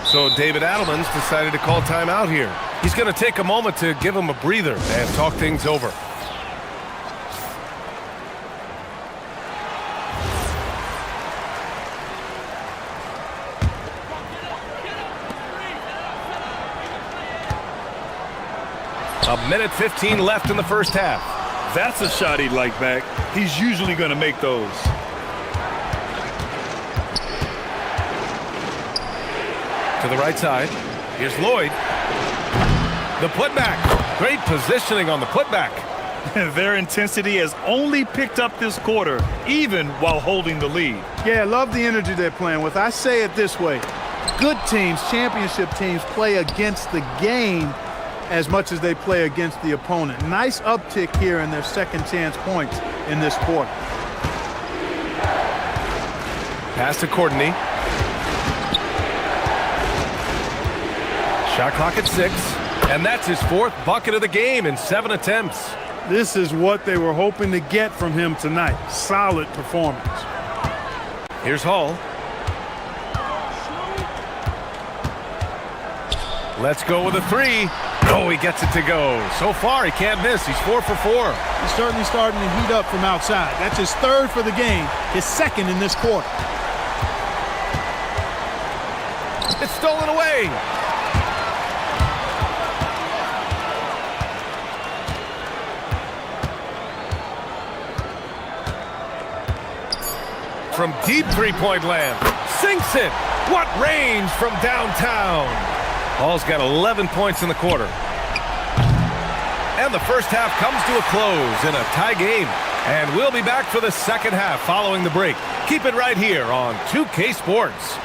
So David Adelman's decided to call timeout here. He's going to take a moment to give him a breather and talk things over. A minute 15 left in the first half. That's a shot he'd like back. He's usually going to make those. To the right side. Here's Lloyd. The putback. Great positioning on the putback. Their intensity has only picked up this quarter, even while holding the lead. Yeah, I love the energy they're playing with. I say it this way. Good teams, championship teams, play against the game as much as they play against the opponent. Nice uptick here in their second chance points in this quarter. Pass to Courtney. Shot clock at 6, and that's his 4th bucket of the game in 7 attempts. This is what they were hoping to get from him tonight. Solid performance. Here's Hall. Let's go with a 3. Oh, he gets it to go. So far, he can't miss. He's 4 for 4. He's certainly starting to heat up from outside. That's his 3rd for the game, his 2nd in this quarter. It's stolen away. From deep three-point land. Sinks it. What range from downtown. Hall's got 11 points in the quarter. And the first half comes to a close in a tie game. And we'll be back for the second half following the break. Keep it right here on 2K Sports.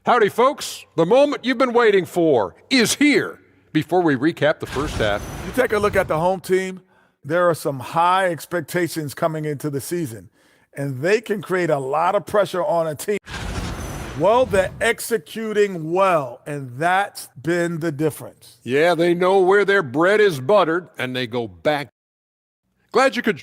Howdy, folks. The moment you've been waiting for is here. Before we recap the first half, You take a look at the home team, there are some high expectations coming into the season, and they can create a lot of pressure on a team. Well, they're executing well, and that's been the difference. yeah, they know where their bread is buttered, and they go back. Glad you could.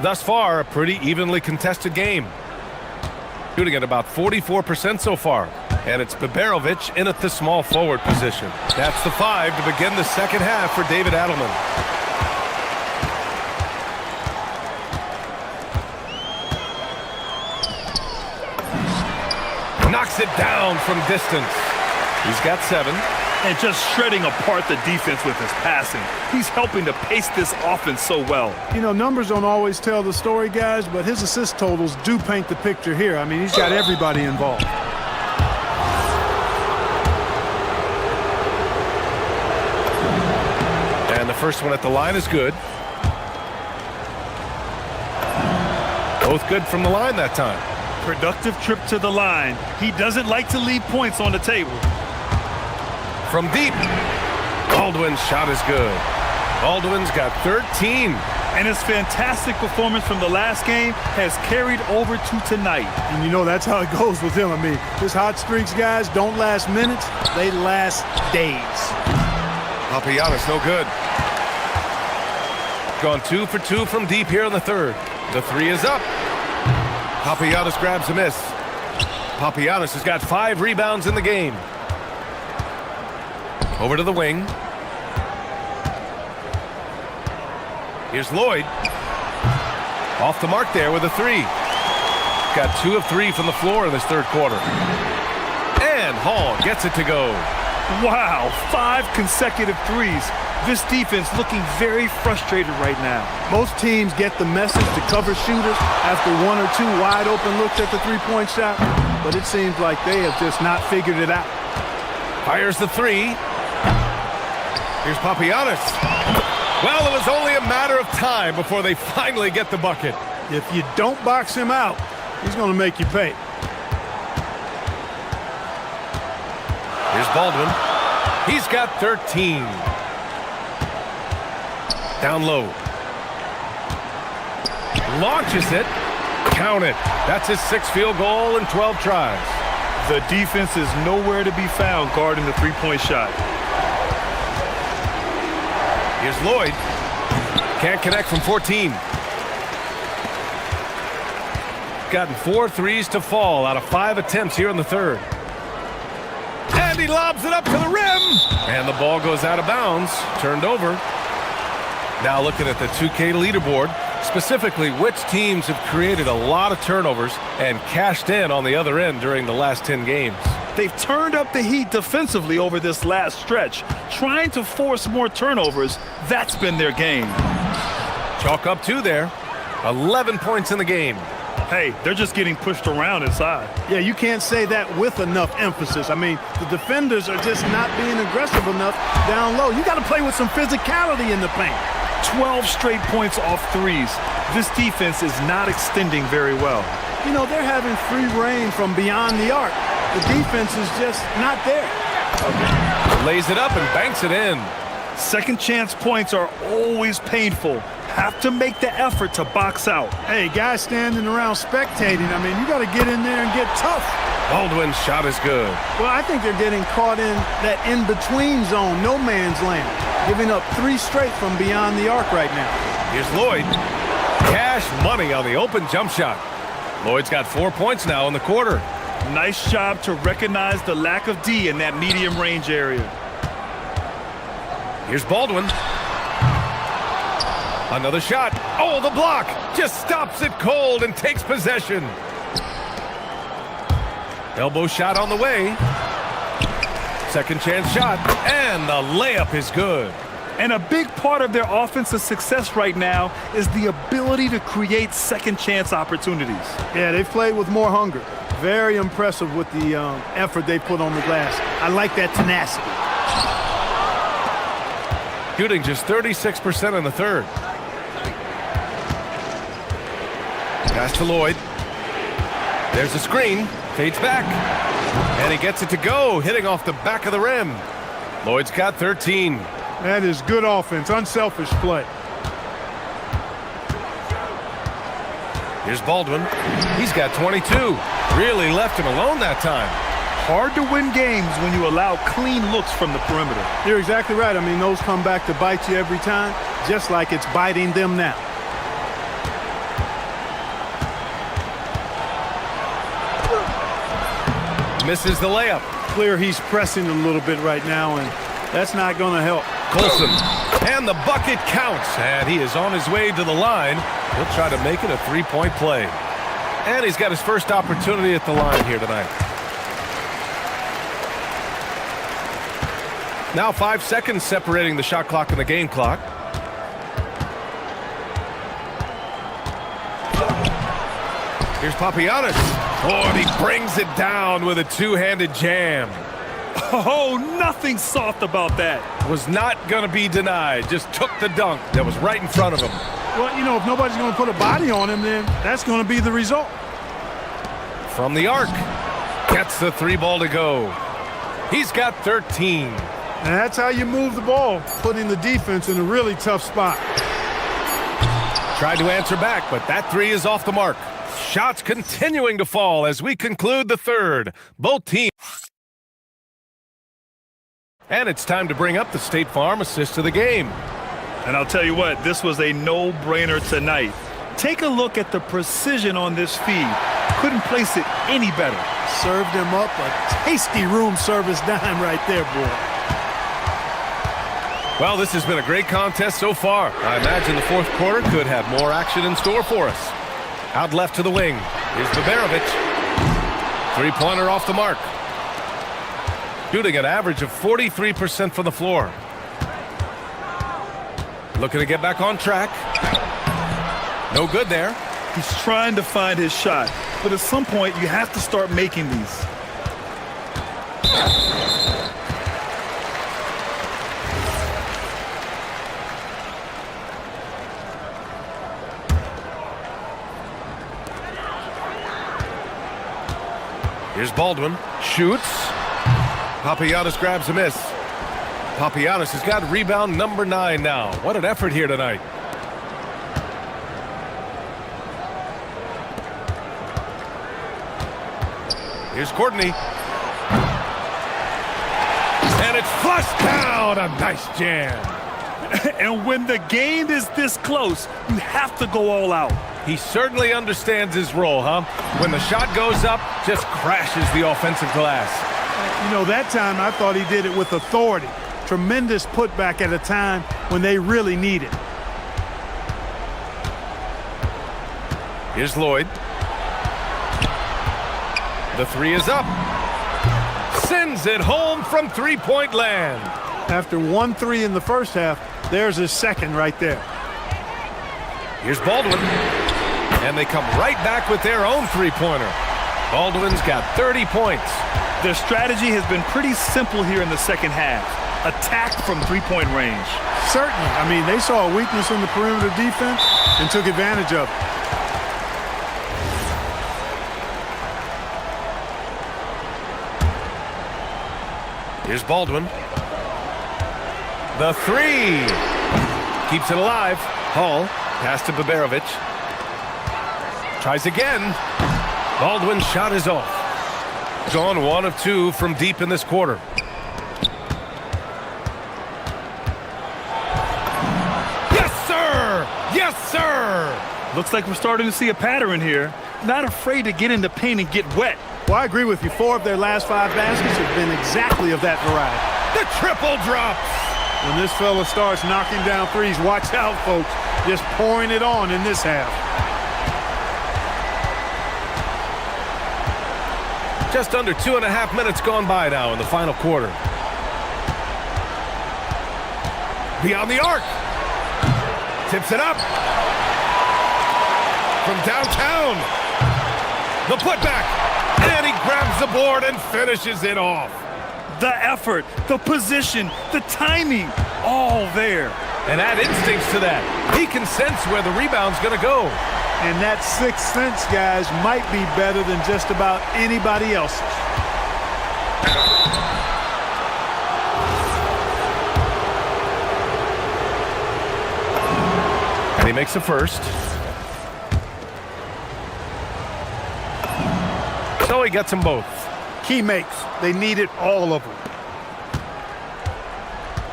Thus far, a pretty evenly contested game. Shooting at about 44% so far. And it's Baberovic in at the small forward position. That's the 5 to begin the second half for David Adelman. Knocks it down from distance. He's got 7. And just shredding apart the defense with his passing. He's helping to pace this offense so well. You know, numbers don't always tell the story, guys, but his assist totals do paint the picture here. I mean, he's got everybody involved. first one at the line is good. Both good from the line that time. Productive trip to the line. He doesn't like to leave points on the table. From deep, Baldwin's shot is good. Baldwin's got 13. And his fantastic performance from the last game has carried over to tonight. And you know that's how it goes with him. I mean, his hot streaks, guys, don't last minutes. They last days. Papagiannis, no good. Gone 2 for 2 from deep here in the third. The three is up. Papagiannis grabs a miss. Papagiannis has got 5 rebounds in the game. Over to the wing. Here's Lloyd. Off the mark there with a 3. Got 2 of 3 from the floor in this third quarter. And Hall gets it to go. Wow, 5 consecutive threes. This defense looking very frustrated right now. Most teams get the message to cover shooters after 1 or 2 wide open looks at the three-point shot, but it seems like they have just not figured it out. Fires the 3. Here's Papagiannis. Well, it was only a matter of time before they finally get the bucket. If you don't box him out, he's going to make you pay. Here's Baldwin. He's got 13. Down low. Launches it. Count it. That's his 6th field goal in 12 tries. The defense is nowhere to be found guarding the three-point shot. Here's Lloyd. Can't connect from 14. Gotten 4 threes to fall out of 5 attempts here in the third. And he lobs it up to the rim. And the ball goes out of bounds. Turned over. Now looking at the 2K leaderboard, specifically which teams have created a lot of turnovers and cashed in on the other end during the last 10 games. They've turned up the heat defensively over this last stretch, trying to force more turnovers. That's been their game. Chalk up 2 there. 11 points in the game. Hey, they're just getting pushed around inside. Yeah, you can't say that with enough emphasis. I mean, the defenders are just not being aggressive enough down low. You got to play with some physicality in the paint. 12 straight points off threes. This defense is not extending very well. You know, they're having free reign from beyond the arc. The defense is just not there. Lays it up and banks it in. Second chance points are always painful. Have to make the effort to box out. Hey, guys standing around spectating, I mean, you got to get in there and get tough. Baldwin's shot is good. Well, I think they're getting caught in that in-between zone, no man's land, giving up 3 straight from beyond the arc right now. Here's Lloyd. Cash money on the open jump shot. Lloyd's got 4 points now in the quarter. Nice job to recognize the lack of D in that medium range area. Here's Baldwin. Another shot. Oh, the block. Just stops it cold and takes possession. Elbow shot on the way. Second chance shot. And the layup is good. And a big part of their offensive success right now is the ability to create second chance opportunities. Yeah, they've played with more hunger. Very impressive with the effort they put on the glass. I like that tenacity. Shooting just 36% in the third. Pass to Lloyd. There's a screen. Fades back. And he gets it to go, hitting off the back of the rim. Lloyd's got 13. That is good offense, unselfish play. Here's Baldwin. He's got 22. Really left him alone that time. Hard to win games when you allow clean looks from the perimeter. You're exactly right. I mean, those come back to bite you every time, just like it's biting them now. Misses the layup. Clear he's pressing a little bit right now, and that's not going to help. Colson. And the bucket counts. And he is on his way to the line. He'll try to make it a three-point play. And he's got his first opportunity at the line here tonight. Now 5 seconds separating the shot clock and the game clock. Here's Papagiannis. Oh, and he brings it down with a two-handed jam. Oh, nothing soft about that. Was not going to be denied. Just took the dunk that was right in front of him. Well, you know, if nobody's going to put a body on him, then that's going to be the result. From the arc. Gets the 3 ball to go. He's got 13. And that's how you move the ball, putting the defense in a really tough spot. Tried to answer back, but that 3 is off the mark. Shots continuing to fall as we conclude the third. Both teams. And it's time to bring up the State Farm assist of the game. And I'll tell you what, this was a no-brainer tonight. Take a look at the precision on this feed. Couldn't place it any better. Served him up a tasty room service dime right there, boy. Well, this has been a great contest so far. I imagine the fourth quarter could have more action in store for us. Out left to the wing. Here's Baberovic. 3-pointer off the mark. Shooting an average of 43% from the floor. Looking to get back on track. No good there. He's trying to find his shot, but at some point you have to start making these. Here's Baldwin. Shoots. Papagiannis grabs a miss. Papagiannis has got rebound number 9 now. What an effort here tonight. Here's Courtney. And it's flushed down. A nice jam. And when the game is this close, you have to go all out. He certainly understands his role, huh? When the shot goes up, just crashes the offensive glass. You know, that time I thought he did it with authority. Tremendous putback at a time when they really need it. Here's Lloyd. The 3 is up. Sends it home from 3-point land. After 1-3 in the first half, there's his second right there. Here's Baldwin. And they come right back with their own 3-pointer. Baldwin's got 30 points. Their strategy has been pretty simple here in the second half. Attack from 3-point range. Certainly. I mean, they saw a weakness in the perimeter defense and took advantage of it. Here's Baldwin. The 3. Keeps it alive. Hall. Pass to Baberovic. Tries again. Baldwin's shot is off. Gone 1 of 2 from deep in this quarter. Yes, sir! Yes, sir! Looks like we're starting to see a pattern here. Not afraid to get in the paint and get wet. Well, I agree with you. 4 of their last 5 baskets have been exactly of that variety. The triple drops! When this fella starts knocking down threes, watch out, folks. Just pouring it on in this half. Just under 2.5 minutes gone by now in the final quarter. Beyond the arc. Tips it up. From downtown. The putback. And he grabs the board and finishes it off. The effort, the position, the timing, all there. And add instincts to that. He can sense where the rebound's going to go. And that sixth sense, guys, might be better than just about anybody else's. And he makes the first. So he gets them both. Key makes. They needed all of them.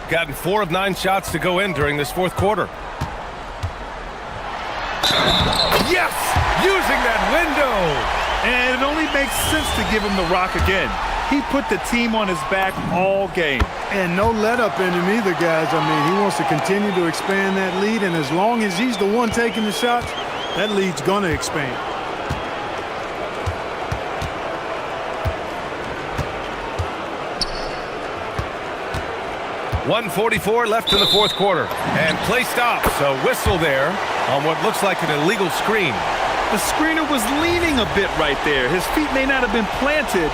Gotten 4 of 9 shots to go in during this fourth quarter. Yes! Using that window! And it only makes sense to give him the rock again. He put the team on his back all game. And no let up in him either, guys. I mean, he wants to continue to expand that lead, and as long as he's the one taking the shots, that lead's going to expand. .144 left in the fourth quarter. And play stops. A whistle there on what looks like an illegal screen. The screener was leaning a bit right there. His feet may not have been planted,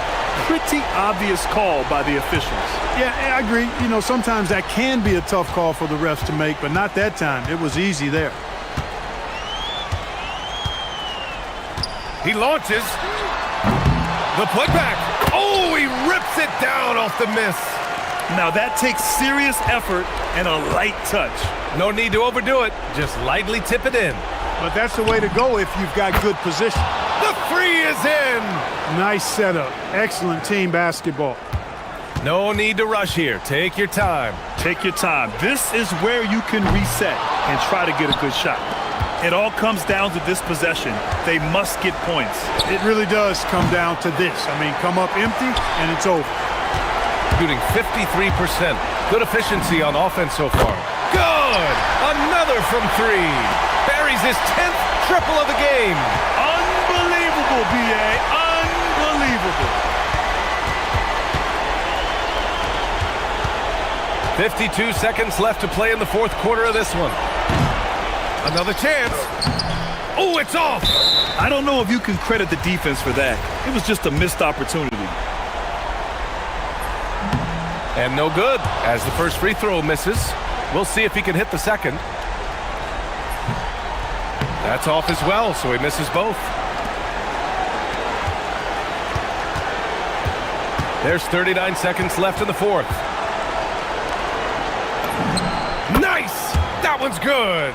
pretty obvious call by the officials. Yeah, I agree. You know, sometimes that can be a tough call for the refs to make, but not that time. It was easy there. He launches. The putback. Oh, he rips it down off the miss. Now that takes serious effort and a light touch. No need to overdo it. Just lightly tip it in. But that's the way to go if you've got good position. The three is in. Nice setup. Excellent team basketball. No need to rush here. Take your time. Take your time. This is where you can reset and try to get a good shot. It all comes down to this possession. They must get points. It really does come down to this. I mean, come up empty and it's over. Shooting 53%. Good efficiency on offense so far. Good! Another from three. Buries his 10th triple of the game. Unbelievable, B.A. Unbelievable. 52 seconds left to play in the fourth quarter of this one. Another chance. Oh, it's off. I don't know if you can credit the defense for that. It was just a missed opportunity. And no good, as the first free throw misses. We'll see if he can hit the second. That's off as well, so he misses both. There's 39 seconds left in the fourth. Nice! That one's good.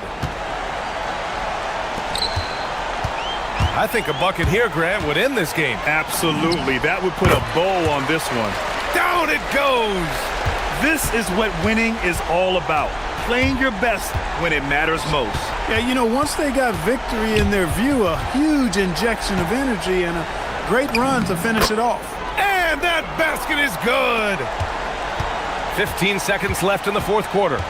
I think a bucket here, Grant, would end this game. Absolutely. That would put a bow on this one. Down it goes! This is what winning is all about. Playing your best when it matters most. Yeah, you know, once they got victory in their view, a huge injection of energy and a great run to finish it off. And that basket is good! 15 seconds left in the fourth quarter.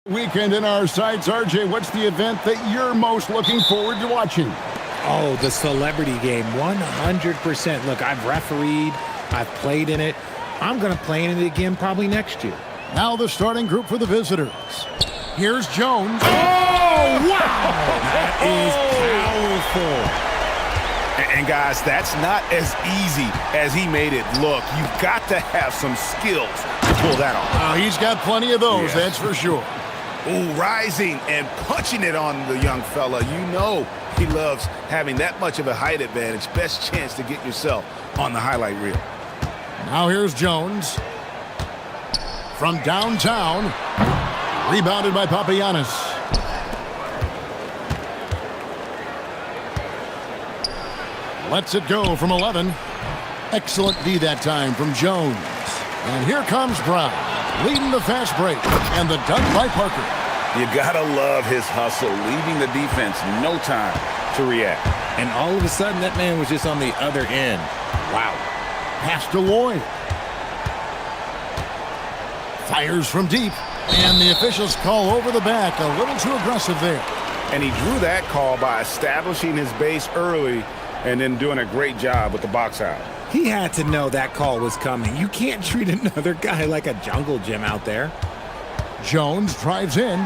Weekend in our sights. RJ, what's the event that you're most looking forward to watching? Oh, the celebrity game, 100%. Look, I've refereed, I've played in it. I'm going to play in it again probably next year. Now the starting group for the visitors. Here's Jones. Oh, wow! That is powerful. And guys, that's not as easy as he made it look. You've got to have some skills to pull that off. He's got plenty of those, that's for sure. Ooh, rising and punching it on the young fella. You know he loves having that much of a height advantage. Best chance to get yourself on the highlight reel. Now here's Jones. From downtown. Rebounded by Papagiannis. Lets it go from 11. Excellent D that time from Jones. And here comes Brown, leading the fast break, and the dunk by Parker. You gotta love his hustle, leaving the defense no time to react. And all of a sudden, that man was just on the other end. Wow. Pass to Lloyd. Fires from deep, and the officials call over the back. A little too aggressive there. And he drew that call by establishing his base early and then doing a great job with the box out. He had to know that call was coming. You can't treat another guy like a jungle gym out there. Jones drives in.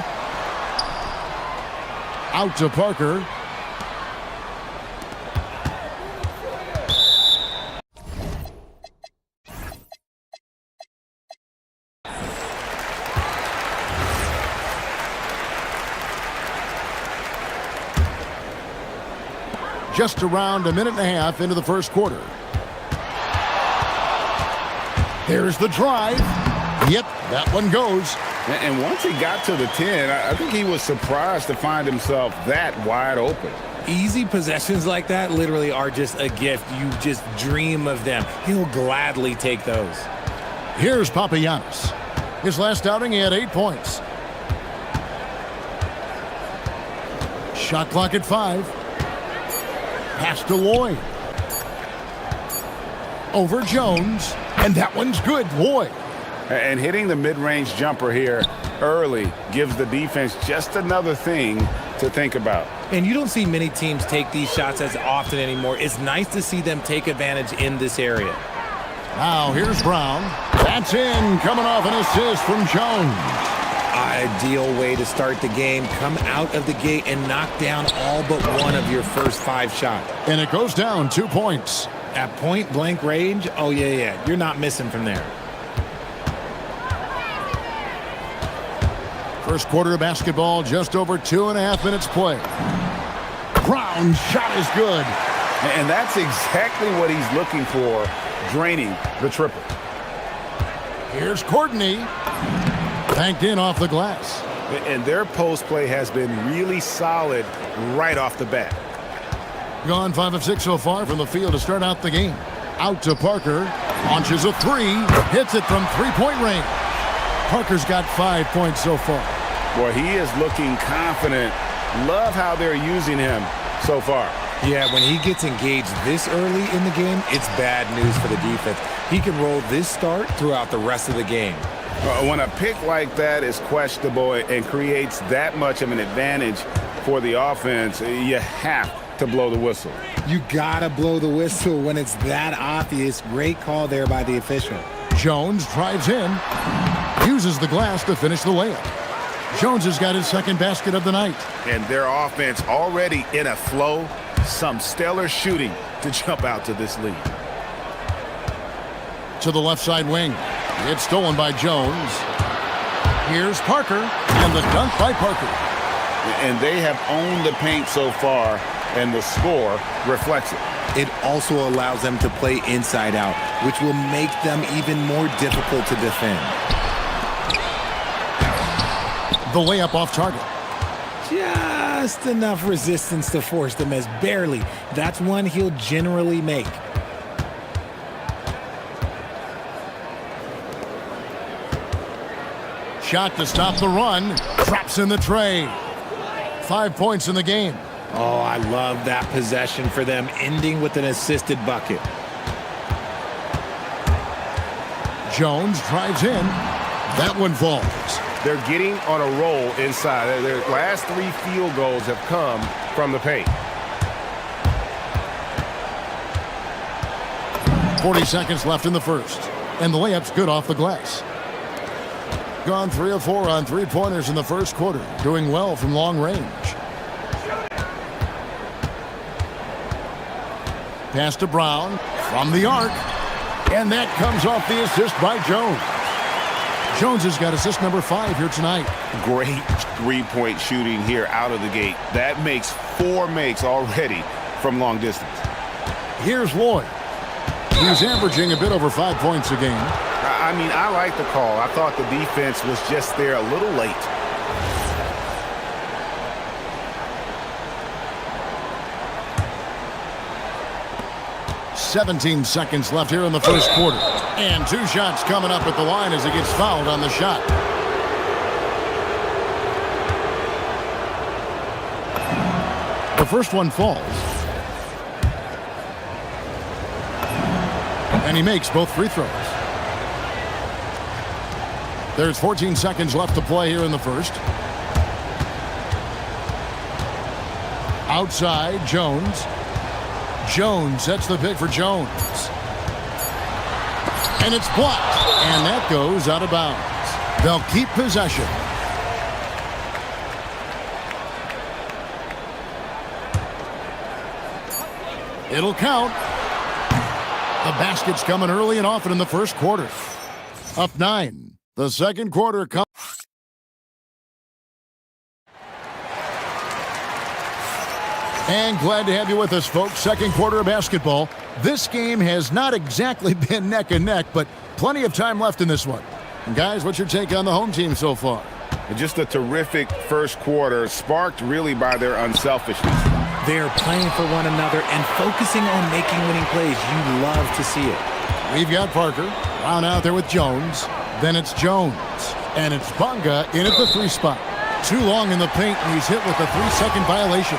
Out to Parker. Just around a minute and a half into the first quarter. There's the drive. Yep, that one goes. And once he got to the 10, I think he was surprised to find himself that wide open. Easy possessions like that literally are just a gift. You just dream of them. He'll gladly take those. Here's Papagiannis. His last outing, he had 8 points. Shot clock at 5. Pass to Lloyd. Over Jones. And that one's good, Lloyd. And hitting the mid-range jumper here early gives the defense just another thing to think about. And you don't see many teams take these shots as often anymore. It's nice to see them take advantage in this area. Now here's Brown. That's in, coming off an assist from Jones. Ideal way to start the game. Come out of the gate and knock down all but one of your first 5 shots. And it goes down 2 points. At point blank range, oh yeah, you're not missing from there. First quarter of basketball, just over 2.5 minutes play. Brown's shot is good. And that's exactly what he's looking for, draining the triple. Here's Courtney. Banked in off the glass. And their post play has been really solid right off the bat. Gone 5 of 6 so far from the field to start out the game. Out to Parker. Launches a 3. Hits it from 3-point range. Parker's got 5 points so far. Boy, he is looking confident. Love how they're using him so far. Yeah, when he gets engaged this early in the game, it's bad news for the defense. He can roll this start throughout the rest of the game. When a pick like that is questionable and creates that much of an advantage for the offense, you have to blow the whistle. You gotta blow the whistle when it's that obvious. Great call there by the official. Jones drives in. Uses the glass to finish the layup. Jones has got his second basket of the night. And their offense already in a flow. Some stellar shooting to jump out to this lead. To the left side wing. It's stolen by Jones. Here's Parker. And the dunk by Parker. And they have owned the paint so far, and the score reflects it. It also allows them to play inside out, which will make them even more difficult to defend. The layup off target. Just enough resistance to force the miss. Barely. That's one he'll generally make. Shot to stop the run. Drops in the tray. 5 points in the game. Oh, I love that possession for them, ending with an assisted bucket. Jones drives in. That one falls. They're getting on a roll inside. Their last 3 field goals have come from the paint. 40 seconds left in the first. And the layup's good off the glass. Gone 3 of 4 on three-pointers in the first quarter. Doing well from long range. Pass to Brown from the arc. And that comes off the assist by Jones. Jones has got assist number 5 here tonight. Great three-point shooting here out of the gate. That makes 4 makes already from long distance. Here's Lloyd. He's averaging a bit over 5 points a game. I mean, I like the call. I thought the defense was just there a little late. "17 seconds left here in the first quarter. And 2 shots coming up at the line as he gets fouled on the shot. The first one falls. And he makes both free throws. There's 14 seconds left to play here in the first. Outside, Jones. Jones sets the pick for Jones. And it's blocked. And that goes out of bounds. They'll keep possession. It'll count. The basket's coming early and often in the first quarter. Up 9. The second quarter comes. And glad to have you with us, folks. Second quarter of basketball. This game has not exactly been neck and neck, but plenty of time left in this one. And guys, what's your take on the home team so far? Just a terrific first quarter, sparked really by their unselfishness. They're playing for one another and focusing on making winning plays. You love to see it. We've got Parker. Brown out there with Jones. Then it's Jones. And it's Bunga in at the 3 spot. Too long in the paint, and he's hit with a 3-second violation.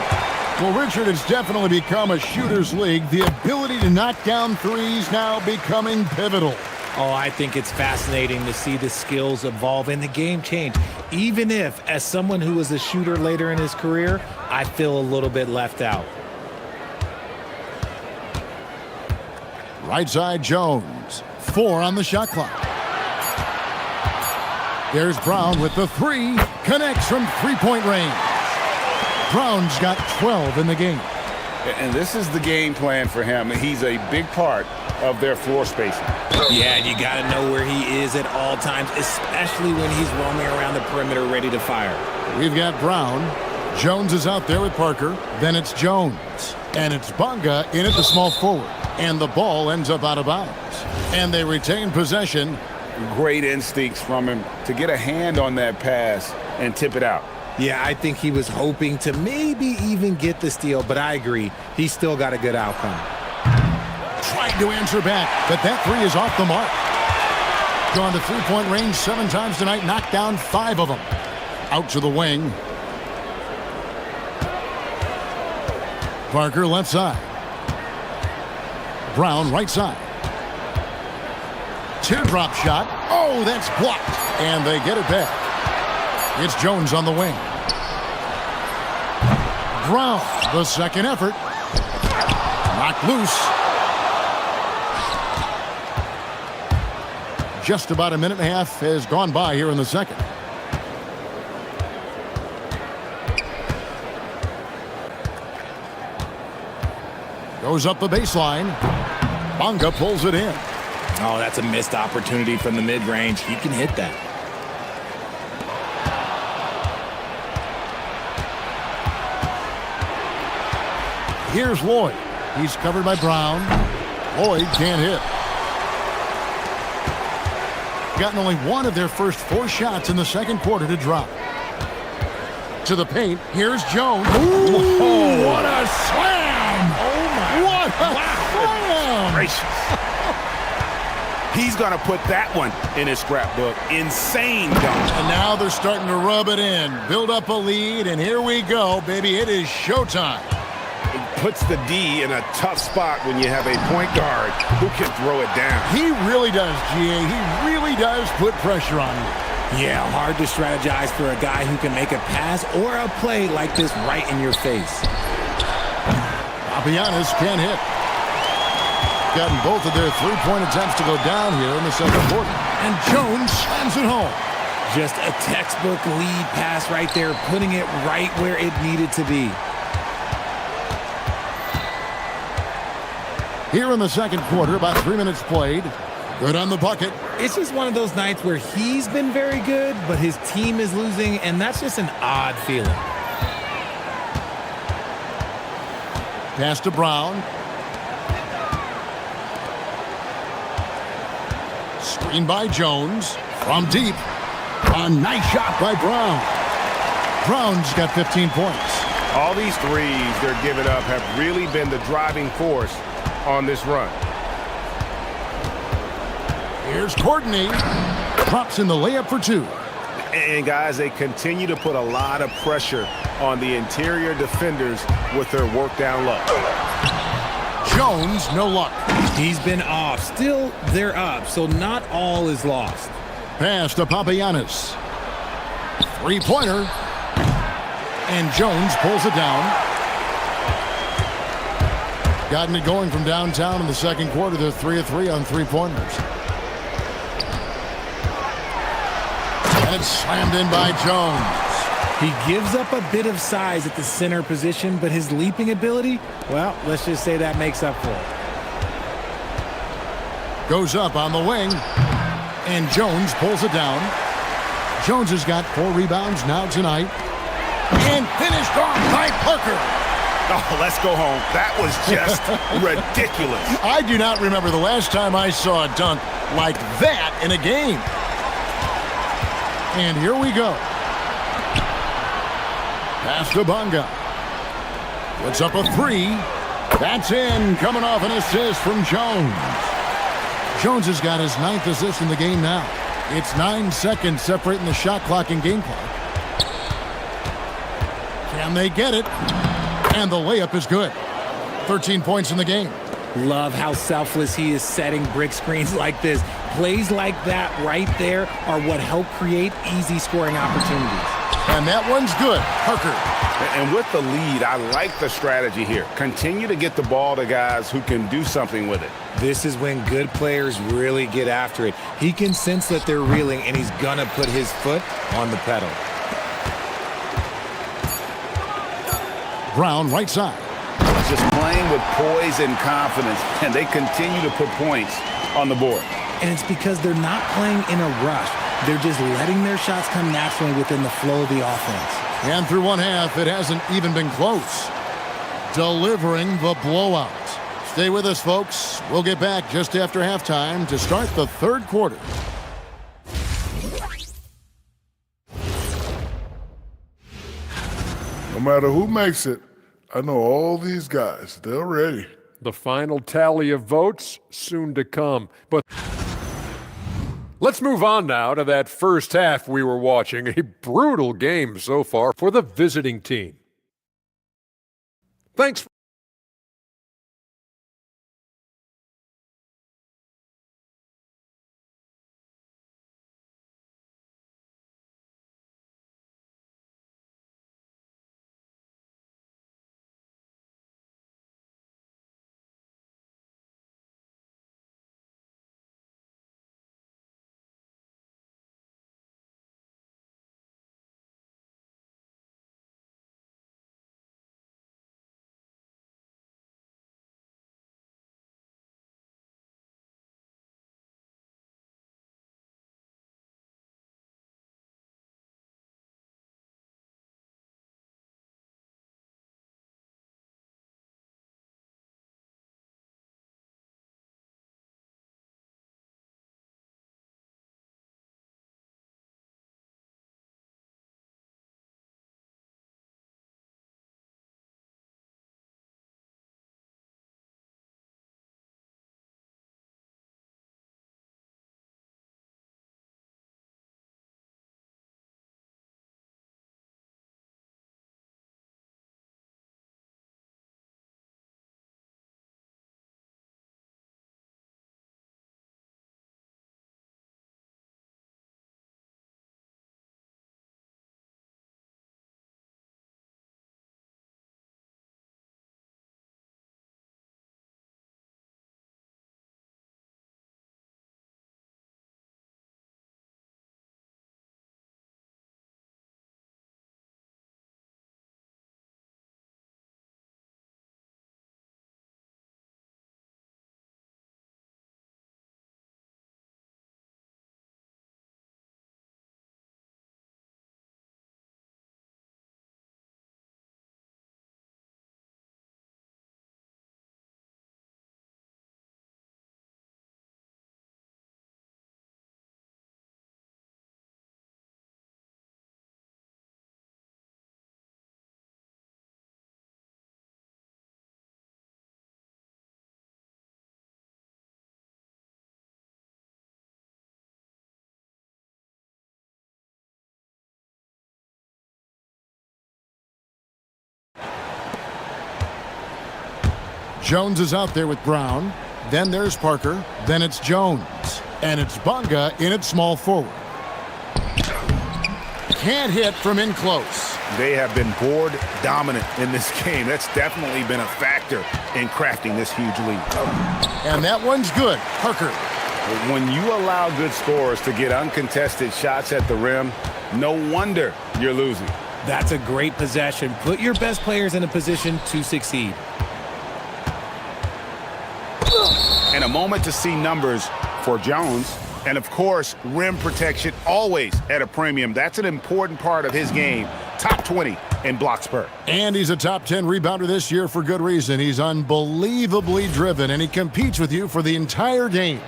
Well, Richard, it's definitely become a shooter's league. The ability to knock down threes now becoming pivotal. Oh, I think it's fascinating to see the skills evolve and the game change. Even if, as someone who was a shooter later in his career, I feel a little bit left out. Right side, Jones. 4 on the shot clock. There's Brown with the 3. Connects from 3-point range. Brown's got 12 in the game. And this is the game plan for him. He's a big part of their floor spacing. Yeah, and you got to know where he is at all times, especially when he's roaming around the perimeter ready to fire. We've got Brown. Jones is out there with Parker. Then it's Jones. And it's Bunga in at the small forward. And the ball ends up out of bounds. And they retain possession. Great instincts from him to get a hand on that pass and tip it out. Yeah, I think he was hoping to maybe even get the steal, but I agree. He's still got a good outcome. Tried to answer back, but that 3 is off the mark. Gone to 3-point range 7 times tonight, knocked down 5 of them. Out to the wing. Parker left side. Brown right side. Teardrop shot. Oh, that's blocked. And they get it back. It's Jones on the wing. Brown, the second effort. Knocked loose. Just about a minute and a half has gone by here in the second. Goes up the baseline. Bunga pulls it in. Oh, that's a missed opportunity from the mid-range. He can hit that. Here's Lloyd. He's covered by Brown. Lloyd can't hit. Gotten only 1 of their first 4 shots in the second quarter to drop. To the paint. Here's Jones. Ooh, what a slam! Oh, my. What a slam! Gracious. He's going to put that one in his scrapbook. Insane dunk. And now they're starting to rub it in. Build up a lead, and here we go, baby. It is showtime. It puts the D in a tough spot when you have a point guard who can throw it down. He really does, GA. He really does put pressure on you. Yeah, hard to strategize for a guy who can make a pass or a play like this right in your face. Papianis can't hit. Gotten both of their three-point attempts to go down here in the second quarter. And Jones slams it home. Just a textbook lead pass right there, putting it right where it needed to be. Here in the second quarter, about 3 minutes played. Good on the bucket. It's just one of those nights where he's been very good, but his team is losing, and that's just an odd feeling. Pass to Brown. Screen by Jones. From deep. A nice shot by Brown. Brown's got 15 points. All these threes they're giving up have really been the driving force on this run. Here's Courtney. Drops in the layup for two. And guys, they continue to put a lot of pressure on the interior defenders with their work down low. Jones, no luck. He's been off. Still, they're up, so not all is lost. Pass to Papagiannis. Three-pointer. And Jones pulls it down. Gotten it going from downtown in the second quarter. They're 3 of 3 on three-pointers. And it's slammed in by Jones. He gives up a bit of size at the center position, but his leaping ability, well, let's just say that makes up for it. Goes up on the wing. And Jones pulls it down. Jones has got 4 rebounds now tonight. And finished off by Parker. Oh, let's go home. That was just ridiculous. I do not remember the last time I saw a dunk like that in a game. And here we go. Pass to Bunga. Puts up a 3. That's in. Coming off an assist from Jones. Jones has got his 9th assist in the game now. It's 9 seconds separating the shot clock and game clock. Can they get it? And the layup is good. 13 points in the game. Love how selfless he is setting brick screens like this. Plays like that right there are what help create easy scoring opportunities. And that one's good. Parker. And with the lead, I like the strategy here. Continue to get the ball to guys who can do something with it. This is when good players really get after it. He can sense that they're reeling, and he's going to put his foot on the pedal. Brown, right side. Just playing with poise and confidence, and they continue to put points on the board. And it's because they're not playing in a rush. They're just letting their shots come naturally within the flow of the offense. And through one half, it hasn't even been close. Delivering the blowout. Stay with us, folks. We'll get back just after halftime to start the third quarter. No matter who makes it, I know all these guys. They're ready. The final tally of votes soon to come. But let's move on now to that first half we were watching. A brutal game so far for the visiting team. Thanks. Jones is out there with Brown. Then there's Parker. Then it's Jones. And it's Bunga in at small forward. Can't hit from in close. They have been board dominant in this game. That's definitely been a factor in crafting this huge lead. And that one's good. Parker. When you allow good scorers to get uncontested shots at the rim, no wonder you're losing. That's a great possession. Put your best players in a position to succeed. And a moment to see numbers for Jones. And, of course, rim protection always at a premium. That's an important part of his game. Top 20 in block spurt. And he's a top 10 rebounder this year for good reason. He's unbelievably driven, and he competes with you for the entire game.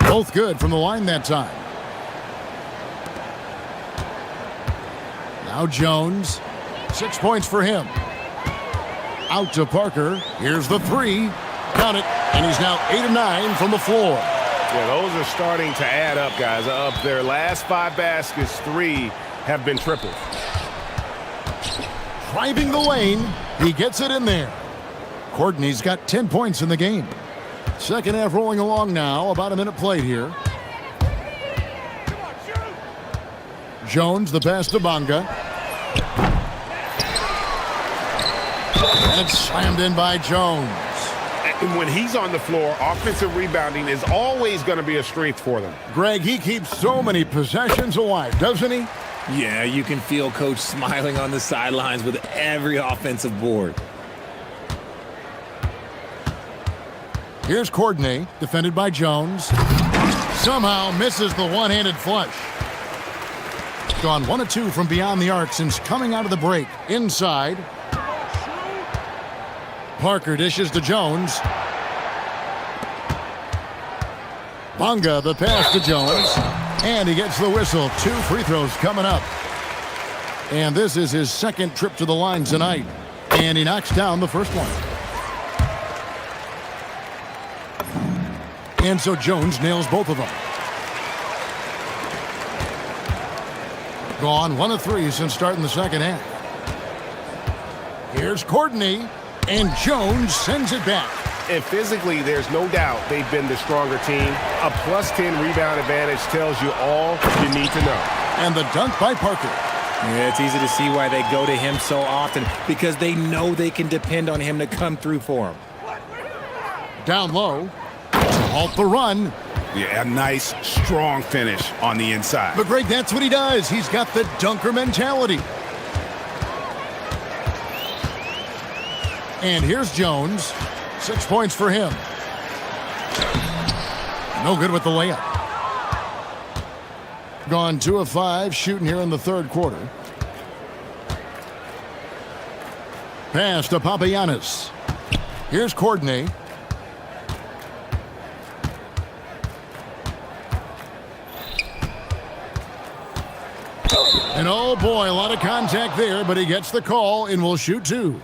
Both good from the line that time. Now Jones. 6 points for him. Out to Parker. Here's the three. Count it. And he's now 8 of 9 from the floor. Yeah, those are starting to add up, guys. Of their last 5 baskets, 3 have been triples. Driving the lane. He gets it in there. Courtney's got 10 points in the game. Second half rolling along now. About a minute played here. Jones, the pass to Bunga. And it's slammed in by Jones. And when he's on the floor, offensive rebounding is always going to be a strength for them. Greg, he keeps so many possessions alive, doesn't he? Yeah, you can feel Coach smiling on the sidelines with every offensive board. Here's Courtney, defended by Jones. Somehow misses the one-handed flush. Gone 1 of 2 from beyond the arc since coming out of the break. Inside. Parker dishes to Jones. Bunga, the pass to Jones. And he gets the whistle. 2 free throws coming up. And this is his second trip to the line tonight. And he knocks down the first one. And so Jones nails both of them. Gone 1 of 3 since starting the second half. Here's Courtney. And Jones sends it back. And physically, there's no doubt they've been the stronger team. A plus 10 rebound advantage tells you all you need to know. And the dunk by Parker. Yeah, it's easy to see why they go to him so often, because they know they can depend on him to come through for them. Down low. Halt the run. Yeah, a nice, strong finish on the inside. But Greg, that's what he does. He's got the dunker mentality. And here's Jones. 6 points for him. No good with the layup. Gone 2 of 5 shooting here in the third quarter. Pass to Papagiannis. Here's Courtney. And oh boy, a lot of contact there, but he gets the call and will shoot 2.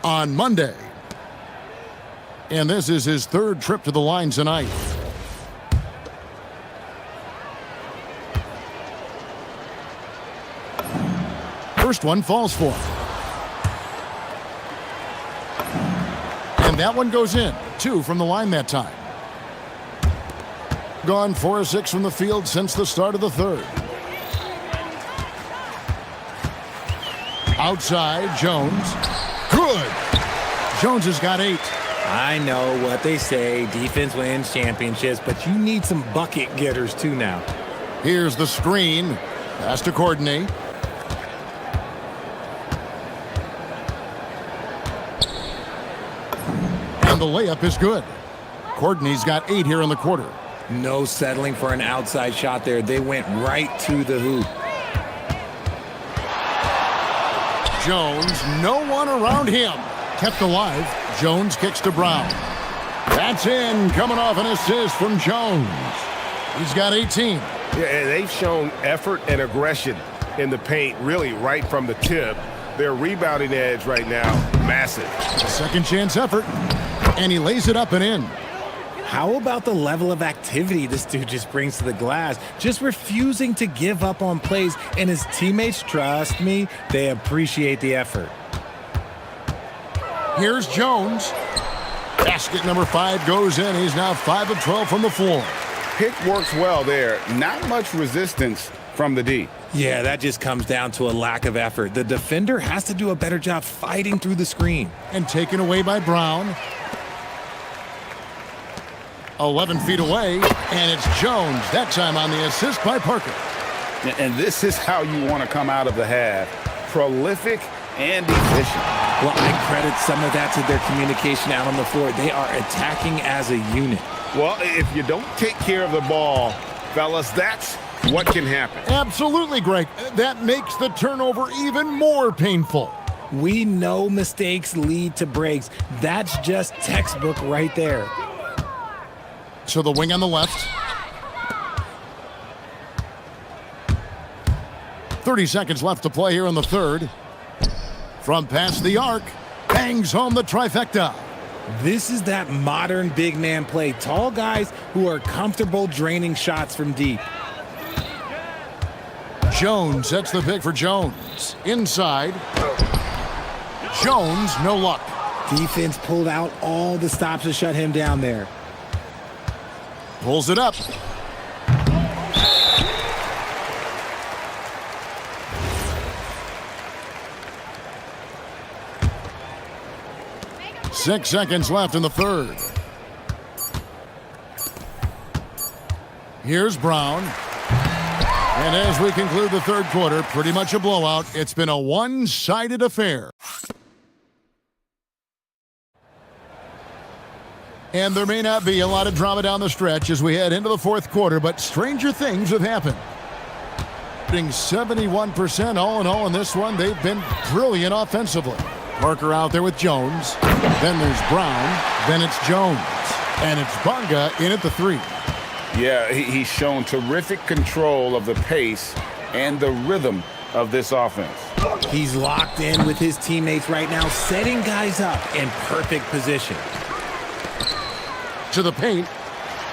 On Monday. And this is his third trip to the line tonight. First one falls for him. And that one goes in. 2 from the line that time. Gone 4 of 6 from the field since the start of the third. Outside, Jones. Good. Jones has got 8. I know what they say, defense wins championships, but you need some bucket getters too now. Here's the screen. Pass to Courtney. And the layup is good. Courtney's got 8 here in the quarter. No settling for an outside shot there. They went right to the hoop. Jones, no one around him. Kept alive. Jones kicks to Brown. That's in, coming off an assist from Jones. He's got 18. Yeah, they've shown effort and aggression in the paint, really right from the tip. Their rebounding edge right now, massive. Second chance effort, and he lays it up and in. How about the level of activity this dude just brings to the glass? Just refusing to give up on plays, and his teammates, trust me, they appreciate the effort. Here's Jones. Basket number 5 goes in. He's now 5 of 12 from the floor. Pick works well there. Not much resistance from the D. Yeah, that just comes down to a lack of effort. The defender has to do a better job fighting through the screen. And taken away by Brown. 11 feet away, and it's Jones. That time on the assist by Parker. And this is how you want to come out of the half. Prolific and efficient. Well, I credit some of that to their communication out on the floor. They are attacking as a unit. Well, if you don't take care of the ball, fellas, that's what can happen. Absolutely, Greg. That makes the turnover even more painful. We know mistakes lead to breaks. That's just textbook right there. So the wing on the left. 30 seconds left to play here in the third. From past the arc, bangs home the trifecta. This is that modern big man play. Tall guys who are comfortable draining shots from deep. Jones, that's the pick for Jones. Inside. Jones, no luck. Defense pulled out all the stops to shut him down there. Pulls it up. Six seconds left in the third. Here's Brown. And as we conclude the third quarter, pretty much a blowout. It's been a one-sided affair. And there may not be a lot of drama down the stretch as we head into the fourth quarter, but stranger things have happened. 71% all in all in this one. They've been brilliant offensively. Parker out there with Jones. Then there's Brown. Then it's Jones. And it's Bonga in at the 3. Yeah, he's shown terrific control of the pace and the rhythm of this offense. He's locked in with his teammates right now, setting guys up in perfect position. To the paint.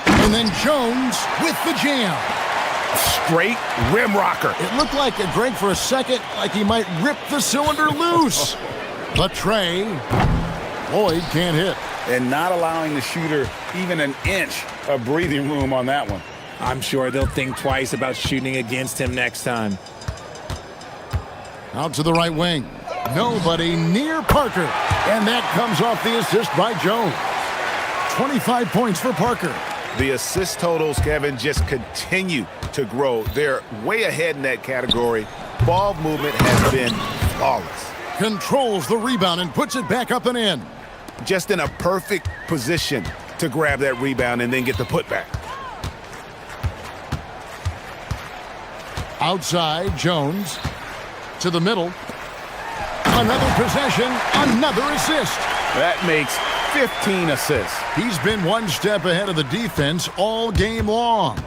And then Jones with the jam. Straight rim rocker. It looked like, Greg, for a second, like he might rip the cylinder loose. But Trey, Lloyd can't hit. And not allowing the shooter even an inch of breathing room on that one. I'm sure they'll think twice about shooting against him next time. Out to the right wing. Nobody near Parker. And that comes off the assist by Jones. 25 points for Parker. The assist totals, Kevin, just continue to grow. They're way ahead in that category. Ball movement has been flawless. Controls the rebound and puts it back up and in. Just in a perfect position to grab that rebound and then get the putback. Outside, Jones. To the middle. Another possession, another assist. That makes 15 assists. He's been one step ahead of the defense all game long.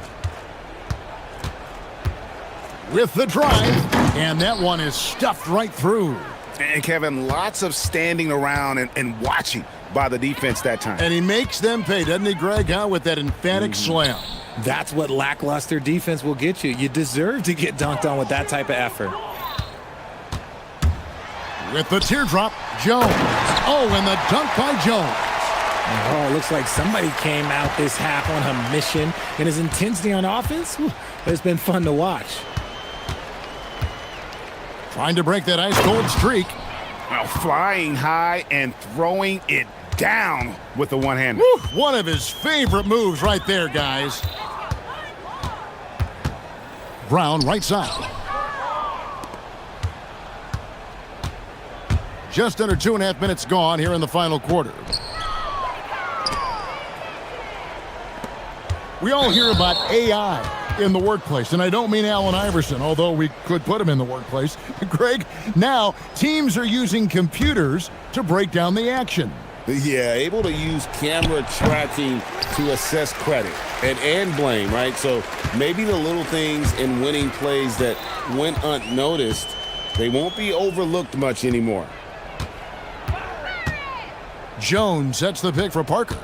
With the drive, and that one is stuffed right through. And Kevin, lots of standing around and watching by the defense that time. And he makes them pay, doesn't he, Greg, with that emphatic slam. That's what lackluster defense will get you. You deserve to get dunked on with that type of effort. With the teardrop, Jones. Oh, and the dunk by Jones. Oh, it looks like somebody came out this half on a mission. And his intensity on offense, it's been fun to watch. Trying to break that ice-cold streak. Well, flying high and throwing it down with the one-hander. One of his favorite moves right there, guys. Brown, right side. Just under 2.5 minutes gone here in the final quarter. We all hear about AI in the workplace, and I don't mean Allen Iverson, although we could put him in the workplace. Greg, now teams are using computers to break down the action. Yeah, able to use camera tracking to assess credit and blame, right? So maybe the little things in winning plays that went unnoticed, they won't be overlooked much anymore. Jones sets the pick for Parker.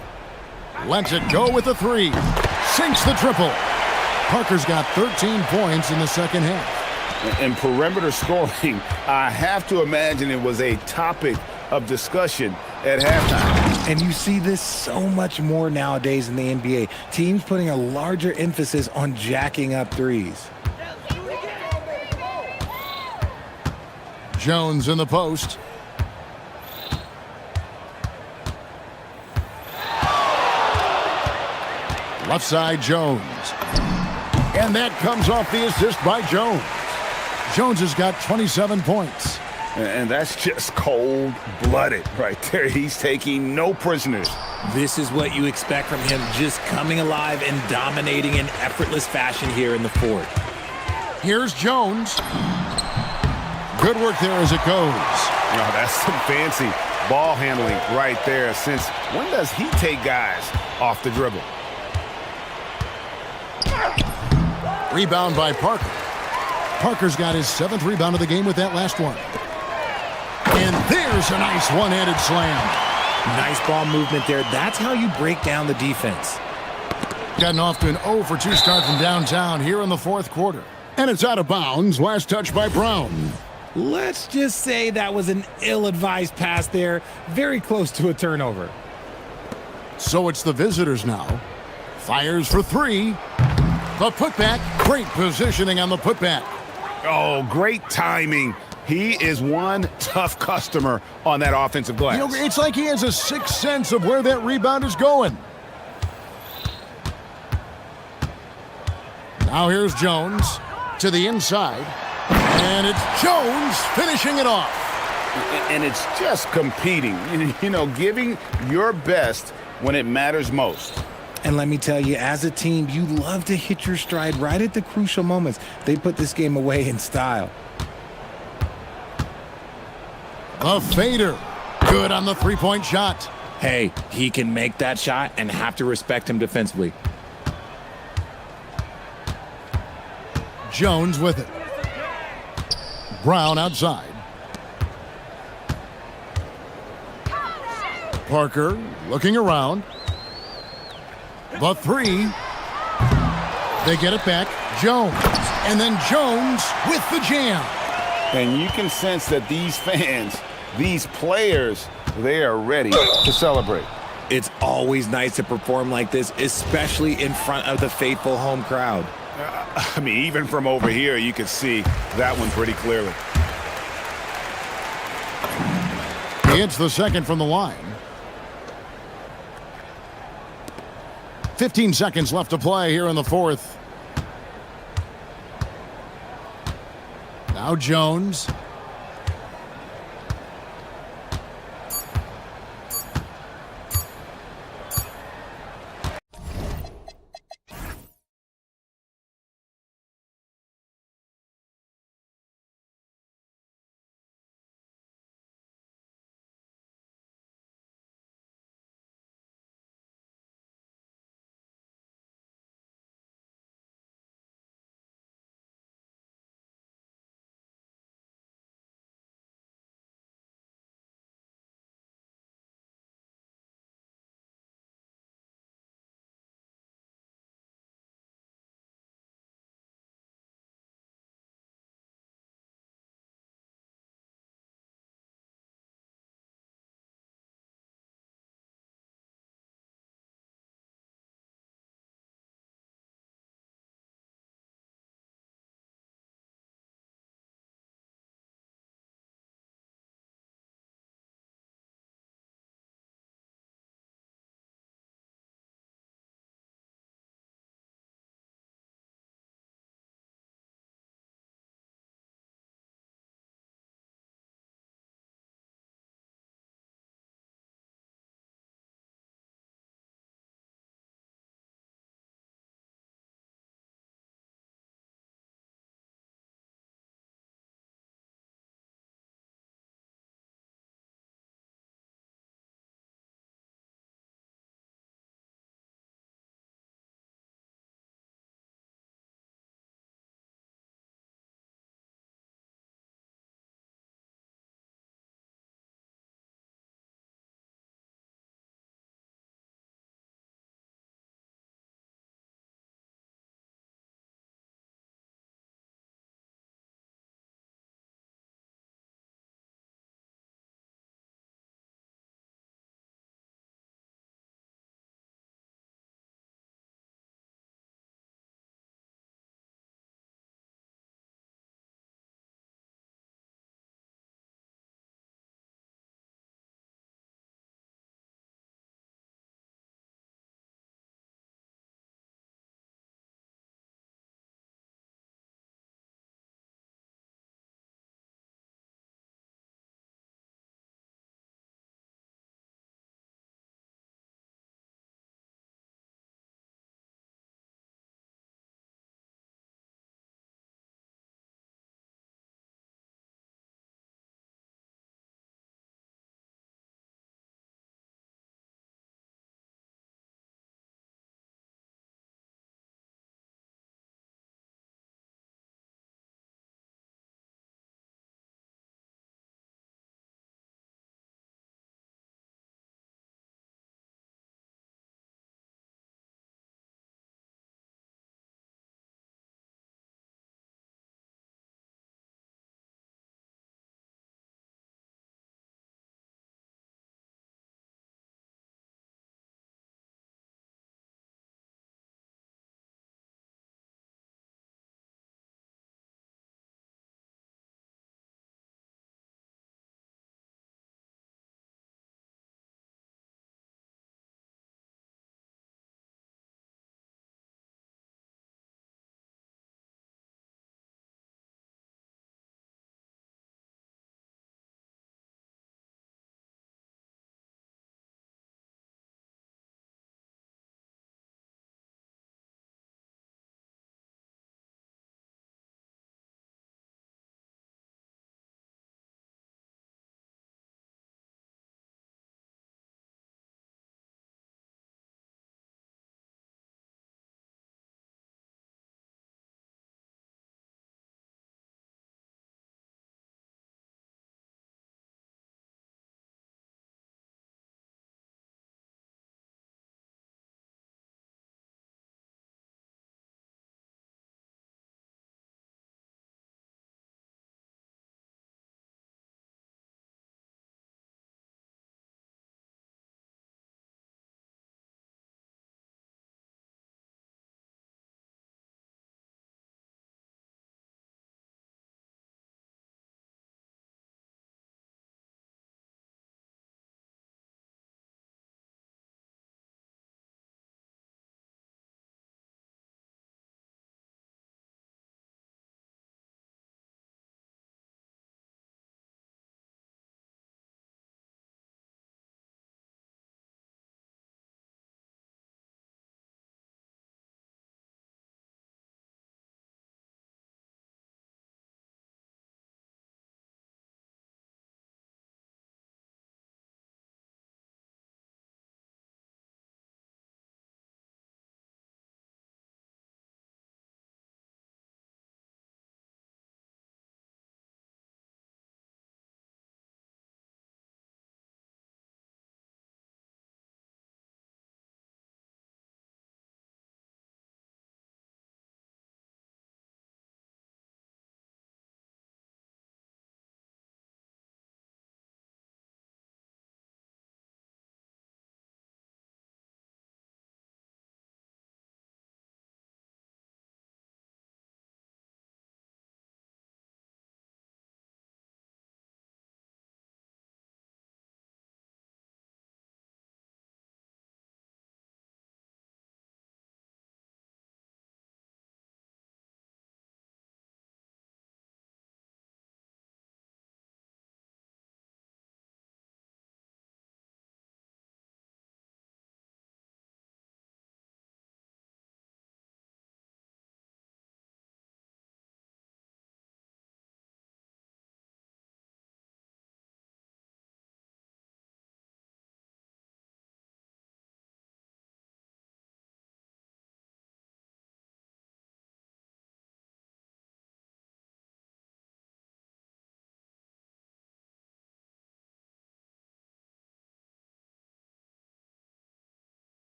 Lets it go with the three. Sinks the triple. Parker's got 13 points in the second half. And perimeter scoring, I have to imagine it was a topic of discussion at halftime. And you see this so much more nowadays in the NBA. Teams putting a larger emphasis on jacking up threes. Jones in the post. Left side, Jones. And that comes off the assist by Jones. Jones has got 27 points. And that's just cold-blooded right there. He's taking no prisoners. This is what you expect from him, just coming alive and dominating in effortless fashion here in the fourth. Here's Jones. Good work there as it goes. No, that's some fancy ball handling right there. Since when does he take guys off the dribble? Rebound by Parker. Parker's got his 7th rebound of the game with that last one. And there's a nice one-handed slam. Nice ball movement there. That's how you break down the defense. Gotten off to an 0 for 2 start from downtown here in the fourth quarter. And it's out of bounds. Last touch by Brown. Let's just say that was an ill-advised pass there. Very close to a turnover. So it's the visitors now. Fires for 3. The putback. Great positioning on the putback. Oh, great timing. He is one tough customer on that offensive glass. You know, it's like he has a sixth sense of where that rebound is going. Now here's Jones to the inside. And it's Jones finishing it off. And it's just competing, you know, giving your best when it matters most. And let me tell you, as a team, you love to hit your stride right at the crucial moments. They put this game away in style. The fader. Good on the three-point shot. Hey, he can make that shot and have to respect him defensively. Jones with it. Brown outside. Parker looking around. The 3. They get it back. Jones. And then Jones with the jam. And you can sense that these fans, these players, they are ready to celebrate. It's always nice to perform like this, especially in front of the faithful home crowd. I mean, even from over here, you can see that one pretty clearly. He hits the second from the line. 15 seconds left to play here in the fourth. Now Jones.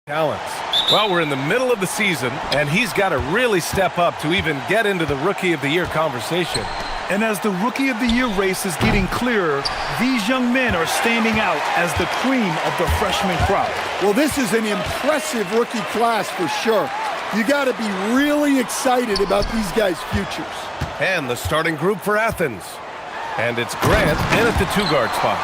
talents. Well, we're in the middle of the season, and he's got to really step up to even get into the Rookie of the Year conversation. And as the Rookie of the Year race is getting clearer, these young men are standing out as the cream of the freshman crop. Well, this is an impressive rookie class for sure. You got to be really excited about these guys' futures. And the starting group for Athens. And it's Grant in at the 2-guard spot.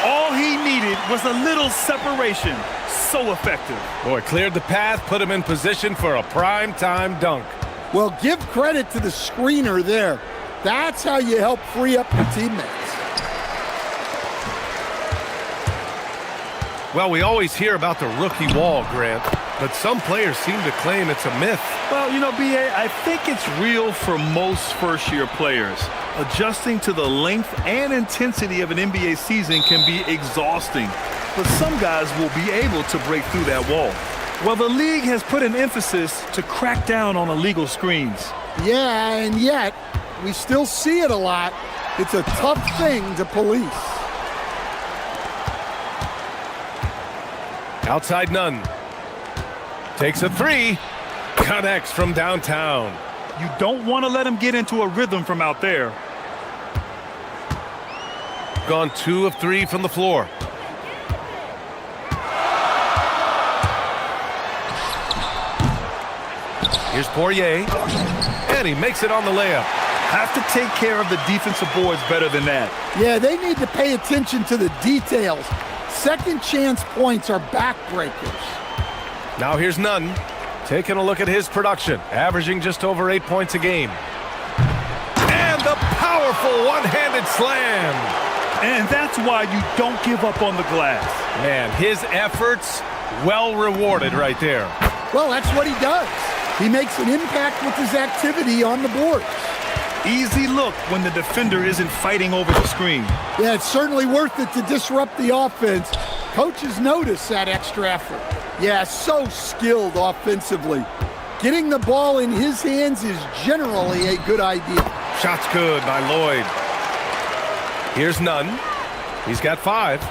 All he needed was a little separation. So effective. Boy, cleared the path, put him in position for a prime-time dunk. Well, give credit to the screener there. That's how you help free up your teammates. Well, we always hear about the rookie wall, Grant, but some players seem to claim it's a myth. Well, you know, B.A., I think it's real for most first-year players. Adjusting to the length and intensity of an NBA season can be exhausting, but some guys will be able to break through that wall. Well, the league has put an emphasis to crack down on illegal screens. Yeah, and yet, we still see it a lot. It's a tough thing to police. Outside Nunn. Takes a 3. Connects from downtown. You don't want to let him get into a rhythm from out there. Gone 2 of 3 from the floor. Here's Poirier. And he makes it on the layup. Have to take care of the defensive boards better than that. Yeah, they need to pay attention to the details. Second chance points are backbreakers. Now here's Nunn. Taking a look at his production, averaging just over 8 points a game. And the powerful one-handed slam. And that's why you don't give up on the glass. Man, his efforts well rewarded right there. Well, that's what he does. He makes an impact with his activity on the board. Easy look when the defender isn't fighting over the screen. Yeah, it's certainly worth it to disrupt the offense. Coaches notice that extra effort. Yeah, so skilled offensively. Getting the ball in his hands is generally a good idea. Shot's good by Lloyd. Here's Nunn. He's got 5.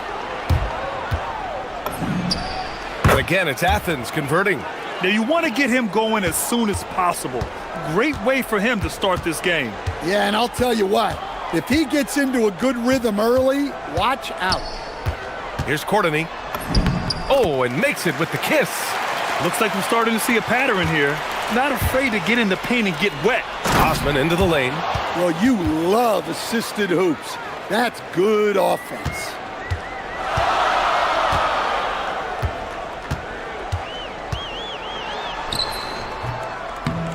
And again, it's Athens converting. Now you want to get him going as soon as possible. Great way for him to start this game. Yeah, and I'll tell you what, if he gets into a good rhythm early, watch out. Here's Courtney. Oh, and makes it with the kiss. Looks like we're starting to see a pattern here. Not afraid to get in the paint and get wet. Osman into the lane. Well, you love assisted hoops. That's good offense.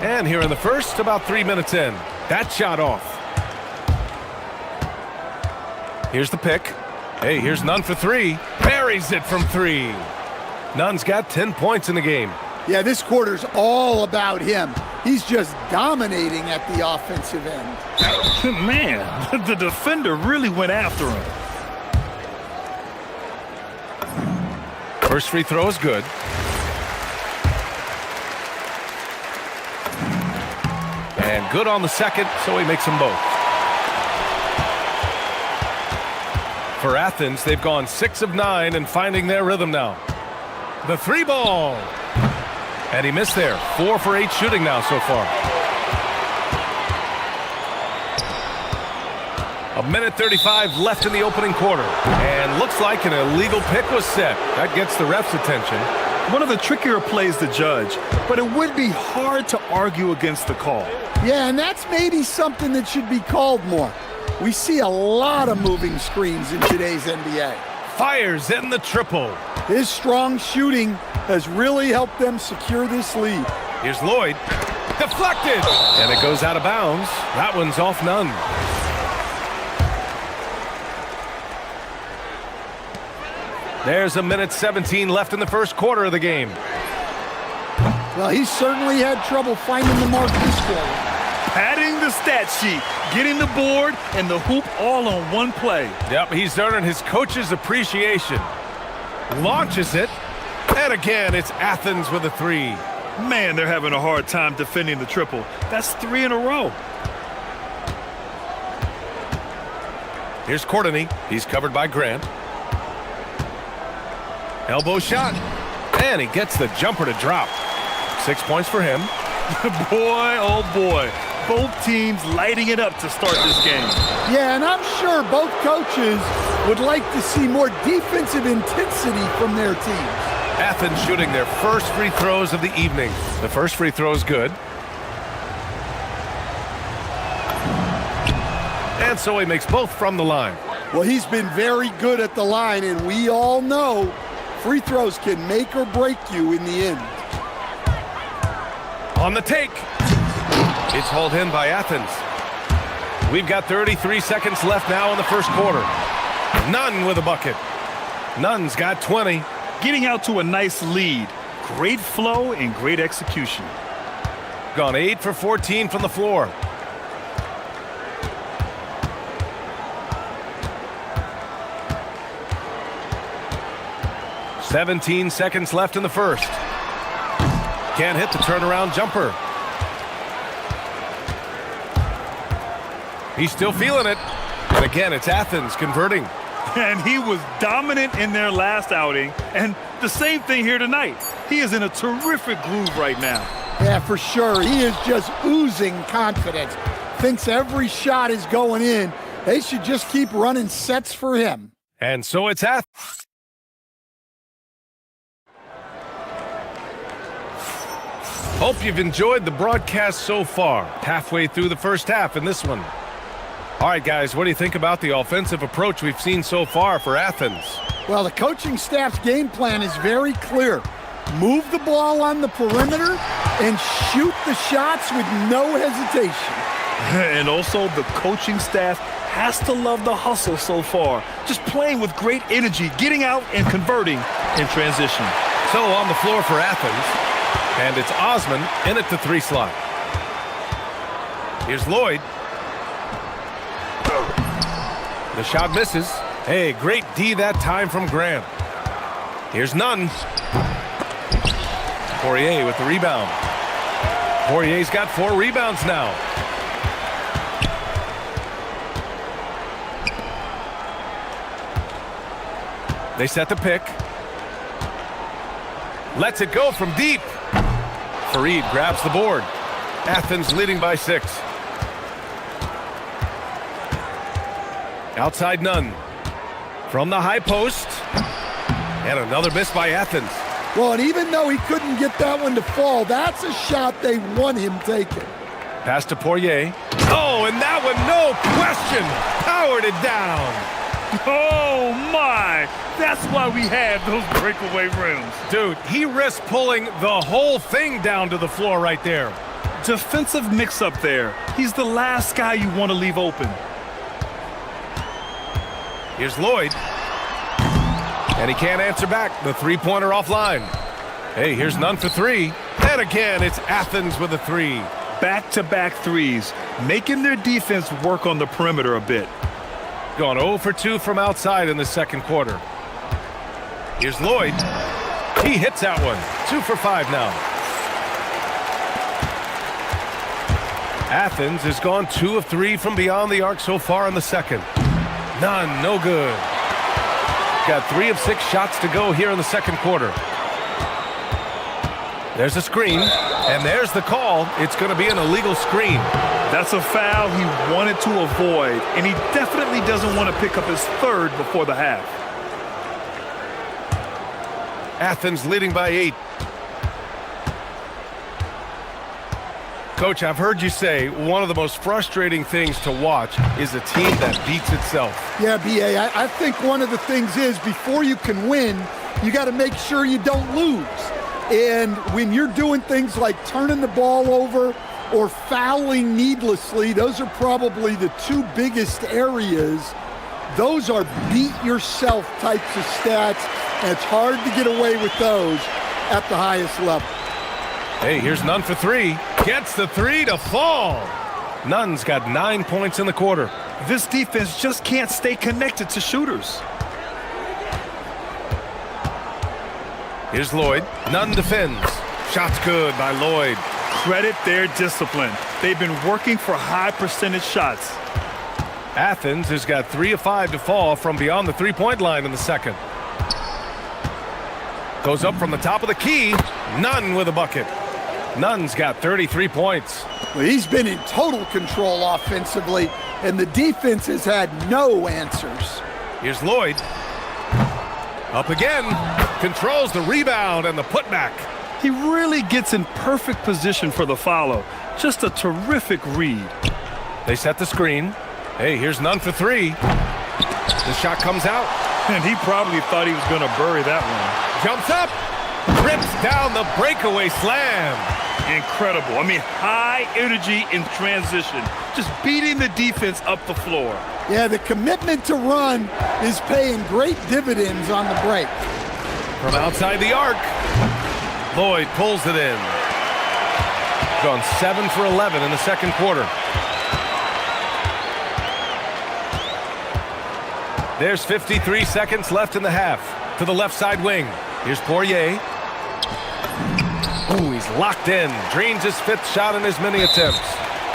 And here in the first, about 3 minutes in. That shot off. Here's the pick. Hey, here's Nunn for 3. Buries it from 3. Nunn's got 10 points in the game. Yeah, this quarter's all about him. He's just dominating at the offensive end. Man, the defender really went after him. First free throw is good. And good on the second, so he makes them both. For Athens, they've gone 6 of 9 and finding their rhythm now. The 3 ball. And he missed there. 4 for 8 shooting now so far. 1:35 left in the opening quarter. And looks like an illegal pick was set. That gets the ref's attention. One of the trickier plays to judge, but it would be hard to argue against the call. Yeah, and that's maybe something that should be called more. We see a lot of moving screens in today's NBA. Fires in the triple. His strong shooting has really helped them secure this lead. Here's Lloyd. Deflected. And it goes out of bounds. That one's off Nunn. There's 1:17 left in the first quarter of the game. Well, he certainly had trouble finding the mark this quarter. Padding the stat sheet, getting the board and the hoop all on one play. Yep, he's earning his coach's appreciation. Launches it. And again, it's Athens with a 3. Man, they're having a hard time defending the triple. That's 3 in a row. Here's Courtney. He's covered by Grant. Elbow shot. And he gets the jumper to drop. 6 points for him. Boy, oh boy. Both teams lighting it up to start this game. Yeah, and I'm sure both coaches would like to see more defensive intensity from their teams. Athens shooting their first free throws of the evening. The first free throw is good. And so he makes both from the line. Well, he's been very good at the line, and we all know free throws can make or break you in the end. On the take. It's hauled in by Athens. We've got 33 seconds left now in the first quarter. Nunn with a bucket. Nunn's got 20. Getting out to a nice lead. Great flow and great execution. Gone 8 for 14 from the floor. "17 seconds left in the first. Can't hit the turnaround jumper. He's still feeling it. And again, it's Athens converting. And he was dominant in their last outing. And the same thing here tonight. He is in a terrific groove right now. Yeah, for sure. He is just oozing confidence. Thinks every shot is going in. They should just keep running sets for him. And so it's Athens. Hope you've enjoyed the broadcast so far. Halfway through the first half in this one. All right, guys, what do you think about the offensive approach we've seen so far for Athens? Well, the coaching staff's game plan is very clear. Move the ball on the perimeter and shoot the shots with no hesitation. And also, the coaching staff has to love the hustle so far. Just playing with great energy, getting out and converting in transition. So on the floor for Athens, and it's Osman in at the 3 slot. Here's Lloyd. The shot misses. Hey, great D that time from Grant. Here's Nunn. Poirier with the rebound. Poirier's got 4 rebounds now. They set the pick. Lets it go from deep. Fareed grabs the board. Athens leading by 6. Outside Nunn. From the high post. And another miss by Athens. Well, and even though he couldn't get that one to fall, that's a shot they want him taking. Pass to Poirier. Oh, and that one, no question, powered it down. Oh, my. That's why we have those breakaway rims. Dude, he risked pulling the whole thing down to the floor right there. Defensive mix-up there. He's the last guy you want to leave open. Here's Lloyd. And he can't answer back. The 3-pointer offline. Hey, here's Nunn for 3. And again, it's Athens with a 3. Back-to-back threes, making their defense work on the perimeter a bit. Gone 0 for 2 from outside in the second quarter. Here's Lloyd. He hits that one. 2 for 5 now. Athens has gone 2 of 3 from beyond the arc so far in the second. None, no good. Got 3 of 6 shots to go here in the second quarter. There's a screen, and there's the call. It's going to be an illegal screen. That's a foul he wanted to avoid, and he definitely doesn't want to pick up his 3rd before the half. Athens leading by 8. Coach, I've heard you say one of the most frustrating things to watch is a team that beats itself. Yeah, B.A., I think one of the things is before you can win, you got to make sure you don't lose. And when you're doing things like turning the ball over or fouling needlessly, those are probably the 2 biggest areas. Those are beat-yourself types of stats, and it's hard to get away with those at the highest level. Hey, here's Nunn for 3. Gets the 3 to fall. Nunn's got 9 points in the quarter. This defense just can't stay connected to shooters. Here's Lloyd. Nunn defends. Shot's good by Lloyd. Credit their discipline. They've been working for high percentage shots. Athens has got 3 of 5 to fall from beyond the 3-point line in the second. Goes up from the top of the key. Nunn with a bucket. Nunn's got 33 points. Well, he's been in total control offensively, and the defense has had no answers. Here's Lloyd. Up again. Controls the rebound and the putback. He really gets in perfect position for the follow. Just a terrific read. They set the screen. Hey, here's Nunn for three. The shot comes out. And he probably thought he was going to bury that one. Jumps up. Rips down the breakaway slam. Incredible. I mean, high energy in transition. Just beating the defense up the floor. Yeah, the commitment to run is paying great dividends on the break. From outside the arc, Lloyd pulls it in. Gone 7 for 11 in the second quarter. There's 53 seconds left in the half. To the left side wing. Here's Poirier. Ooh, he's locked in. Drains his fifth shot in as many attempts.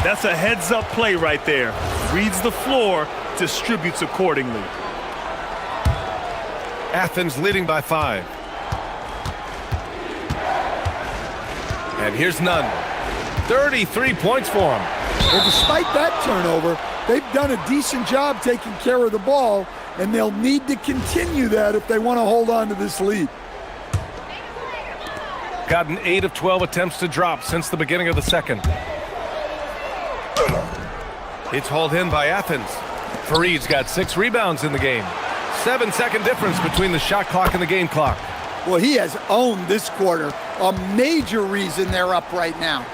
That's a heads-up play right there. Reads the floor, distributes accordingly. Athens leading by 5. And here's Nunn. 33 points for him. Well, despite that turnover, they've done a decent job taking care of the ball, and they'll need to continue that if they want to hold on to this lead. Gotten 8 of 12 attempts to drop since the beginning of the second. It's hauled in by Athens. Fareed's got 6 rebounds in the game. 7-second difference between the shot clock and the game clock. Well, he has owned this quarter, a major reason they're up right now.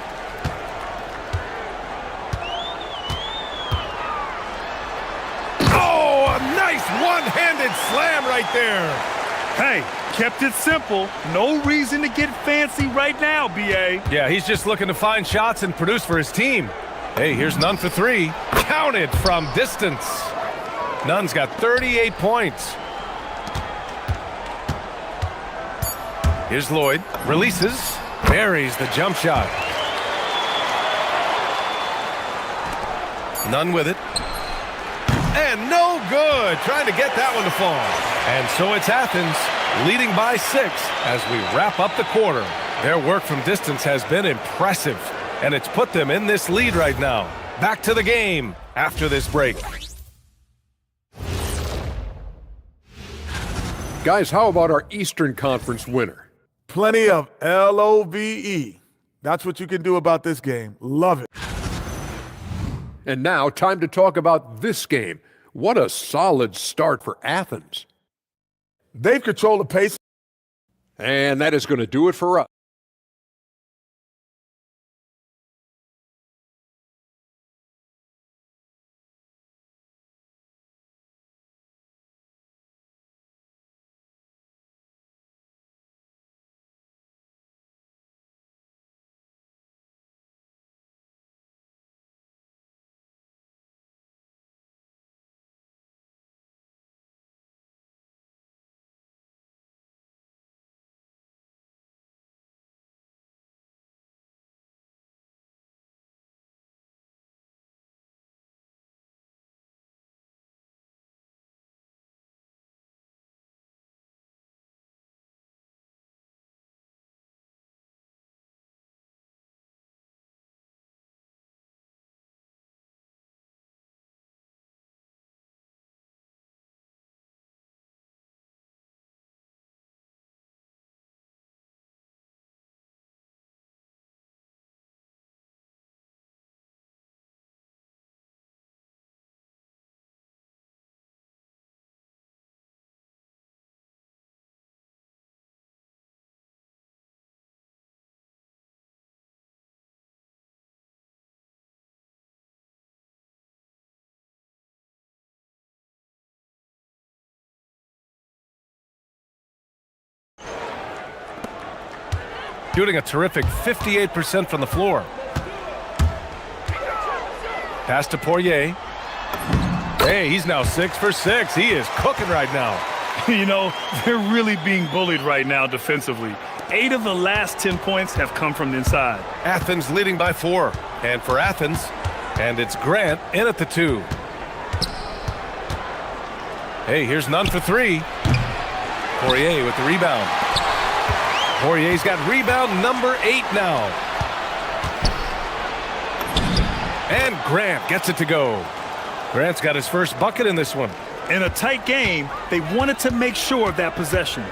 Oh, a nice one-handed slam right there. Hey, kept it simple. No reason to get fancy right now, B.A. Yeah, he's just looking to find shots and produce for his team. Hey, here's Nunn for 3. Counted from distance. Nunn's got 38 points. Here's Lloyd. Releases. Buries the jump shot. Nunn with it. And no good. Trying to get that one to fall. And so it's Athens leading by 6 as we wrap up the quarter. Their work from distance has been impressive, and it's put them in this lead right now. Back to the game after this break. Guys, how about our Eastern Conference winner? Plenty of LOVE. That's what you can do about this game. Love it. And now, time to talk about this game. What a solid start for Athens. They've controlled the pace. And that is going to do it for us. Shooting a terrific 58% from the floor. Pass to Poirier. Hey, he's now 6 for 6. He is cooking right now. You know, they're really being bullied right now defensively. 8 of the last 10 points have come from the inside. Athens leading by 4. And for Athens, and it's Grant in at the 2. Hey, here's Nunn for 3. Poirier with the rebound. Poirier's got rebound number 8 now. And Grant gets it to go. Grant's got his first bucket in this one. In a tight game, they wanted to make sure of that possession.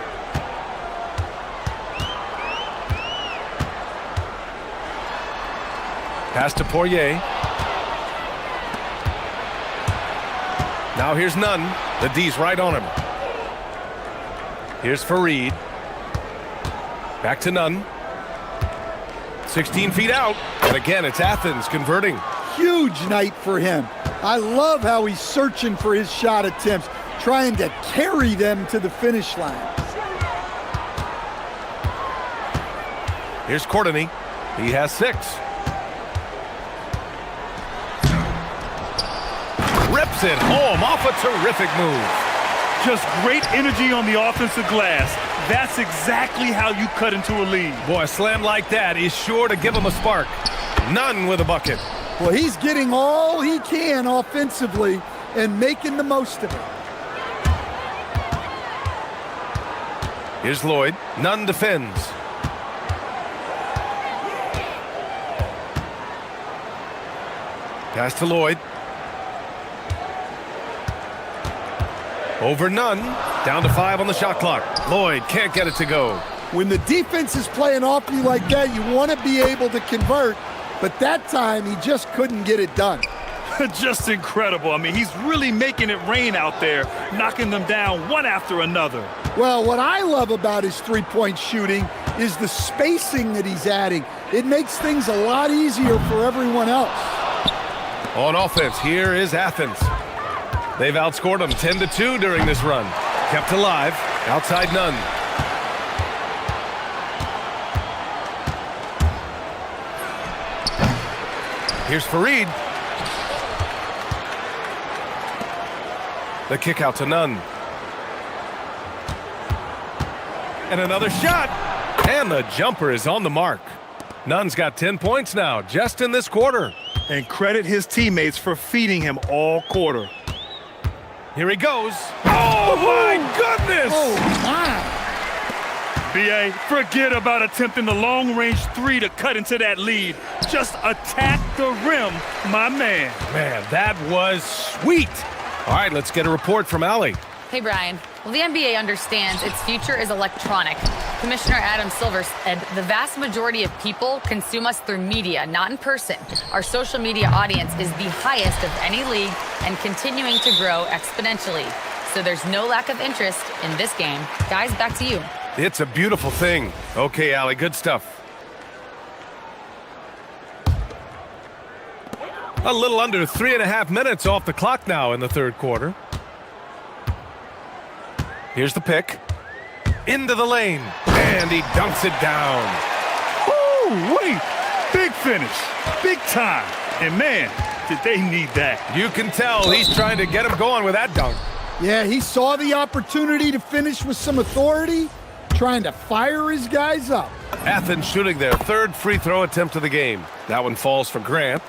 Pass to Poirier. Now here's Nunn. The D's right on him. Here's Fareed. Back to Nunn. 16 feet out. And again, it's Athens converting. Huge night for him. I love how he's searching for his shot attempts, trying to carry them to the finish line. Here's Courtney. He has 6. Rips it home off a terrific move. Just great energy on the offensive glass. That's exactly how you cut into a lead. Boy, a slam like that is sure to give him a spark. Nunn with a bucket. Well, he's getting all he can offensively and making the most of it. Here's Lloyd. Nunn defends. Pass to Lloyd. Over Nunn. Down to 5 on the shot clock. Lloyd can't get it to go. When the defense is playing off you like that, you want to be able to convert. But that time, he just couldn't get it done. Just incredible. I mean, he's really making it rain out there, knocking them down one after another. Well, what I love about his three-point shooting is the spacing that he's adding. It makes things a lot easier for everyone else. On offense, here is Athens. They've outscored them 10-2 during this run. Kept alive. Outside Nunn. Here's Fareed. The kick out to Nunn. And another shot. And the jumper is on the mark. Nunn's got 10 points now, just in this quarter. And credit his teammates for feeding him all quarter. Here he goes. Oh, my goodness! Oh, my. B.A., forget about attempting the long-range 3 to cut into that lead. Just attack the rim, my man. Man, that was sweet. All right, let's get a report from Allie. Hey, Brian. Well, the NBA understands its future is electronic. Commissioner Adam Silver said the vast majority of people consume us through media, not in person. Our social media audience is the highest of any league and continuing to grow exponentially. So there's no lack of interest in this game. Guys, back to you. It's a beautiful thing. Okay, Allie, good stuff. A little under 3.5 minutes off the clock now in the third quarter. Here's the pick. Into the lane. And he dunks it down. Ooh, wait. Big finish. Big time. And man, did they need that. You can tell he's trying to get him going with that dunk. Yeah, he saw the opportunity to finish with some authority, trying to fire his guys up. Athens shooting their third free throw attempt of the game. That one falls for Grant.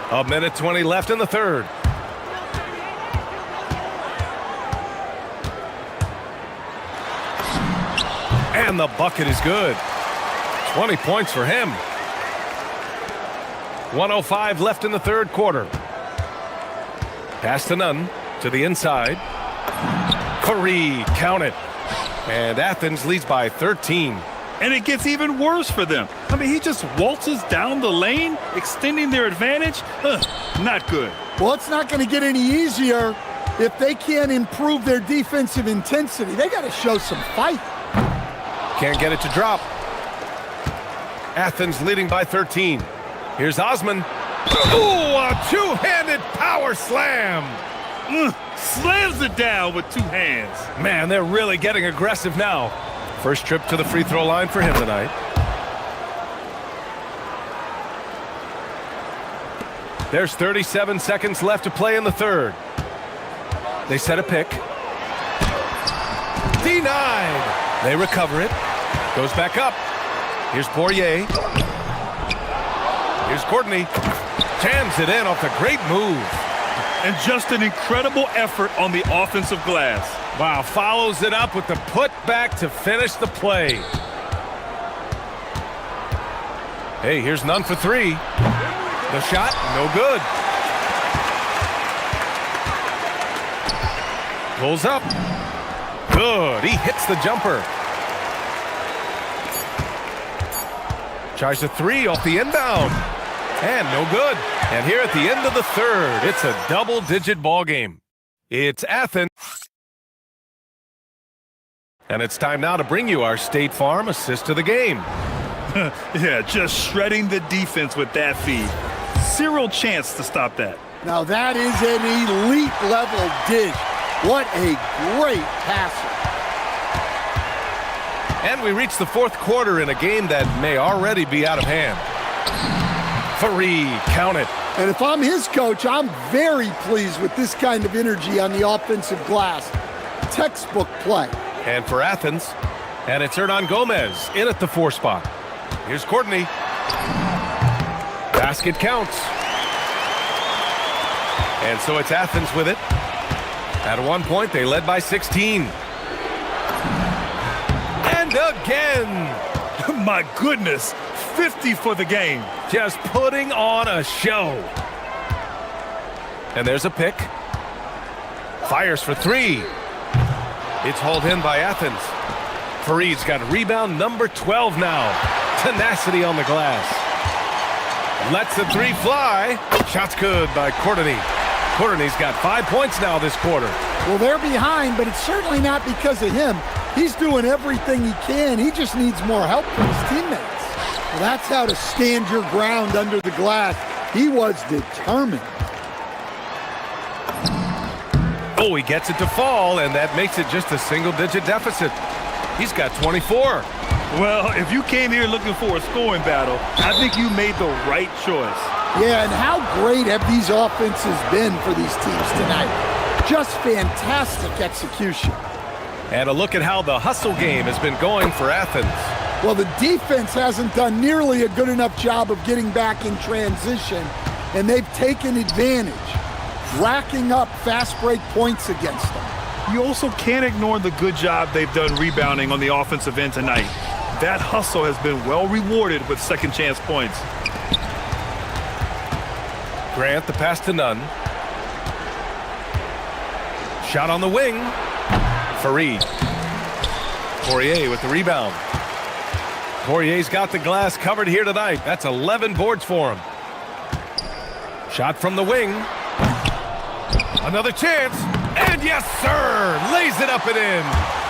1:20 left in the third. And the bucket is good. 20 points for him. 1:05 left in the third quarter. Pass to Nunn to the inside. Fareed, count it. And Athens leads by 13. And it gets even worse for them. I mean, he just waltzes down the lane, extending their advantage. Not good. Well, it's not going to get any easier if they can't improve their defensive intensity. They got to show some fight. Can't get it to drop. Athens leading by 13. Here's Osman. Ooh, a two-handed power slam. Slams it down with two hands. Man, they're really getting aggressive now. First trip to the free throw line for him tonight. There's 37 seconds left to play in the third. They set a pick. Denied. They recover it. Goes back up. Here's Poirier. Here's Courtney. Jams it in off a great move. And just an incredible effort on the offensive glass. Wow, follows it up with the putback to finish the play. Hey, here's none for three. The shot, no good. Pulls up. Good. He hits the jumper. Tries a three off the inbound. And no good. And here at the end of the third, it's a double-digit ball game. It's Athens. And it's time now to bring you our State Farm assist of the game. Yeah, just shredding the defense with that feed. Zero chance to stop that. Now that is an elite level dish. What a great passer. And we reach the fourth quarter in a game that may already be out of hand. Fareed, count it. And if I'm his coach, I'm very pleased with this kind of energy on the offensive glass. Textbook play. And for Athens, and it's Hernan Gomez in at the 4 spot. Here's Courtney. Basket counts. And so it's Athens with it. At one point, they led by 16. And again! My goodness, 50 for the game. Just putting on a show. And there's a pick. Fires for three. It's hauled in by Athens. Fareed's got rebound number 12 now. Tenacity on the glass. Lets the three fly. Shot's good by Courtney. Courtney's got 5 points now this quarter. Well, they're behind, but it's certainly not because of him. He's doing everything he can. He just needs more help from his teammates. Well, that's how to stand your ground under the glass. He was determined. Oh, he gets it to fall, and that makes it just a single-digit deficit. He's got 24. Well, if you came here looking for a scoring battle, I think you made the right choice. Yeah, and how great have these offenses been for these teams tonight? Just fantastic execution. And a look at how the hustle game has been going for Athens. Well, the defense hasn't done nearly a good enough job of getting back in transition, and they've taken advantage, racking up fast break points against them. You also can't ignore the good job they've done rebounding on the offensive end tonight. That hustle has been well rewarded with second chance points. Grant, the pass to Nunn. Shot on the wing. Fareed. Poirier with the rebound. Poirier's got the glass covered here tonight. That's 11 boards for him. Shot from the wing. Another chance. And yes, sir! Lays it up and in.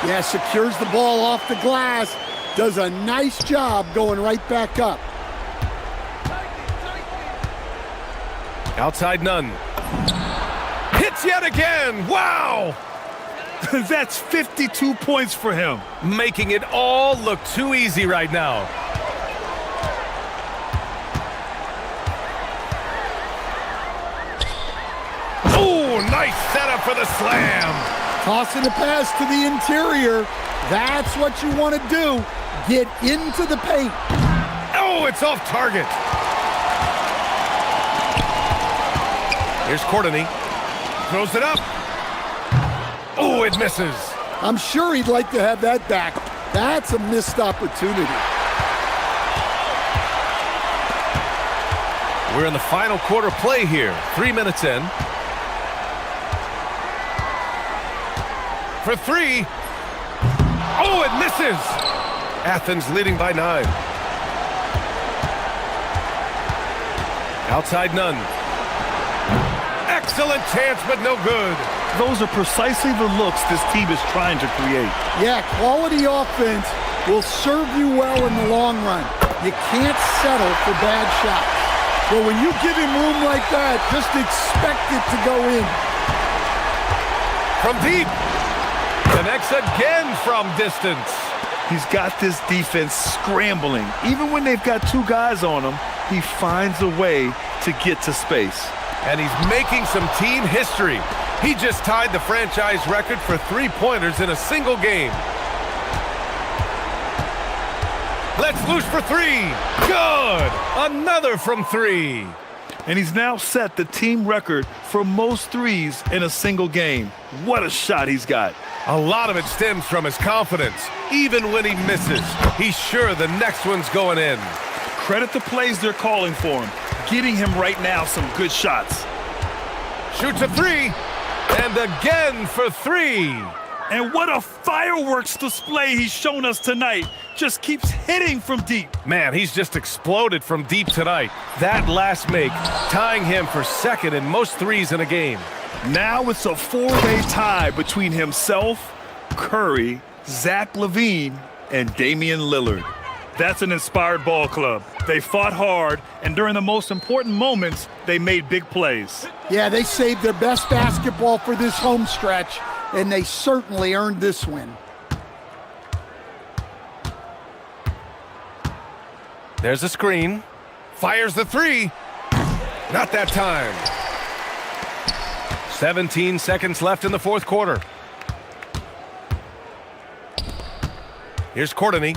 Yeah, secures the ball off the glass. Does a nice job going right back up. Outside Nunn. Hits yet again! Wow! That's 52 points for him. Making it all look too easy right now. Oh, nice setup for the slam. Tossing the pass to the interior. That's what you want to do. Get into the paint. Oh, it's off target. Here's Courtney. Throws it up. Oh, it misses. I'm sure he'd like to have that back. That's a missed opportunity. We're in the final quarter play here. 3 minutes in. For three. Oh, it misses. Athens leading by 9. Outside Nunn. Excellent chance, but no good. Those are precisely the looks this team is trying to create. Yeah, quality offense will serve you well in the long run. You can't settle for bad shots. But when you give him room like that, just expect it to go in. From deep. Connects again from distance. He's got this defense scrambling. Even when they've got two guys on him, he finds a way to get to space. And he's making some team history. He just tied the franchise record for three-pointers in a single game. Let's loose for three. Good. Another from three. And he's now set the team record for most threes in a single game. What a shot he's got. A lot of it stems from his confidence. Even when he misses, he's sure the next one's going in. Credit the plays they're calling for him. Getting him right now some good shots. Shoots a three, and again for three. And what a fireworks display he's shown us tonight. Just keeps hitting from deep. Man, he's just exploded from deep tonight. That last make, tying him for second in most threes in a game. Now it's a four-way tie between himself, Curry, Zach LaVine, and Damian Lillard. That's an inspired ball club. They fought hard, and during the most important moments, they made big plays. Yeah, they saved their best basketball for this home stretch, and they certainly earned this win. There's a screen. Fires the three. Not that time. 17 seconds left in the fourth quarter. Here's Courtney.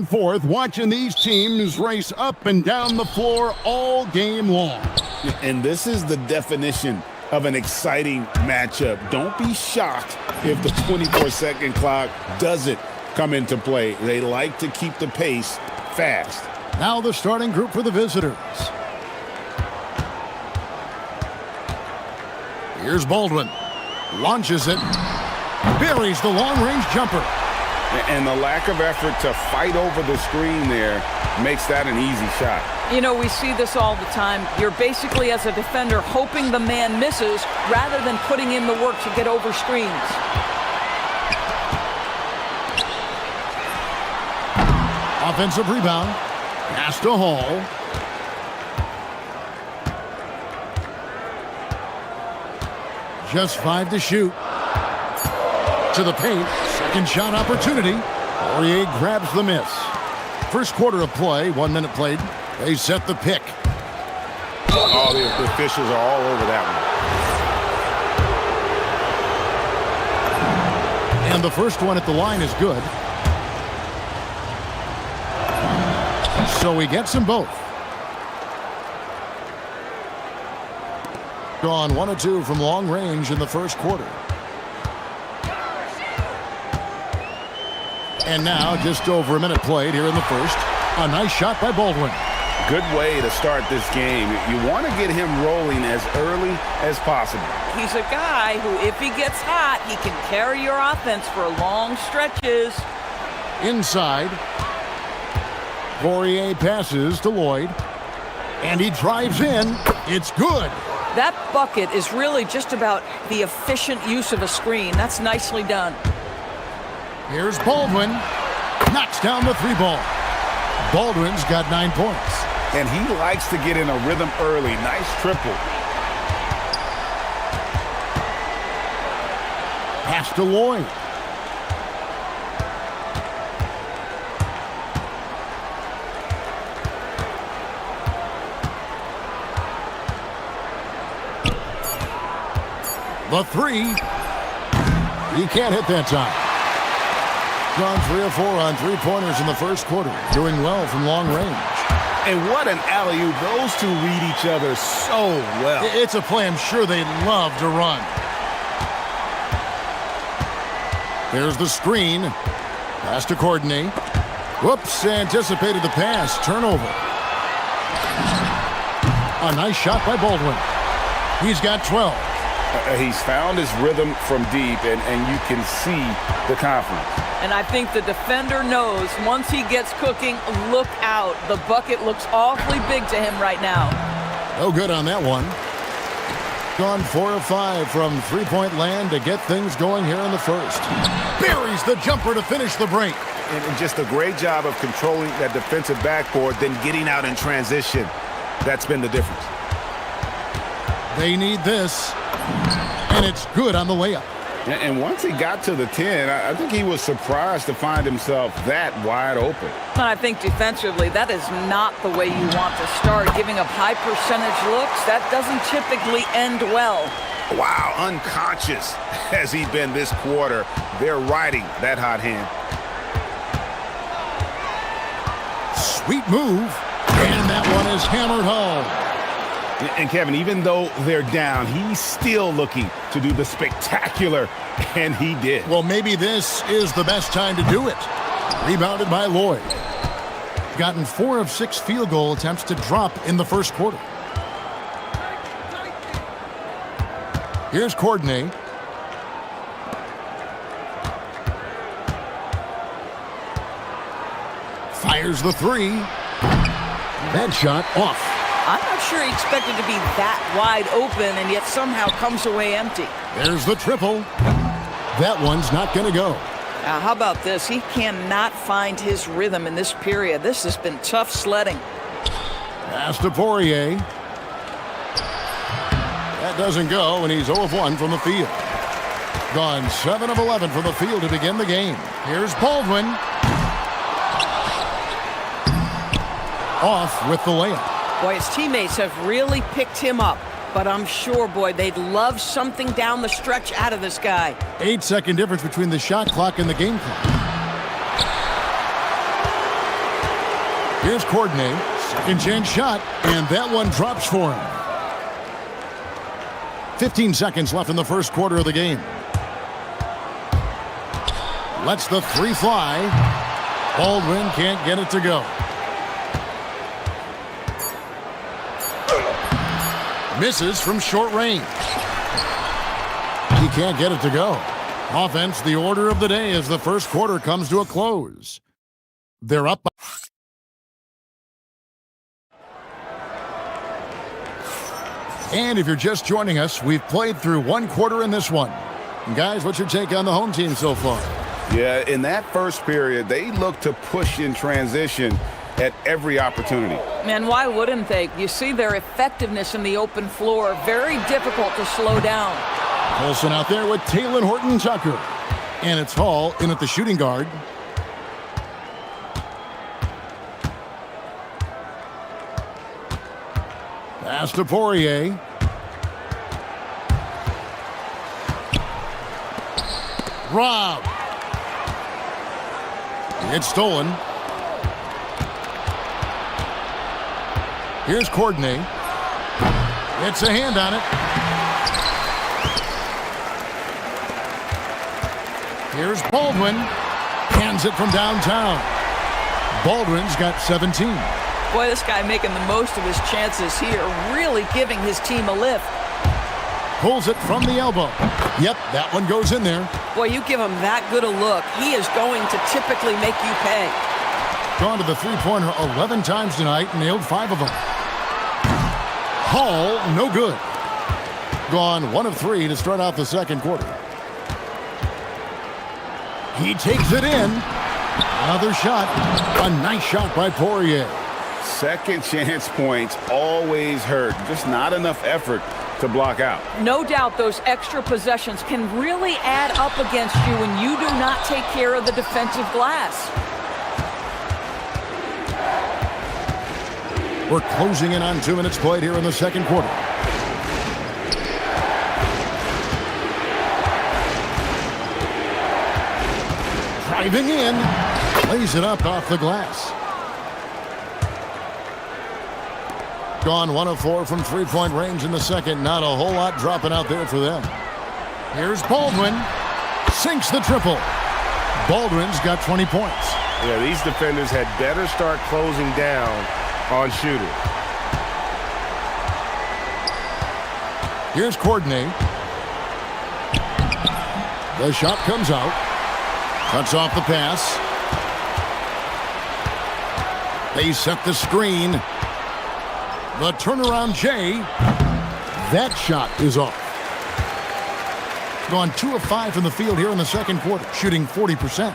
Fourth, watching these teams race up and down the floor all game long. And this is the definition of an exciting matchup. Don't be shocked if the 24-second clock doesn't come into play. They like to keep the pace fast. Now the starting group for the visitors. Here's Baldwin. Launches it. Buries the long-range jumper. And the lack of effort to fight over the screen there makes that an easy shot. You know, we see this all the time. You're basically, as a defender, hoping the man misses rather than putting in the work to get over screens. Offensive rebound. Pass to Hall. Just 5 to shoot. To the paint. Second shot opportunity. Poirier grabs the miss. First quarter of play. 1 minute played. They set the pick. Oh, the officials are all over that one. And the first one at the line is good. So he gets them both. Gone 1 of 2 from long range in the first quarter. And now just over a minute played here in the first. A nice shot by Baldwin. Good way to start this game. You want to get him rolling as early as possible. He's a guy who, if he gets hot, he can carry your offense for long stretches. Inside. Poirier passes to Lloyd. And he drives in. It's good. That bucket is really just about the efficient use of a screen. That's nicely done. Here's Baldwin. Knocks down the 3-ball. Baldwin's got 9 points. And he likes to get in a rhythm early. Nice triple. Pass to Lloyd. The 3. He can't hit that time. Gone 3 of 4 on 3-pointers in the first quarter. Doing well from long range. And what an alley-oop. Those two read each other so well. It's a play I'm sure they love to run. There's the screen. Pass to Courtney. Whoops, anticipated the pass. Turnover. A nice shot by Baldwin. He's got 12. He's found his rhythm from deep, and you can see the confidence. And I think the defender knows once he gets cooking, look out. The bucket looks awfully big to him right now. No good on that one. Gone 4 of 5 from 3-point land to get things going here in the first. Buries the jumper to finish the break. And just a great job of controlling that defensive backboard, then getting out in transition. That's been the difference. They need this. And it's good on the layup. And once he got to the 10, I think he was surprised to find himself that wide open. I think defensively, that is not the way you want to start. Giving up high percentage looks, that doesn't typically end well. Wow, unconscious has he been this quarter. They're riding that hot hand. Sweet move. And that one is hammered home. And Kevin, even though they're down, he's still looking to do the spectacular, and he did. Well, maybe this is the best time to do it. Rebounded by Lloyd. Gotten 4 of 6 field goal attempts to drop in the first quarter. Here's Courtney. Fires the 3. That shot off. I'm not sure he expected to be that wide open and yet somehow comes away empty. There's the triple. That one's not going to go. Now, how about this? He cannot find his rhythm in this period. This has been tough sledding. Pass to Poirier. That doesn't go, and he's 0 of 1 from the field. Gone 7 of 11 from the field to begin the game. Here's Baldwin. Off with the layup. Boy, his teammates have really picked him up. But I'm sure, boy, they'd love something down the stretch out of this guy. 8-second difference between the shot clock and the game clock. Here's Courtney. Second chance shot, and that one drops for him. 15 seconds left in the first quarter of the game. Lets the three fly. Baldwin can't get it to go. Misses from short range. He can't get it to go. Offense, the order of the day as the first quarter comes to a close. They're up. And if you're just joining us, we've played through one quarter in this one. And guys, what's your take on the home team so far? Yeah, in that first period, they looked to push in transition at every opportunity. Man, why wouldn't they? You see their effectiveness in the open floor. Very difficult to slow down. Olsen out there with Taylor Horton-Tucker. And it's Hall in at the shooting guard. Pass to Poirier. Rob. It's stolen. Here's Courtney. It's a hand on it. Here's Baldwin. Hands it from downtown. Baldwin's got 17. Boy, this guy making the most of his chances here, really giving his team a lift. Pulls it from the elbow. Yep, that one goes in there. Boy, you give him that good a look, he is going to typically make you pay. Gone to the three-pointer 11 times tonight, nailed 5 of them. Hall, no good. Gone 1 of 3 to start out the second quarter. He takes it in. Another shot. A nice shot by Poirier. Second chance points always hurt. Just not enough effort to block out. No doubt those extra possessions can really add up against you when you do not take care of the defensive glass. We're closing in on 2 minutes played here in the second quarter. Driving in. Lays it up off the glass. Gone 1 of 4 from three-point range in the second. Not a whole lot dropping out there for them. Here's Baldwin. Sinks the triple. Baldwin's got 20 points. Yeah, these defenders had better start closing down on shooters. Here's Courtney. The shot comes out. Cuts off the pass. They set the screen. The turnaround Jay. That shot is off. Gone 2 of 5 from the field here in the second quarter, shooting 40%.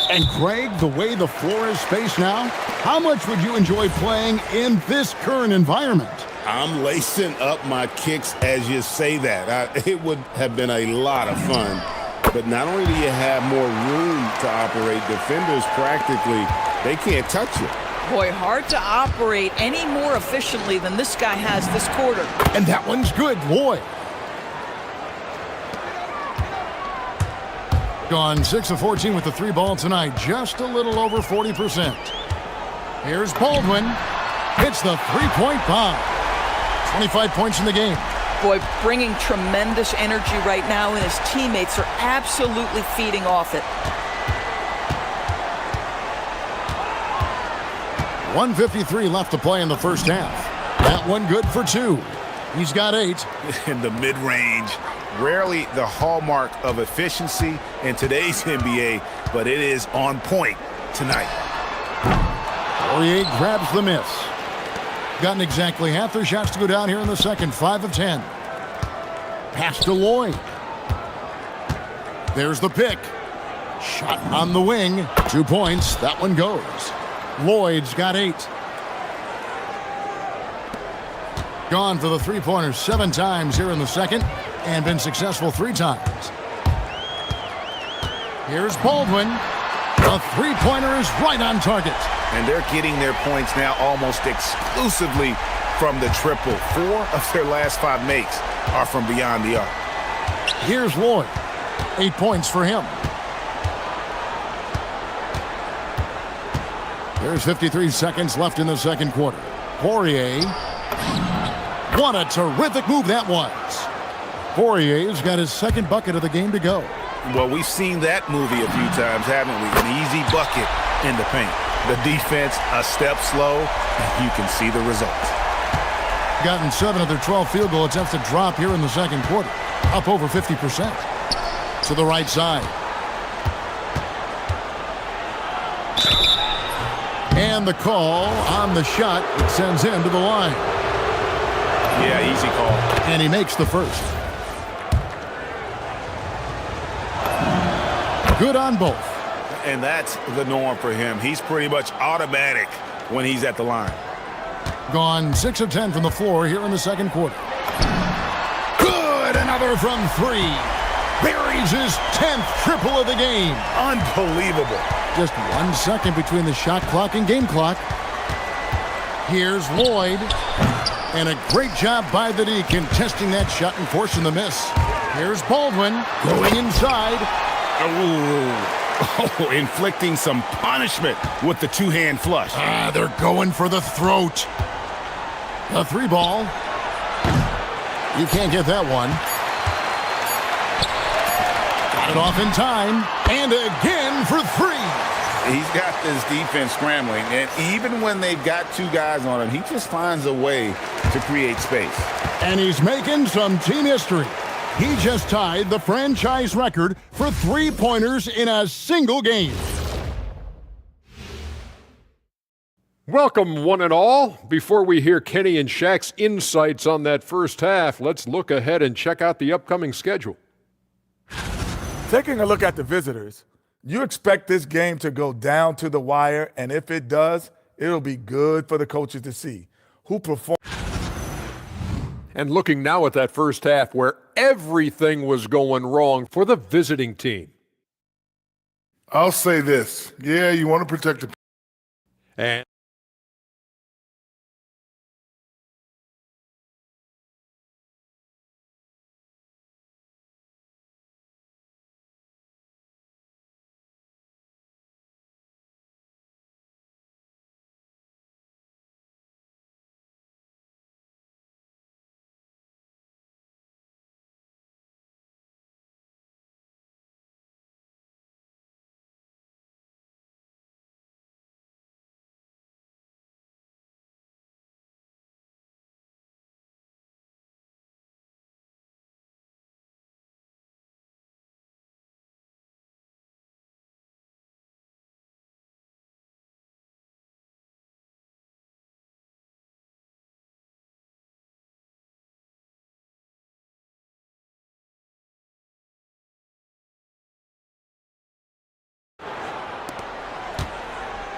And Greg, the way the floor is spaced now, how much would you enjoy playing in this current environment? I'm lacing up my kicks as you say that. It would have been a lot of fun. But not only do you have more room to operate, defenders practically, they can't touch you. Boy, hard to operate any more efficiently than this guy has this quarter. And that one's good, Lloyd. Gone 6 of 14 with the 3 ball tonight, just a little over 40%. Here's Baldwin. Hits the three-point bomb. 25 points in the game. Boy, bringing tremendous energy right now, and his teammates are absolutely feeding off it. 1:53 left to play in the first half. That one good for 2. He's got 8. In the mid-range, rarely the hallmark of efficiency in today's NBA, but it is on point tonight. Poirier grabs the miss. Gotten exactly half their shots to go down here in the second. 5 of 10. Pass to Lloyd. There's the pick. Shot on the wing. 2 points. That one goes. Lloyd's got 8. Gone for the three-pointer 7 times here in the second and been successful 3 times. Here's Baldwin. The three-pointer is right on target. And they're getting their points now almost exclusively from the triple. 4 of their last 5 makes are from beyond the arc. Here's Lloyd. 8 points for him. There's 53 seconds left in the second quarter. Poirier. What a terrific move that was. Poirier's got his second bucket of the game to go. Well, we've seen that movie a few times, haven't we? An easy bucket in the paint. The defense a step slow, and you can see the results. Gotten 7 of their 12 field goal attempts to drop here in the second quarter. Up over 50%. To the right side. And the call on the shot. It sends him to the line. Yeah, easy call. And he makes the first. Good on both. And that's the norm for him. He's pretty much automatic when he's at the line. Gone 6 of 10 from the floor here in the second quarter. Good! Another from 3. Buries his 10th triple of the game. Unbelievable. Just 1 second between the shot clock and game clock. Here's Lloyd. And a great job by the D contesting that shot and forcing the miss. Here's Baldwin going inside. Oh, inflicting some punishment with the two-hand flush. They're going for the throat. A 3 ball. You can't get that one. Got it off in time. And again for 3. He's got this defense scrambling, and even when they've got 2 guys on him, he just finds a way to create space. And he's making some team history. He just tied the franchise record for 3-pointers in a single game. Welcome, one and all. Before we hear Kenny and Shaq's insights on that first half, let's look ahead and check out the upcoming schedule. Taking a look at the visitors, you expect this game to go down to the wire, and if it does, it'll be good for the coaches to see who perform. And looking now at that first half where everything was going wrong for the visiting team. I'll say this. Yeah, you want to protect the... And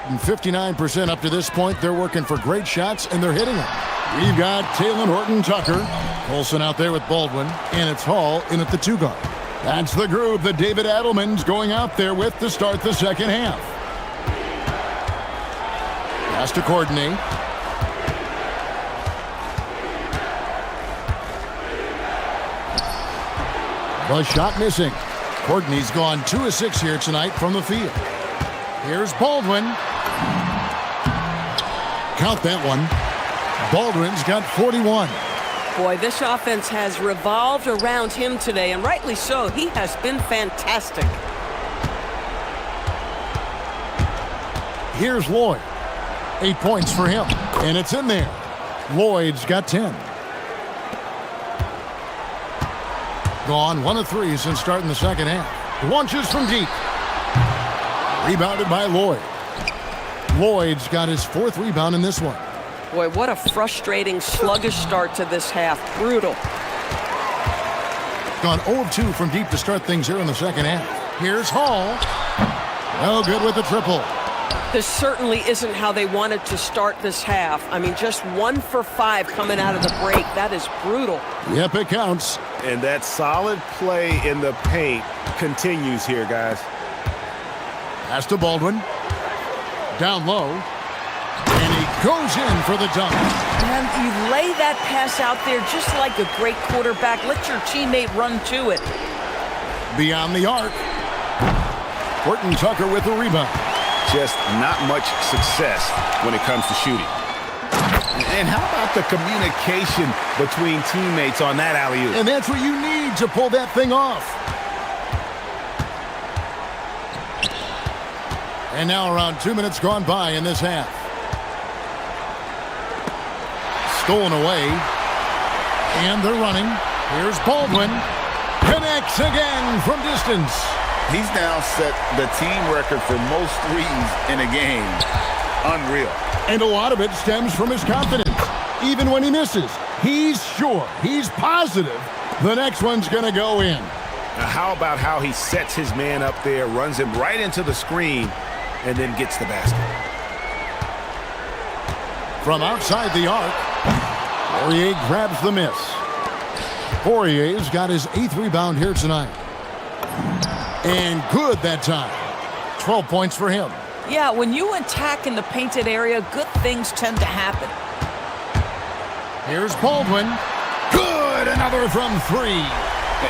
And 59% up to this point. They're working for great shots, and they're hitting them. We've got Taylor Horton-Tucker. Colson out there with Baldwin, and it's Hall in at the 2 guard. That's the group that David Adelman's going out there with to start the second half. Pass to Courtney. The shot missing. Courtney's gone 2 of 6 here tonight from the field. Here's Baldwin. Count that one. Baldwin's got 41. Boy, this offense has revolved around him today, and rightly so. He has been fantastic. Here's Lloyd. 8 points for him, and it's in there. Lloyd's got 10. Gone 1 of 3 since starting the second half. Launches from deep. Rebounded by Lloyd. Lloyd's got his 4th rebound in this one. Boy, what a frustrating, sluggish start to this half. Brutal. Gone 0 of 2 from deep to start things here in the second half. Here's Hall. No good with the triple. This certainly isn't how they wanted to start this half. I mean, just 1 for 5 coming out of the break. That is brutal. Yep, it counts. And that solid play in the paint continues here, guys. Pass to Baldwin. Down low. And he goes in for the dunk. And you lay that pass out there just like a great quarterback. Let your teammate run to it. Beyond the arc. Horton-Tucker with the rebound. just not much success when it comes to shooting. And how about the communication between teammates on that alley-oop? And that's what you need to pull that thing off. And now around 2 minutes gone by in this half. Stolen away. And they're running. Here's Baldwin. Connects again from distance. He's now set the team record for most threes in a game. Unreal. And a lot of it stems from his confidence. Even when he misses, he's sure, he's positive the next one's going to go in. Now how about how he sets his man up there, runs him right into the screen, and then gets the basket. From outside the arc, Poirier grabs the miss. Poirier's got his 8th rebound here tonight. And good that time. 12 points for him. Yeah, when you attack in the painted area, good things tend to happen. Here's Baldwin. Good, another from 3.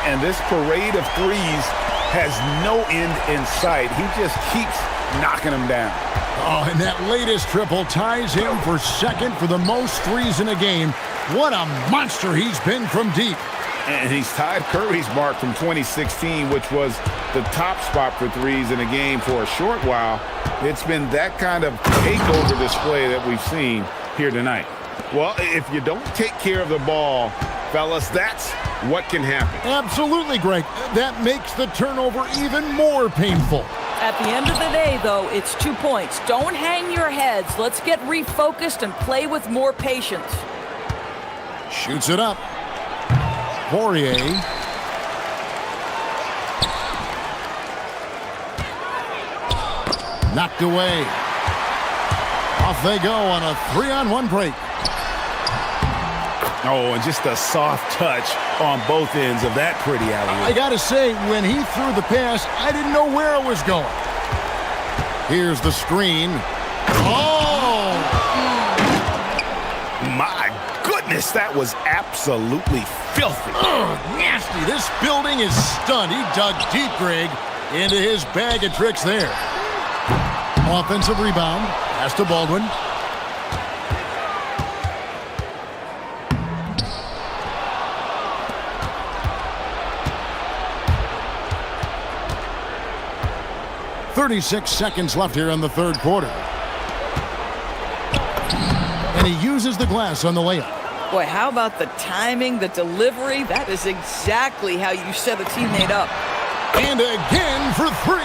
And this parade of threes has no end in sight. He just keeps knocking them down. Oh, and that latest triple ties him for second for the most threes in a game. What a monster he's been from deep. And he's tied Curry's mark from 2016, which was the top spot for threes in a game for a short while. It's been that kind of takeover display that we've seen here tonight. Well, if you don't take care of the ball, fellas, that's what can happen. Absolutely, Greg. That makes the turnover even more painful. At the end of the day, though, it's 2 points. Don't hang your heads. Let's get refocused and play with more patience. Shoots it up. Poirier. Knocked away. Off they go on a 3-on-1 break. Oh, and just a soft touch on both ends of that pretty alley-oop. I gotta say, when he threw the pass, I didn't know where it was going. Here's the screen. Oh! My goodness, that was absolutely filthy. Nasty. This building is stunned. He dug deep, Greg, into his bag of tricks there. Offensive rebound. Pass to Baldwin. .36 seconds left here in the third quarter. And he uses the glass on the layup. Boy, how about the timing, the delivery? That is exactly how you set a teammate up. And again for 3.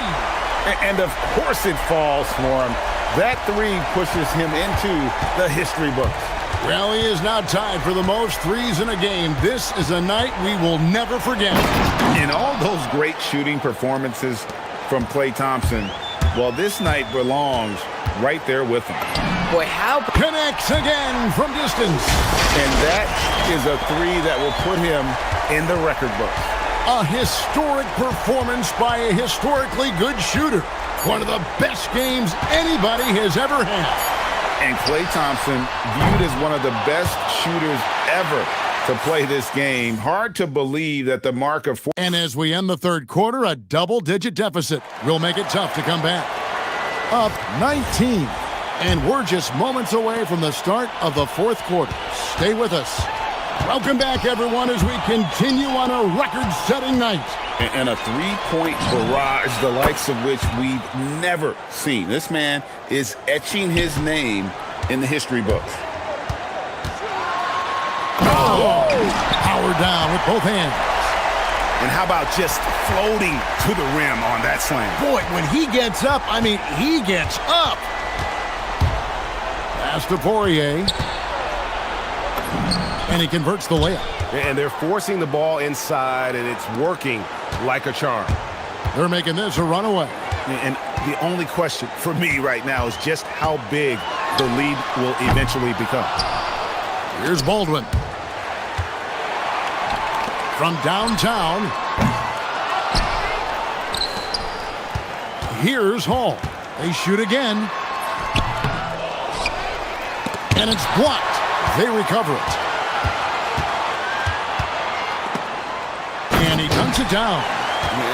And of course it falls for him. That 3 pushes him into the history books. Well, he is now tied for the most threes in a game. This is a night we will never forget. In all those great shooting performances from Klay Thompson, well, this night belongs right there with him. Boy, how... Connects again from distance. And that is a 3 that will put him in the record books. A historic performance by a historically good shooter. One of the best games anybody has ever had. And Klay Thompson viewed as one of the best shooters ever to play this game. Hard to believe that the mark of 4. And as we end the third quarter, a double-digit deficit will make it tough to come back. Up 19. And we're just moments away from the start of the fourth quarter. Stay with us. Welcome back, everyone, as we continue on a record-setting night. And a 3-point barrage, the likes of which we've never seen. This man is etching his name in the history books. Oh! Power down with both hands. And how about just floating to the rim on that slam? Boy, when he gets up, I mean, he gets up. Pass to Poirier. And he converts the layup. And they're forcing the ball inside, and it's working like a charm. They're making this a runaway. And the only question for me right now is just how big the lead will eventually become. Here's Baldwin. From downtown. Here's Hall. They shoot again. And it's blocked. They recover it. And he dunks it down.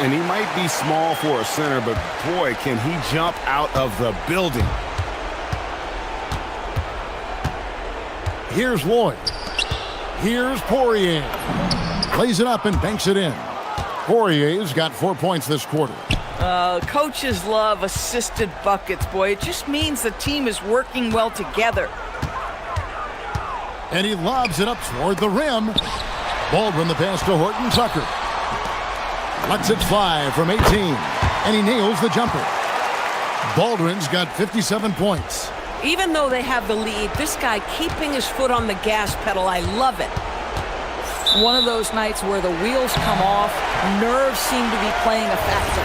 And he might be small for a center, but boy, can he jump out of the building. Here's Lloyd. Here's Poirier. Plays it up and banks it in. Poirier's got 4 points this quarter. Coaches love assisted buckets, boy. It just means the team is working well together. And he lobs it up toward the rim. Baldwin the pass to Horton Tucker. Lets it fly from 18. And he nails the jumper. Baldwin's got 57 points. Even though they have the lead, this guy keeping his foot on the gas pedal, I love it. One of those nights where the wheels come off, nerves seem to be playing a factor.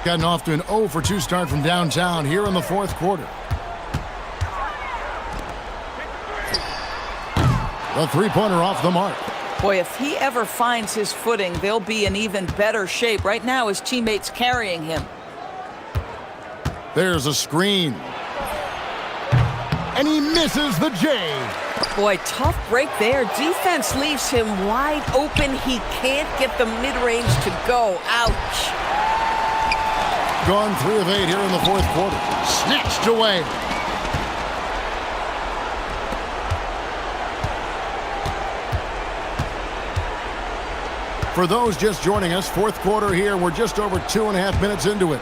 Gotten off to an 0 for 2 start from downtown here in the fourth quarter. The three-pointer off the mark. Boy, if he ever finds his footing, they'll be in even better shape. Right now, his teammates carrying him. There's a screen. And he misses the J. Boy, tough break there. Defense leaves him wide open. He can't get the mid-range to go. Ouch. Gone 3 of 8 here in the fourth quarter. Snatched away. For those just joining us, fourth quarter here. We're just over 2.5 minutes into it.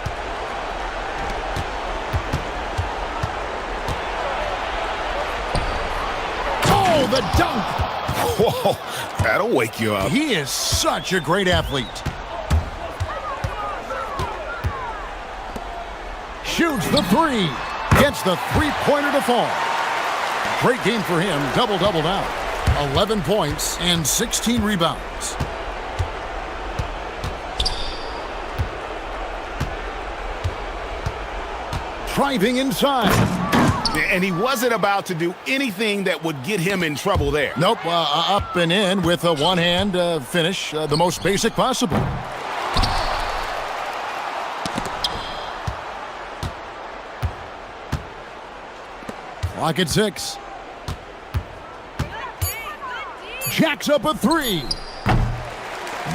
Oh, the dunk! Whoa, that'll wake you up. He is such a great athlete. Shoots the three. Gets the three-pointer to fall. Great game for him. Double-double now. 11 points and 16 rebounds. Driving inside. And he wasn't about to do anything that would get him in trouble there. Nope, up and in with a one-hand finish, the most basic possible. Clock at 6. Jacks up a three.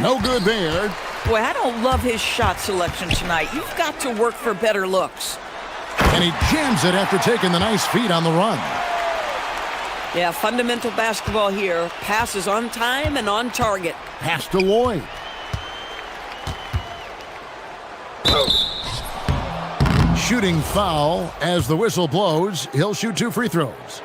No good there. Boy, I don't love his shot selection tonight. You've got to work for better looks. And he jams it after taking the nice feed on the run. Yeah, fundamental basketball here. Passes on time and on target. Pass to Lloyd. Shooting foul as the whistle blows. He'll shoot 2 free throws.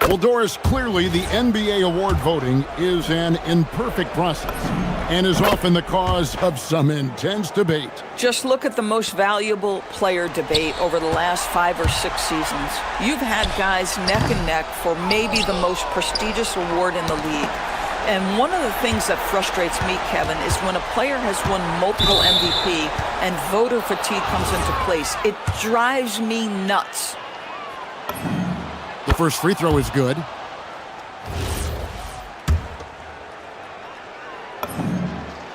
Well, Doris, clearly the NBA award voting is an imperfect process and is often the cause of some intense debate. Just look at the most valuable player debate over the last 5 or 6 seasons. You've had guys neck and neck for maybe the most prestigious award in the league. And one of the things that frustrates me, Kevin, is when a player has won multiple MVP and voter fatigue comes into place. It drives me nuts. The first free throw is good.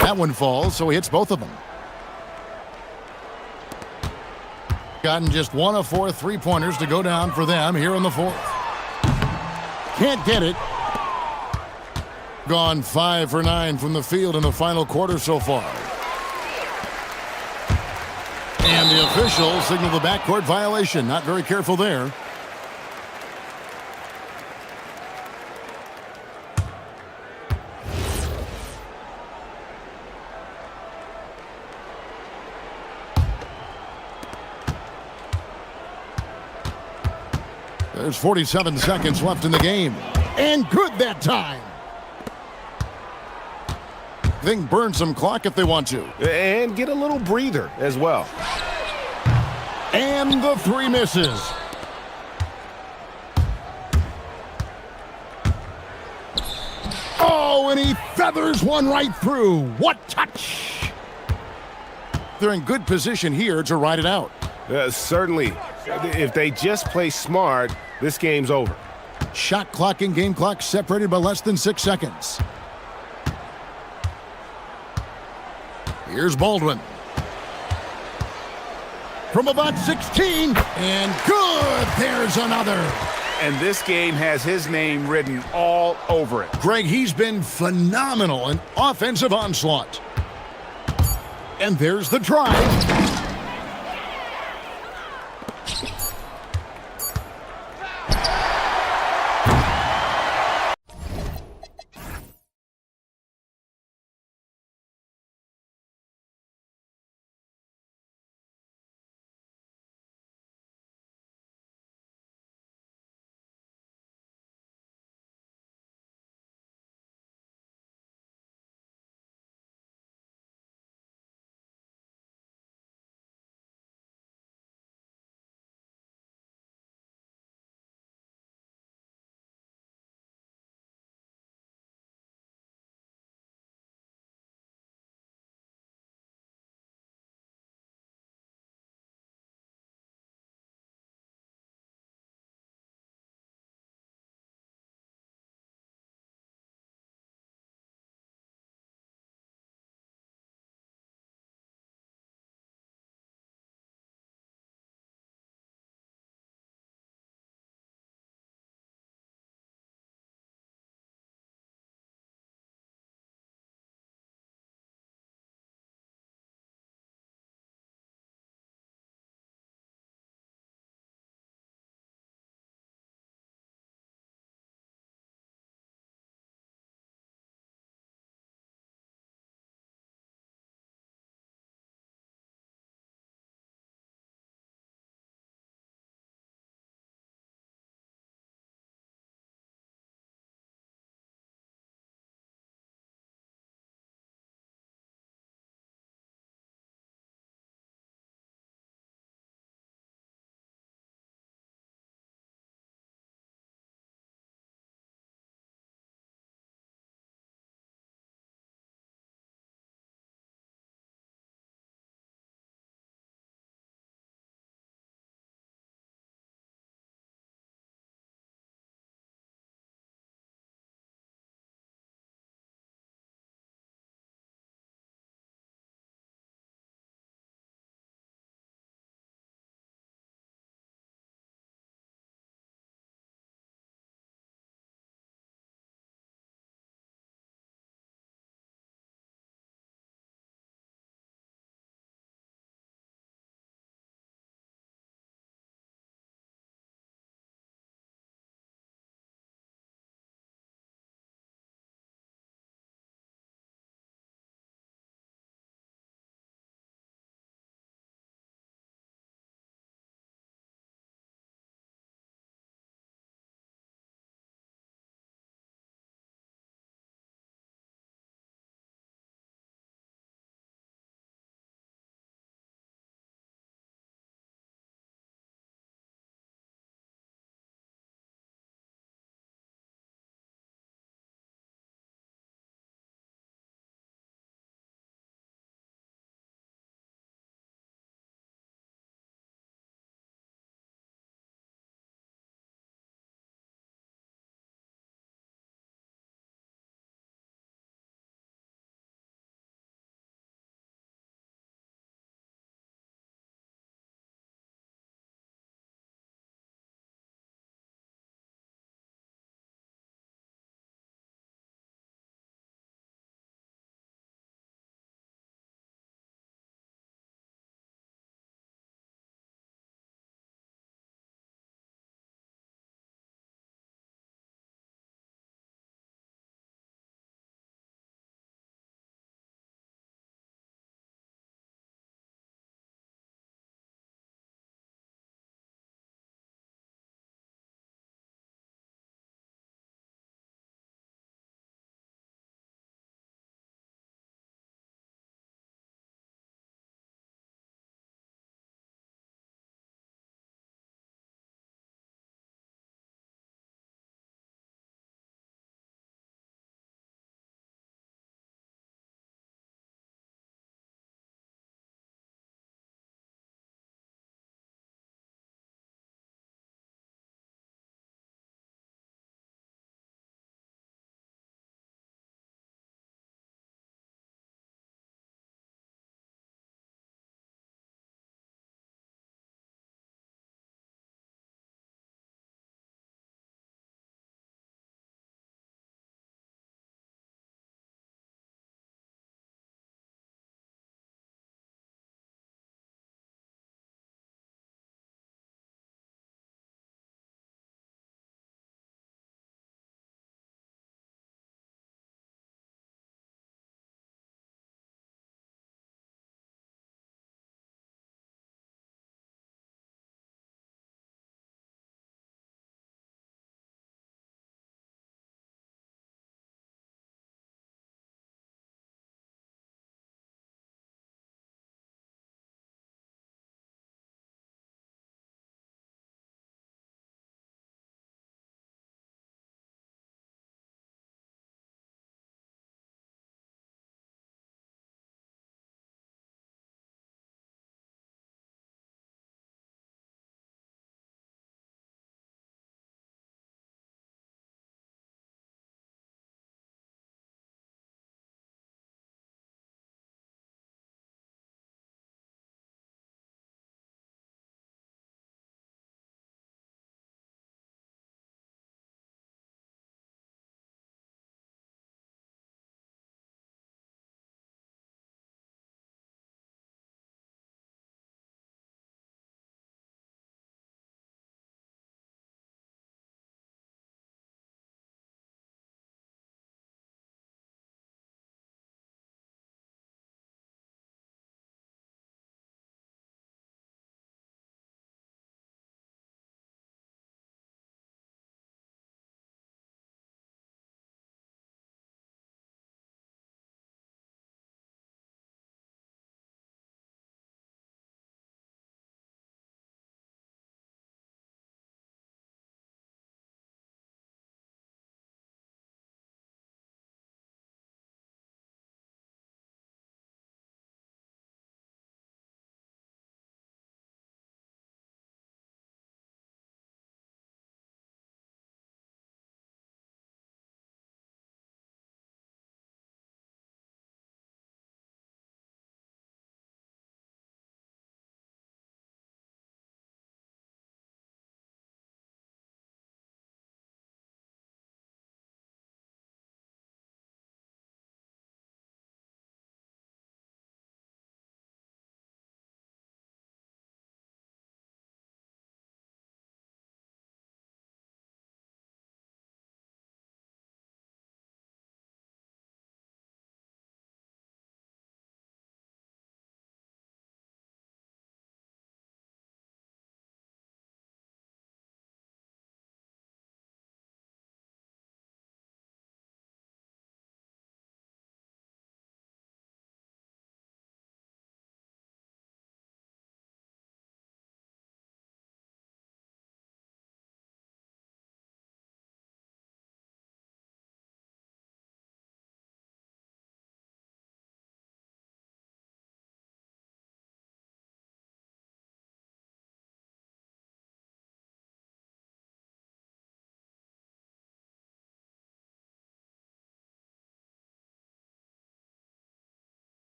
That one falls, so he hits both of them. Gotten just 1 of 4 three-pointers to go down for them here in the fourth. Can't get it. Gone 5 for 9 from the field in the final quarter so far. And the official signaled the backcourt violation. Not very careful there. There's 47 seconds left in the game. And good that time. They can burn some clock if they want to. And get a little breather as well. And the three misses. Oh, and he feathers one right through. What touch! They're in good position here to ride it out. Certainly. If they just play smart, this game's over. Shot clock and game clock separated by less than 6 seconds. Here's Baldwin. From about 16, and good! There's another. and this game has his name written all over it. Greg, he's been phenomenal in offensive onslaught. And there's the drive.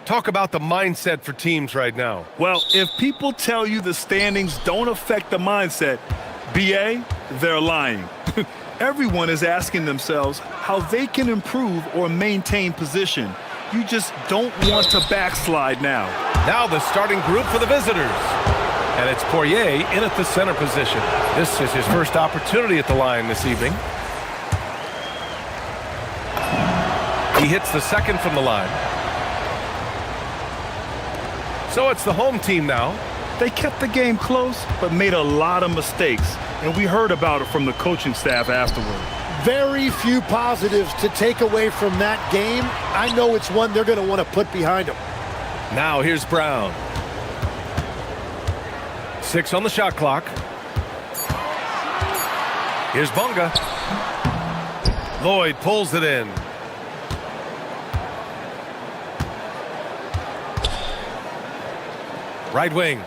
Talk about the mindset for teams right now. Well, if people tell you the standings don't affect the mindset, BA, they're lying. Everyone is asking themselves how they can improve or maintain position. You just don't want to backslide now. Now the starting group for the visitors. And it's Poirier in at the center position. This is his first opportunity at the line this evening. He hits the second from the line. So it's the home team now. They kept the game close, but made a lot of mistakes. And we heard about it from the coaching staff afterward. Very few positives to take away from that game. I know it's one they're going to want to put behind them. Now here's Brown. 6 on the shot clock. Here's Bunga. Lloyd pulls it in. Right wing.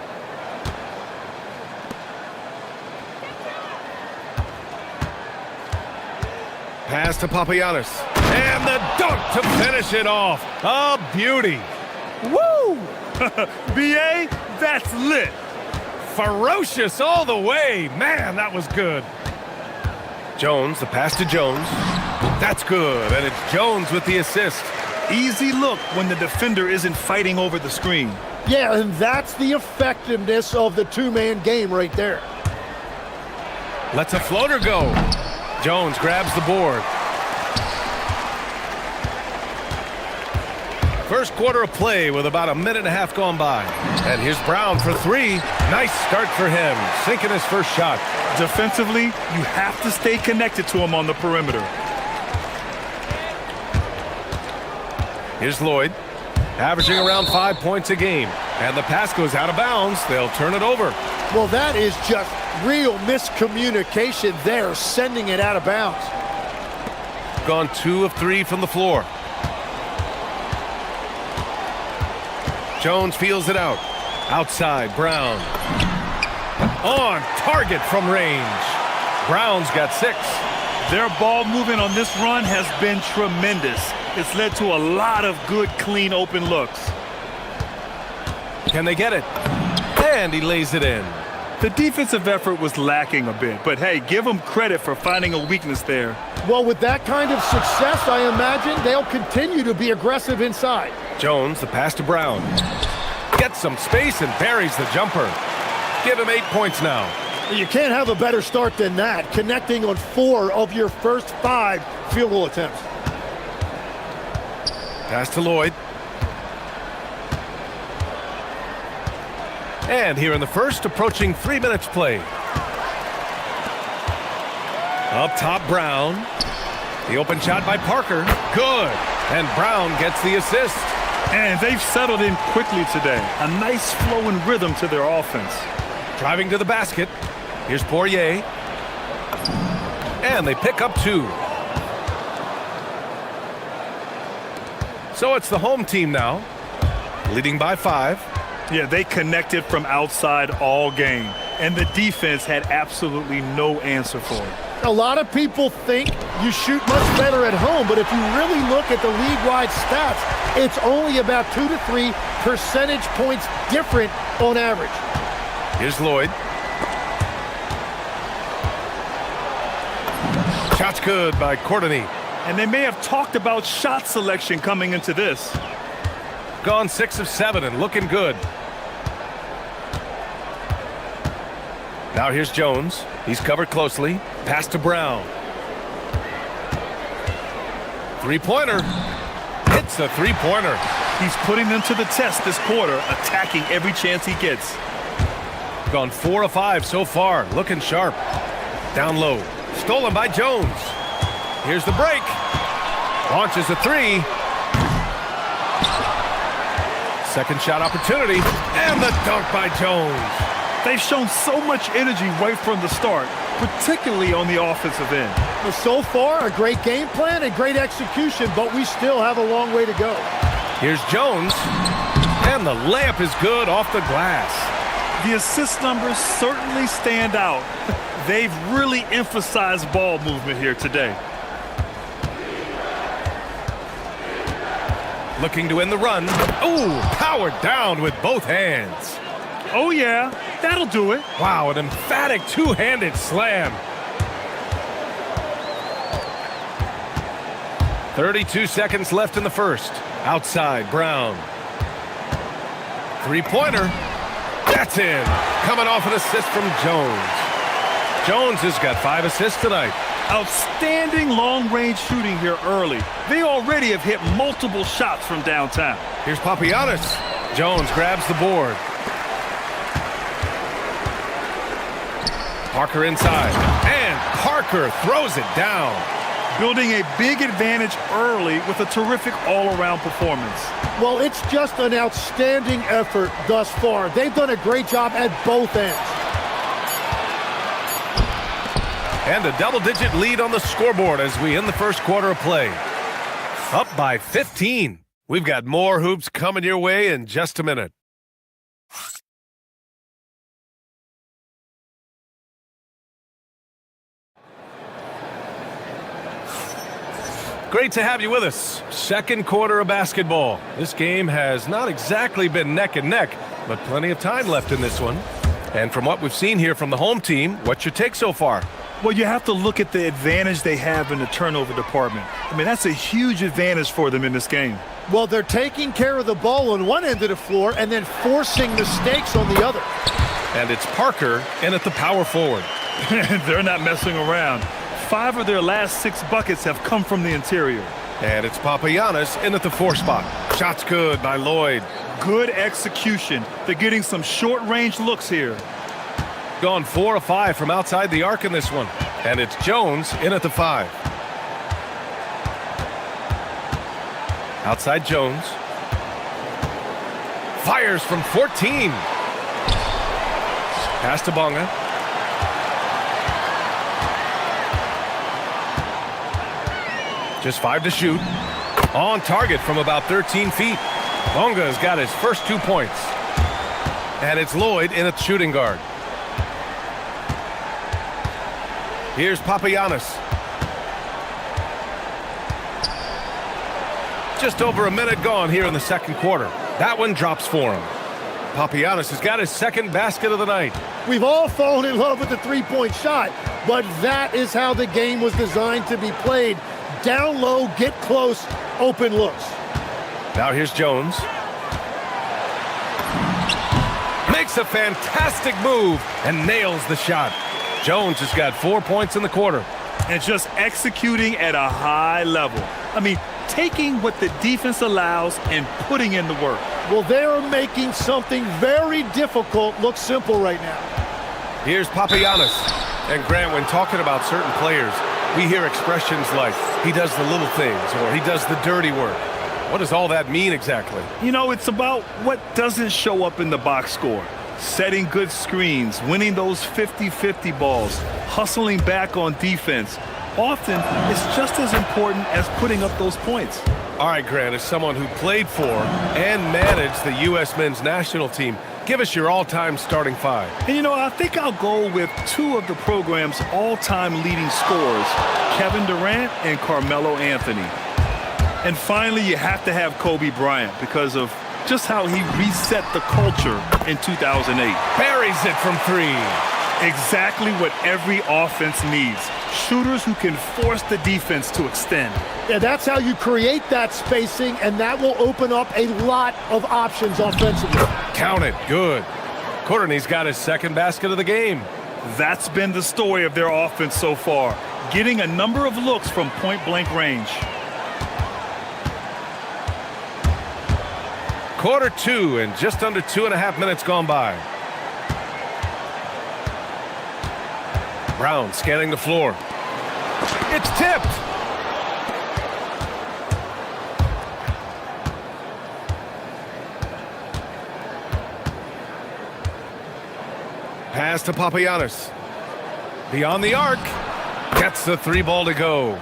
Pass to Papagiannis. And the dunk to finish it off. A beauty. Woo! BA, that's lit. Ferocious all the way. Man, that was good. Jones, the pass to Jones. That's good, and it's Jones with the assist. Easy look when the defender isn't fighting over the screen. Yeah, and that's the effectiveness of the two-man game right there. Lets a floater go. Jones grabs the board. First quarter of play with about a minute and a half gone by. And here's Brown for 3. Nice start for him, sinking his first shot. Defensively, you have to stay connected to him on the perimeter. Here's Lloyd, averaging around 5 points a game. And the pass goes out of bounds. They'll turn it over. Well, that is just real miscommunication there, sending it out of bounds. Gone 2 of 3 from the floor. Jones feels it out. Outside, Brown. On target from range. Brown's got 6. Their ball movement on this run has been tremendous. It's led to a lot of good, clean, open looks. Can they get it? And he lays it in. The defensive effort was lacking a bit, but hey, give them credit for finding a weakness there. Well, with that kind of success, I imagine they'll continue to be aggressive inside. Jones, the pass to Brown. Gets some space and buries the jumper. Give him 8 points now. You can't have a better start than that, connecting on 4 of your first 5 field goal attempts. Pass to Lloyd. And here in the first, approaching 3 minutes play. Up top, Brown. The open shot by Parker. Good. And Brown gets the assist. And they've settled in quickly today. A nice flow and rhythm to their offense. Driving to the basket. Here's Poirier. And they pick up 2. So it's the home team now, leading by 5. Yeah, they connected from outside all game, and the defense had absolutely no answer for it. A lot of people think you shoot much better at home, but if you really look at the league-wide stats, it's only about 2 to 3 percentage points different on average. Here's Lloyd. Shot's good by Courtney. And they may have talked about shot selection coming into this. Gone 6 of 7 and looking good. Now here's Jones. He's covered closely. Pass to Brown. Three-pointer. Hits a three-pointer. He's putting them to the test this quarter, attacking every chance he gets. Gone 4 of 5 so far. Looking sharp. Down low. Stolen by Jones. Here's the break. Launches a 3. Second shot opportunity. And the dunk by Jones. They've shown so much energy right from the start, particularly on the offensive end. Well, so far, a great game plan and great execution, but we still have a long way to go. Here's Jones. And the layup is good off the glass. The assist numbers certainly stand out. They've really emphasized ball movement here today. looking to end the run. Ooh, powered down with both hands. Oh, yeah, that'll do it. Wow, an emphatic two-handed slam. 32 seconds left in the first. Outside, Brown. Three-pointer. That's in. Coming off an assist from Jones. Jones has got 5 assists tonight. Outstanding long-range shooting here early. They already have hit multiple shots from downtown. Here's Papagiannis. Jones grabs the board. Parker inside. And Parker throws it down. Building a big advantage early with a terrific all-around performance. Well, it's just an outstanding effort thus far. They've done a great job at both ends. And a double-digit lead on the scoreboard as we end the first quarter of play. Up by 15. We've got more hoops coming your way in just a minute. Great to have you with us. Second quarter of basketball. This game has not exactly been neck and neck, but plenty of time left in this one. And from what we've seen here from the home team, what's your take so far? Well, you have to look at the advantage they have in the turnover department. I mean, that's a huge advantage for them in this game. Well, they're taking care of the ball on one end of the floor and then forcing mistakes on the other. And it's Parker in at the power forward. They're not messing around. 5 of their last 6 buckets have come from the interior. And it's Papagiannis in at the 4 spot. Shot's good by Lloyd. Good execution. They're getting some short-range looks here. Gone 4 of 5 from outside the arc in this one. And it's Jones in at the 5. Outside Jones. Fires from 14. Pass to Bonga. Just 5 to shoot. On target from about 13 feet. Bonga's got his first 2 points. And it's Lloyd in at shooting guard. Here's Papagiannis. Just over a minute gone here in the second quarter. That one drops for him. Papagiannis has got his second basket of the night. We've all fallen in love with the three-point shot, but that is how the game was designed to be played. Down low, get close, open looks. Now here's Jones. Makes a fantastic move and nails the shot. Jones has got 4 points in the quarter. And just executing at a high level. I mean, taking what the defense allows and putting in the work. Well, they're making something very difficult look simple right now. Here's Papagiannis. And Grant, when talking about certain players, we hear expressions like, he does the little things, or he does the dirty work. What does all that mean exactly? You know, it's about what doesn't show up in the box score. Setting good screens, winning those 50-50 balls, hustling back on defense. Often, it's just as important as putting up those points. All right, Grant, as someone who played for and managed the U.S. men's national team, give us your all-time starting 5. And, you know, I think I'll go with 2 of the program's all-time leading scorers, Kevin Durant and Carmelo Anthony. And finally, you have to have Kobe Bryant because of just how he reset the culture in 2008. Buries it from 3. Exactly what every offense needs. Shooters who can force the defense to extend. Yeah, that's how you create that spacing, and that will open up a lot of options offensively. Count it. Good. Courtney's got his second basket of the game. That's been the story of their offense so far, getting a number of looks from point-blank range. Quarter 2 and just under 2.5 minutes gone by. Brown scanning the floor. It's tipped. Pass to Papagiannis. Beyond the arc. Gets the 3 ball to go.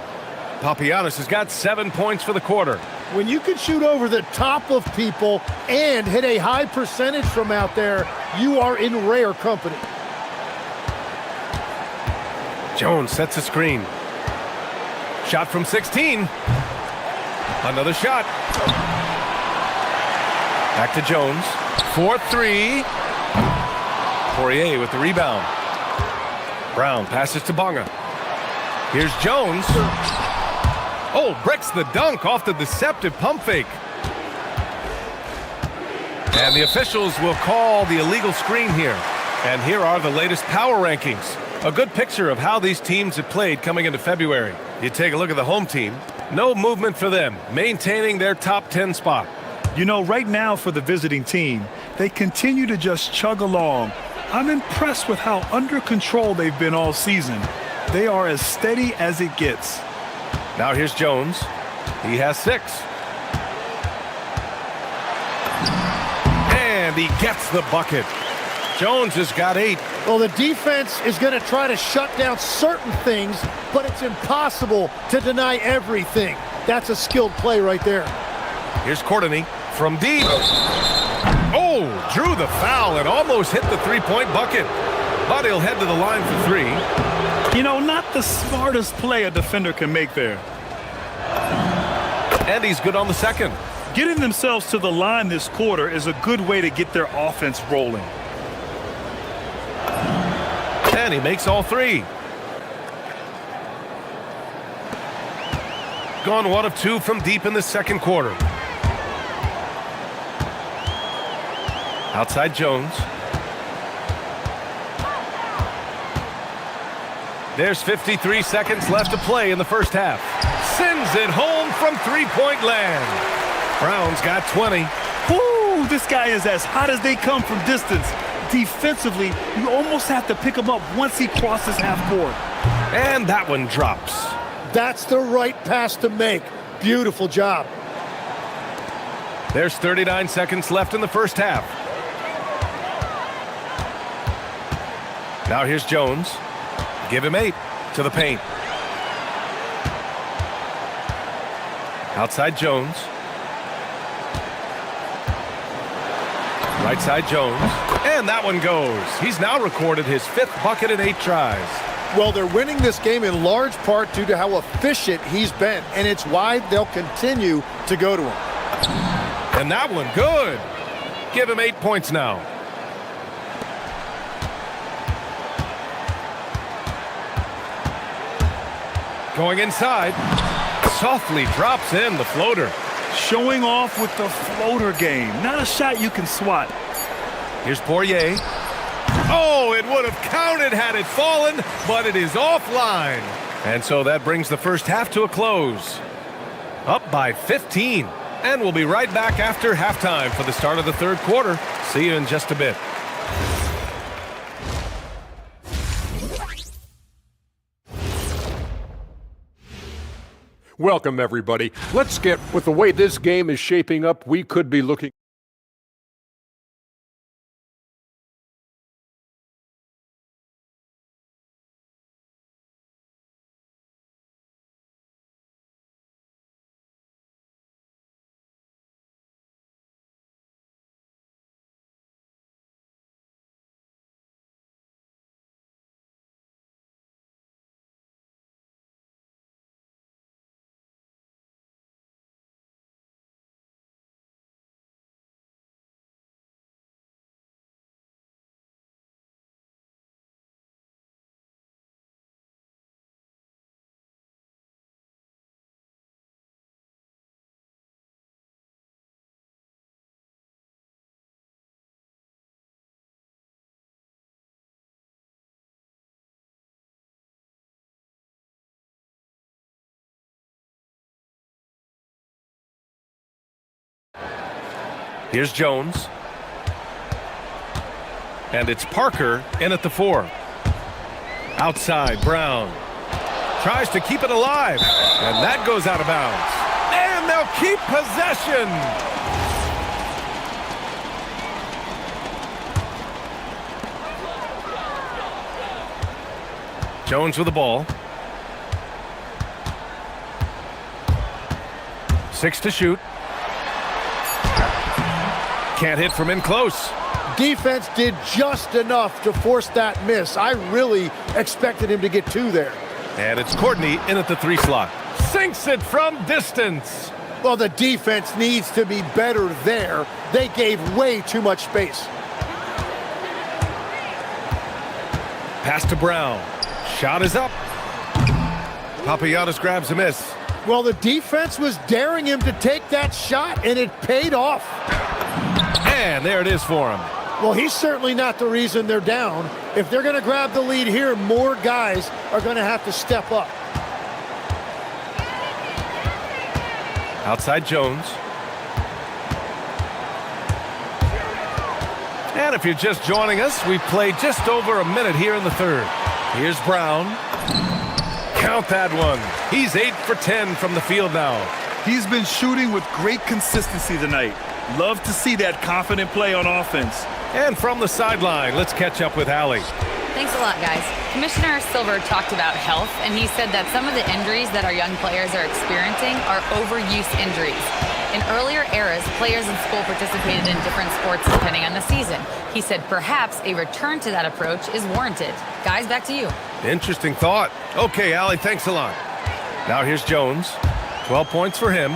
Papagiannis has got 7 points for the quarter. When you can shoot over the top of people and hit a high percentage from out there, you are in rare company. Jones sets a screen. Shot from 16. Another shot. Back to Jones. 4-3. Poirier with the rebound. Brown passes to Bonga. Here's Jones. Oh, breaks the dunk off the deceptive pump fake. And the officials will call the illegal screen here. And here are the latest power rankings. A good picture of how these teams have played coming into February. You take a look at the home team. No movement for them, maintaining their top 10 spot. You know, right now for the visiting team, they continue to just chug along. I'm impressed with how under control they've been all season. They are as steady as it gets. Now here's Jones. He has 6. And he gets the bucket. Jones has got 8. Well, the defense is going to try to shut down certain things, but it's impossible to deny everything. That's a skilled play right there. Here's Courtney from deep. Oh, drew the foul and almost hit the three-point bucket. But he'll head to the line for 3. You know, not the smartest play a defender can make there. And he's good on the second. Getting themselves to the line this quarter is a good way to get their offense rolling. And he makes all 3. Gone 1 of 2 from deep in the second quarter. Outside Jones. There's 53 seconds left to play in the first half. Sends it home from three-point land. Brown's got 20. Woo, this guy is as hot as they come from distance. Defensively, you almost have to pick him up once he crosses half court. And that one drops. That's the right pass to make. Beautiful job. There's 39 seconds left in the first half. Now here's Jones. Give him 8 to the paint. Outside Jones. Right side Jones. And that one goes. He's now recorded his 5th bucket in 8 tries. Well, they're winning this game in large part due to how efficient he's been, and it's why they'll continue to go to him. And that one good. Give him 8 points now. Going inside. Softly drops in the floater. Showing off with the floater game. Not a shot you can swat. Here's Poirier. Oh, it would have counted had it fallen, but it is offline. And so that brings the first half to a close. Up by 15. And we'll be right back after halftime for the start of the third quarter. See you in just a bit. Welcome, everybody. Let's get with the way this game is shaping up. We could be looking. Here's Jones. And it's Parker in at the 4. Outside, Brown. Tries to keep it alive. And that goes out of bounds. And they'll keep possession. Jones with the ball. 6 to shoot. Can't hit from in close. Defense did just enough to force that miss. I really expected him to get 2 there. And it's Courtney in at the 3 slot. Sinks it from distance. Well, the defense needs to be better there. They gave way too much space. Pass to Brown. Shot is up. Papagiannis grabs a miss. Well, the defense was daring him to take that shot, and it paid off. And there it is for him. Well, he's certainly not the reason they're down. If they're going to grab the lead here, more guys are going to have to step up. Outside Jones. And if you're just joining us, we've played just over a minute here in the third. Here's Brown. Count that one. He's 8 for 10 from the field now. He's been shooting with great consistency tonight. Love to see that confident play on offense. And from the sideline, let's catch up with Allie. Thanks a lot, guys. Commissioner Silver talked about health, and he said that some of the injuries that our young players are experiencing are overuse injuries. In earlier eras, players in school participated in different sports depending on the season. He said perhaps a return to that approach is warranted. Guys, back to you. Interesting thought. Okay, Allie, thanks a lot. Now here's Jones. 12 points for him.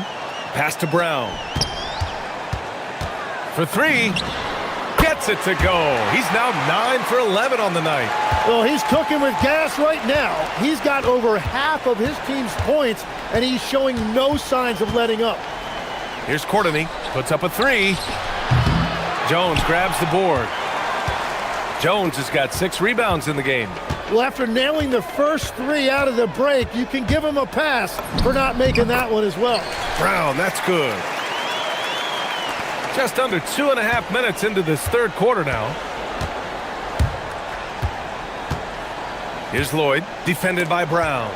Pass to Brown. For three. Gets it to go. He's now 9 for 11 on the night. Well, he's cooking with gas right now. He's got over half of his team's points, and he's showing no signs of letting up. Here's Courtney. Puts up a three. Jones grabs the board. Jones has got 6 rebounds in the game. Well, after nailing the first 3 out of the break, you can give him a pass for not making that one as well. Brown, that's good. Just under 2.5 minutes into this third quarter now. Here's Lloyd, defended by Brown.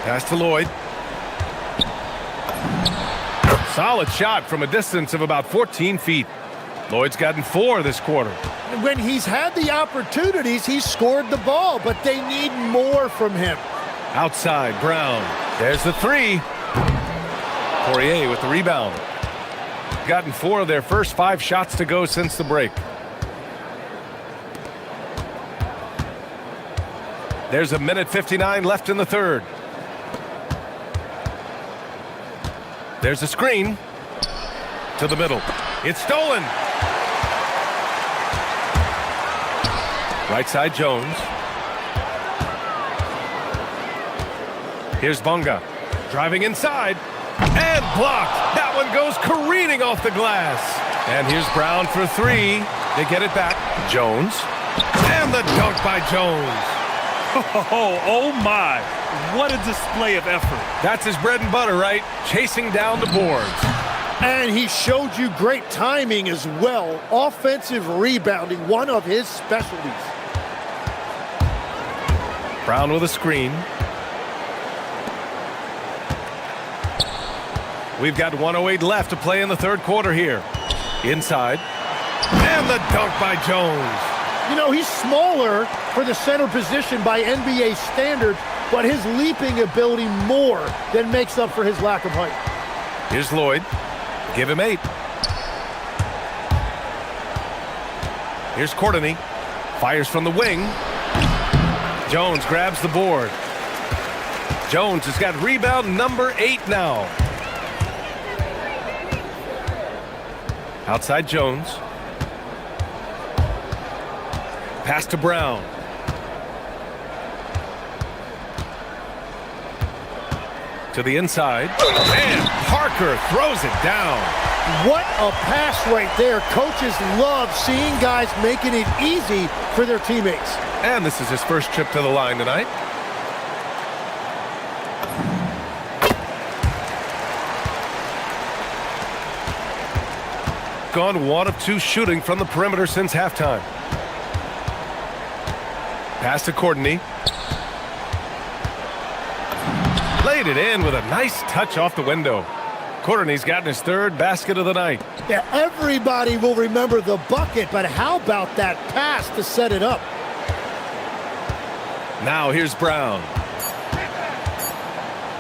Pass to Lloyd. Solid shot from a distance of about 14 feet. Lloyd's gotten 4 this quarter. When he's had the opportunities, he's scored the ball, but they need more from him. Outside, Brown. There's the three. Poirier with the rebound. Gotten 4 of their first 5 shots to go since the break. There's 1:59 left in the third. There's a screen. To the middle. It's stolen. Right side, Jones. Here's Bunga. Driving inside. And blocked. That one goes careening off the glass. And here's Brown for 3. They get it back. Jones. And the dunk by Jones. Oh my. What a display of effort. That's his bread and butter, right? Chasing down the boards. And he showed you great timing as well. Offensive rebounding, one of his specialties. Brown with a screen. We've got 1:08 left to play in the third quarter here. Inside. And the dunk by Jones. You know, he's smaller for the center position by NBA standards, but his leaping ability more than makes up for his lack of height. Here's Lloyd. Give him 8. Here's Courtney. Fires from the wing. Jones grabs the board. Jones has got rebound number 8 now. Outside Jones. Pass to Brown. To the inside. And Parker throws it down. What a pass right there. Coaches love seeing guys making it easy for their teammates. And this is his first trip to the line tonight. Gone 1 of 2 shooting from the perimeter since halftime. Pass to Courtney. Laid it in with a nice touch off the window. Courtney's gotten his 3rd basket of the night. Yeah, everybody will remember the bucket, but how about that pass to set it up? Now here's Brown.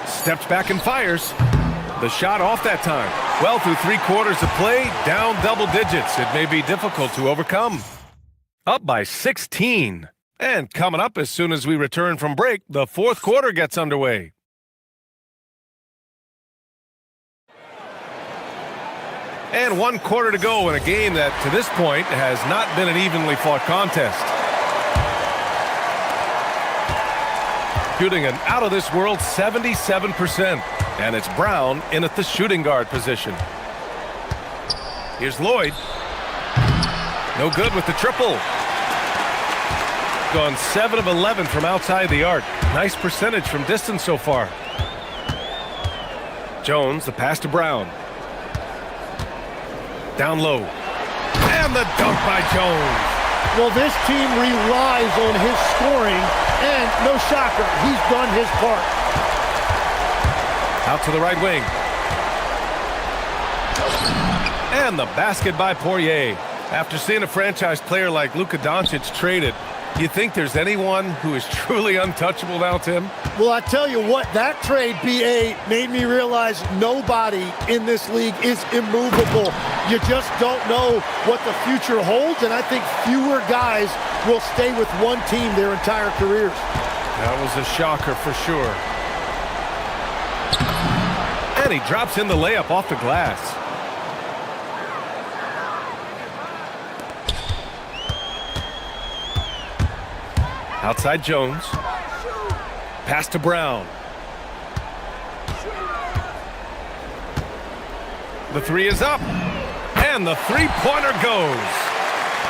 Steps back and fires. The shot off that time. Well, through 3 quarters of play, down double digits. It may be difficult to overcome. Up by 16. And coming up as soon as we return from break, the fourth quarter gets underway. And 1 quarter to go in a game that, to this point, has not been an evenly fought contest. Shooting an out-of-this-world 77%. And it's Brown in at the shooting guard position. Here's Lloyd. No good with the triple. Gone 7 of 11 from outside the arc. Nice percentage from distance so far. Jones, the pass to Brown. Down low. And the dunk by Jones. Well, this team relies on his scoring, and no shocker, he's done his part. Out to the right wing. And the basket by Poirier. After seeing a franchise player like Luka Doncic traded, do you think there's anyone who is truly untouchable now, Tim? Well, I tell you what, that trade, BA, made me realize nobody in this league is immovable. You just don't know what the future holds, and I think fewer guys will stay with one team their entire careers. That was a shocker for sure. And he drops in the layup off the glass. Outside Jones. Pass to Brown. The three is up. And the three-pointer goes.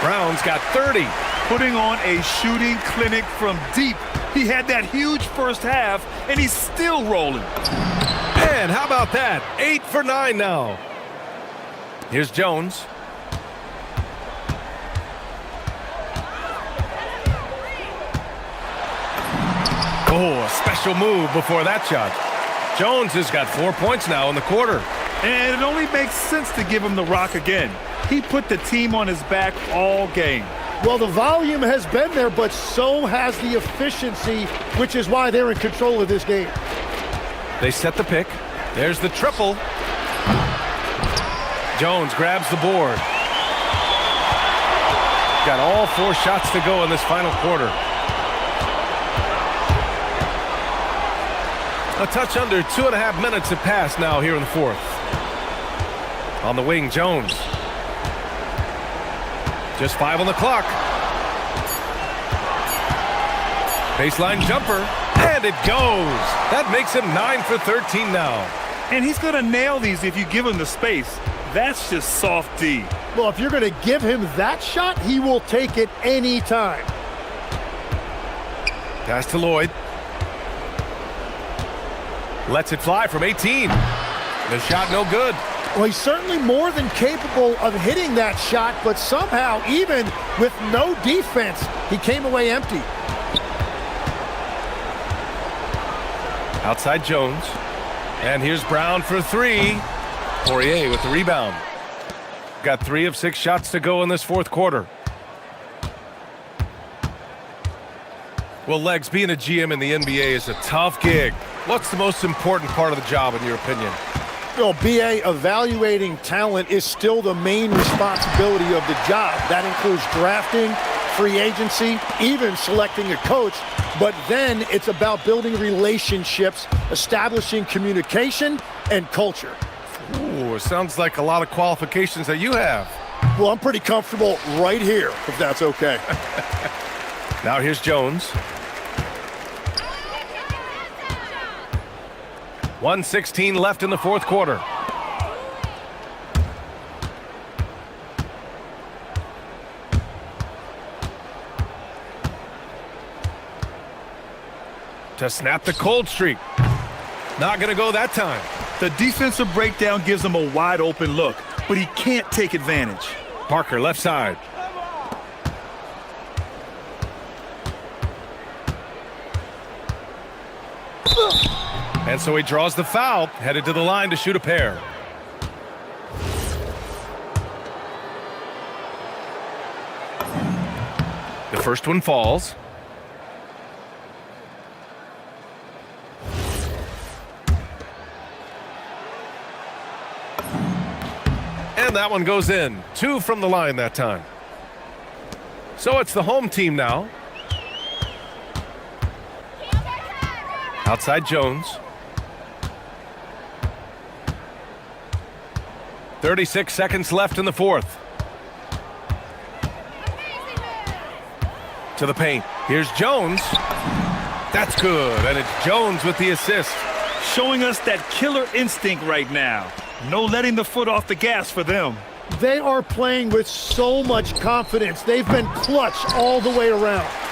Brown's got 30. Putting on a shooting clinic from deep. He had that huge first half, and he's still rolling. And how about that? 8 for 9 now. Here's Jones. Oh, a special move before that shot. Jones has got 4 points now in the quarter. And it only makes sense to give him the rock again. He put the team on his back all game. Well, the volume has been there, but so has the efficiency, which is why they're in control of this game. They set the pick. There's the triple. Jones grabs the board. Got all 4 shots to go in this final quarter. A touch under 2.5 minutes have passed now here in the fourth. On the wing, Jones. Just 5 on the clock. Baseline jumper, and it goes. That makes him 9 for 13 now. And he's going to nail these if you give him the space. That's just soft D. Well, if you're going to give him that shot, he will take it any time. Pass to Lloyd. Lets it fly from 18. The shot no good. Well, he's certainly more than capable of hitting that shot, but somehow, even with no defense, he came away empty. Outside Jones. And here's Brown for 3. Poirier with the rebound. Got 3 of 6 shots to go in this fourth quarter. Well, Legs, being a GM in the NBA is a tough gig. What's the most important part of the job, in your opinion? Well, BA, evaluating talent is still the main responsibility of the job. That includes drafting, free agency, even selecting a coach. But then it's about building relationships, establishing communication, and culture. Ooh, it sounds like a lot of qualifications that you have. Well, I'm pretty comfortable right here, if that's okay. Now here's Jones. 1:16 left in the fourth quarter. To snap the cold streak. Not going to go that time. The defensive breakdown gives him a wide open look, but he can't take advantage. Parker left side. And so he draws the foul, headed to the line to shoot a pair. The first one falls. And that one goes in. 2 from the line that time. So it's the home team now. Outside Jones. 36 seconds left in the fourth. To the paint. Here's Jones. That's good, and it's Jones with the assist. Showing us that killer instinct right now. No letting the foot off the gas for them. They are playing with so much confidence. They've been clutch all the way around.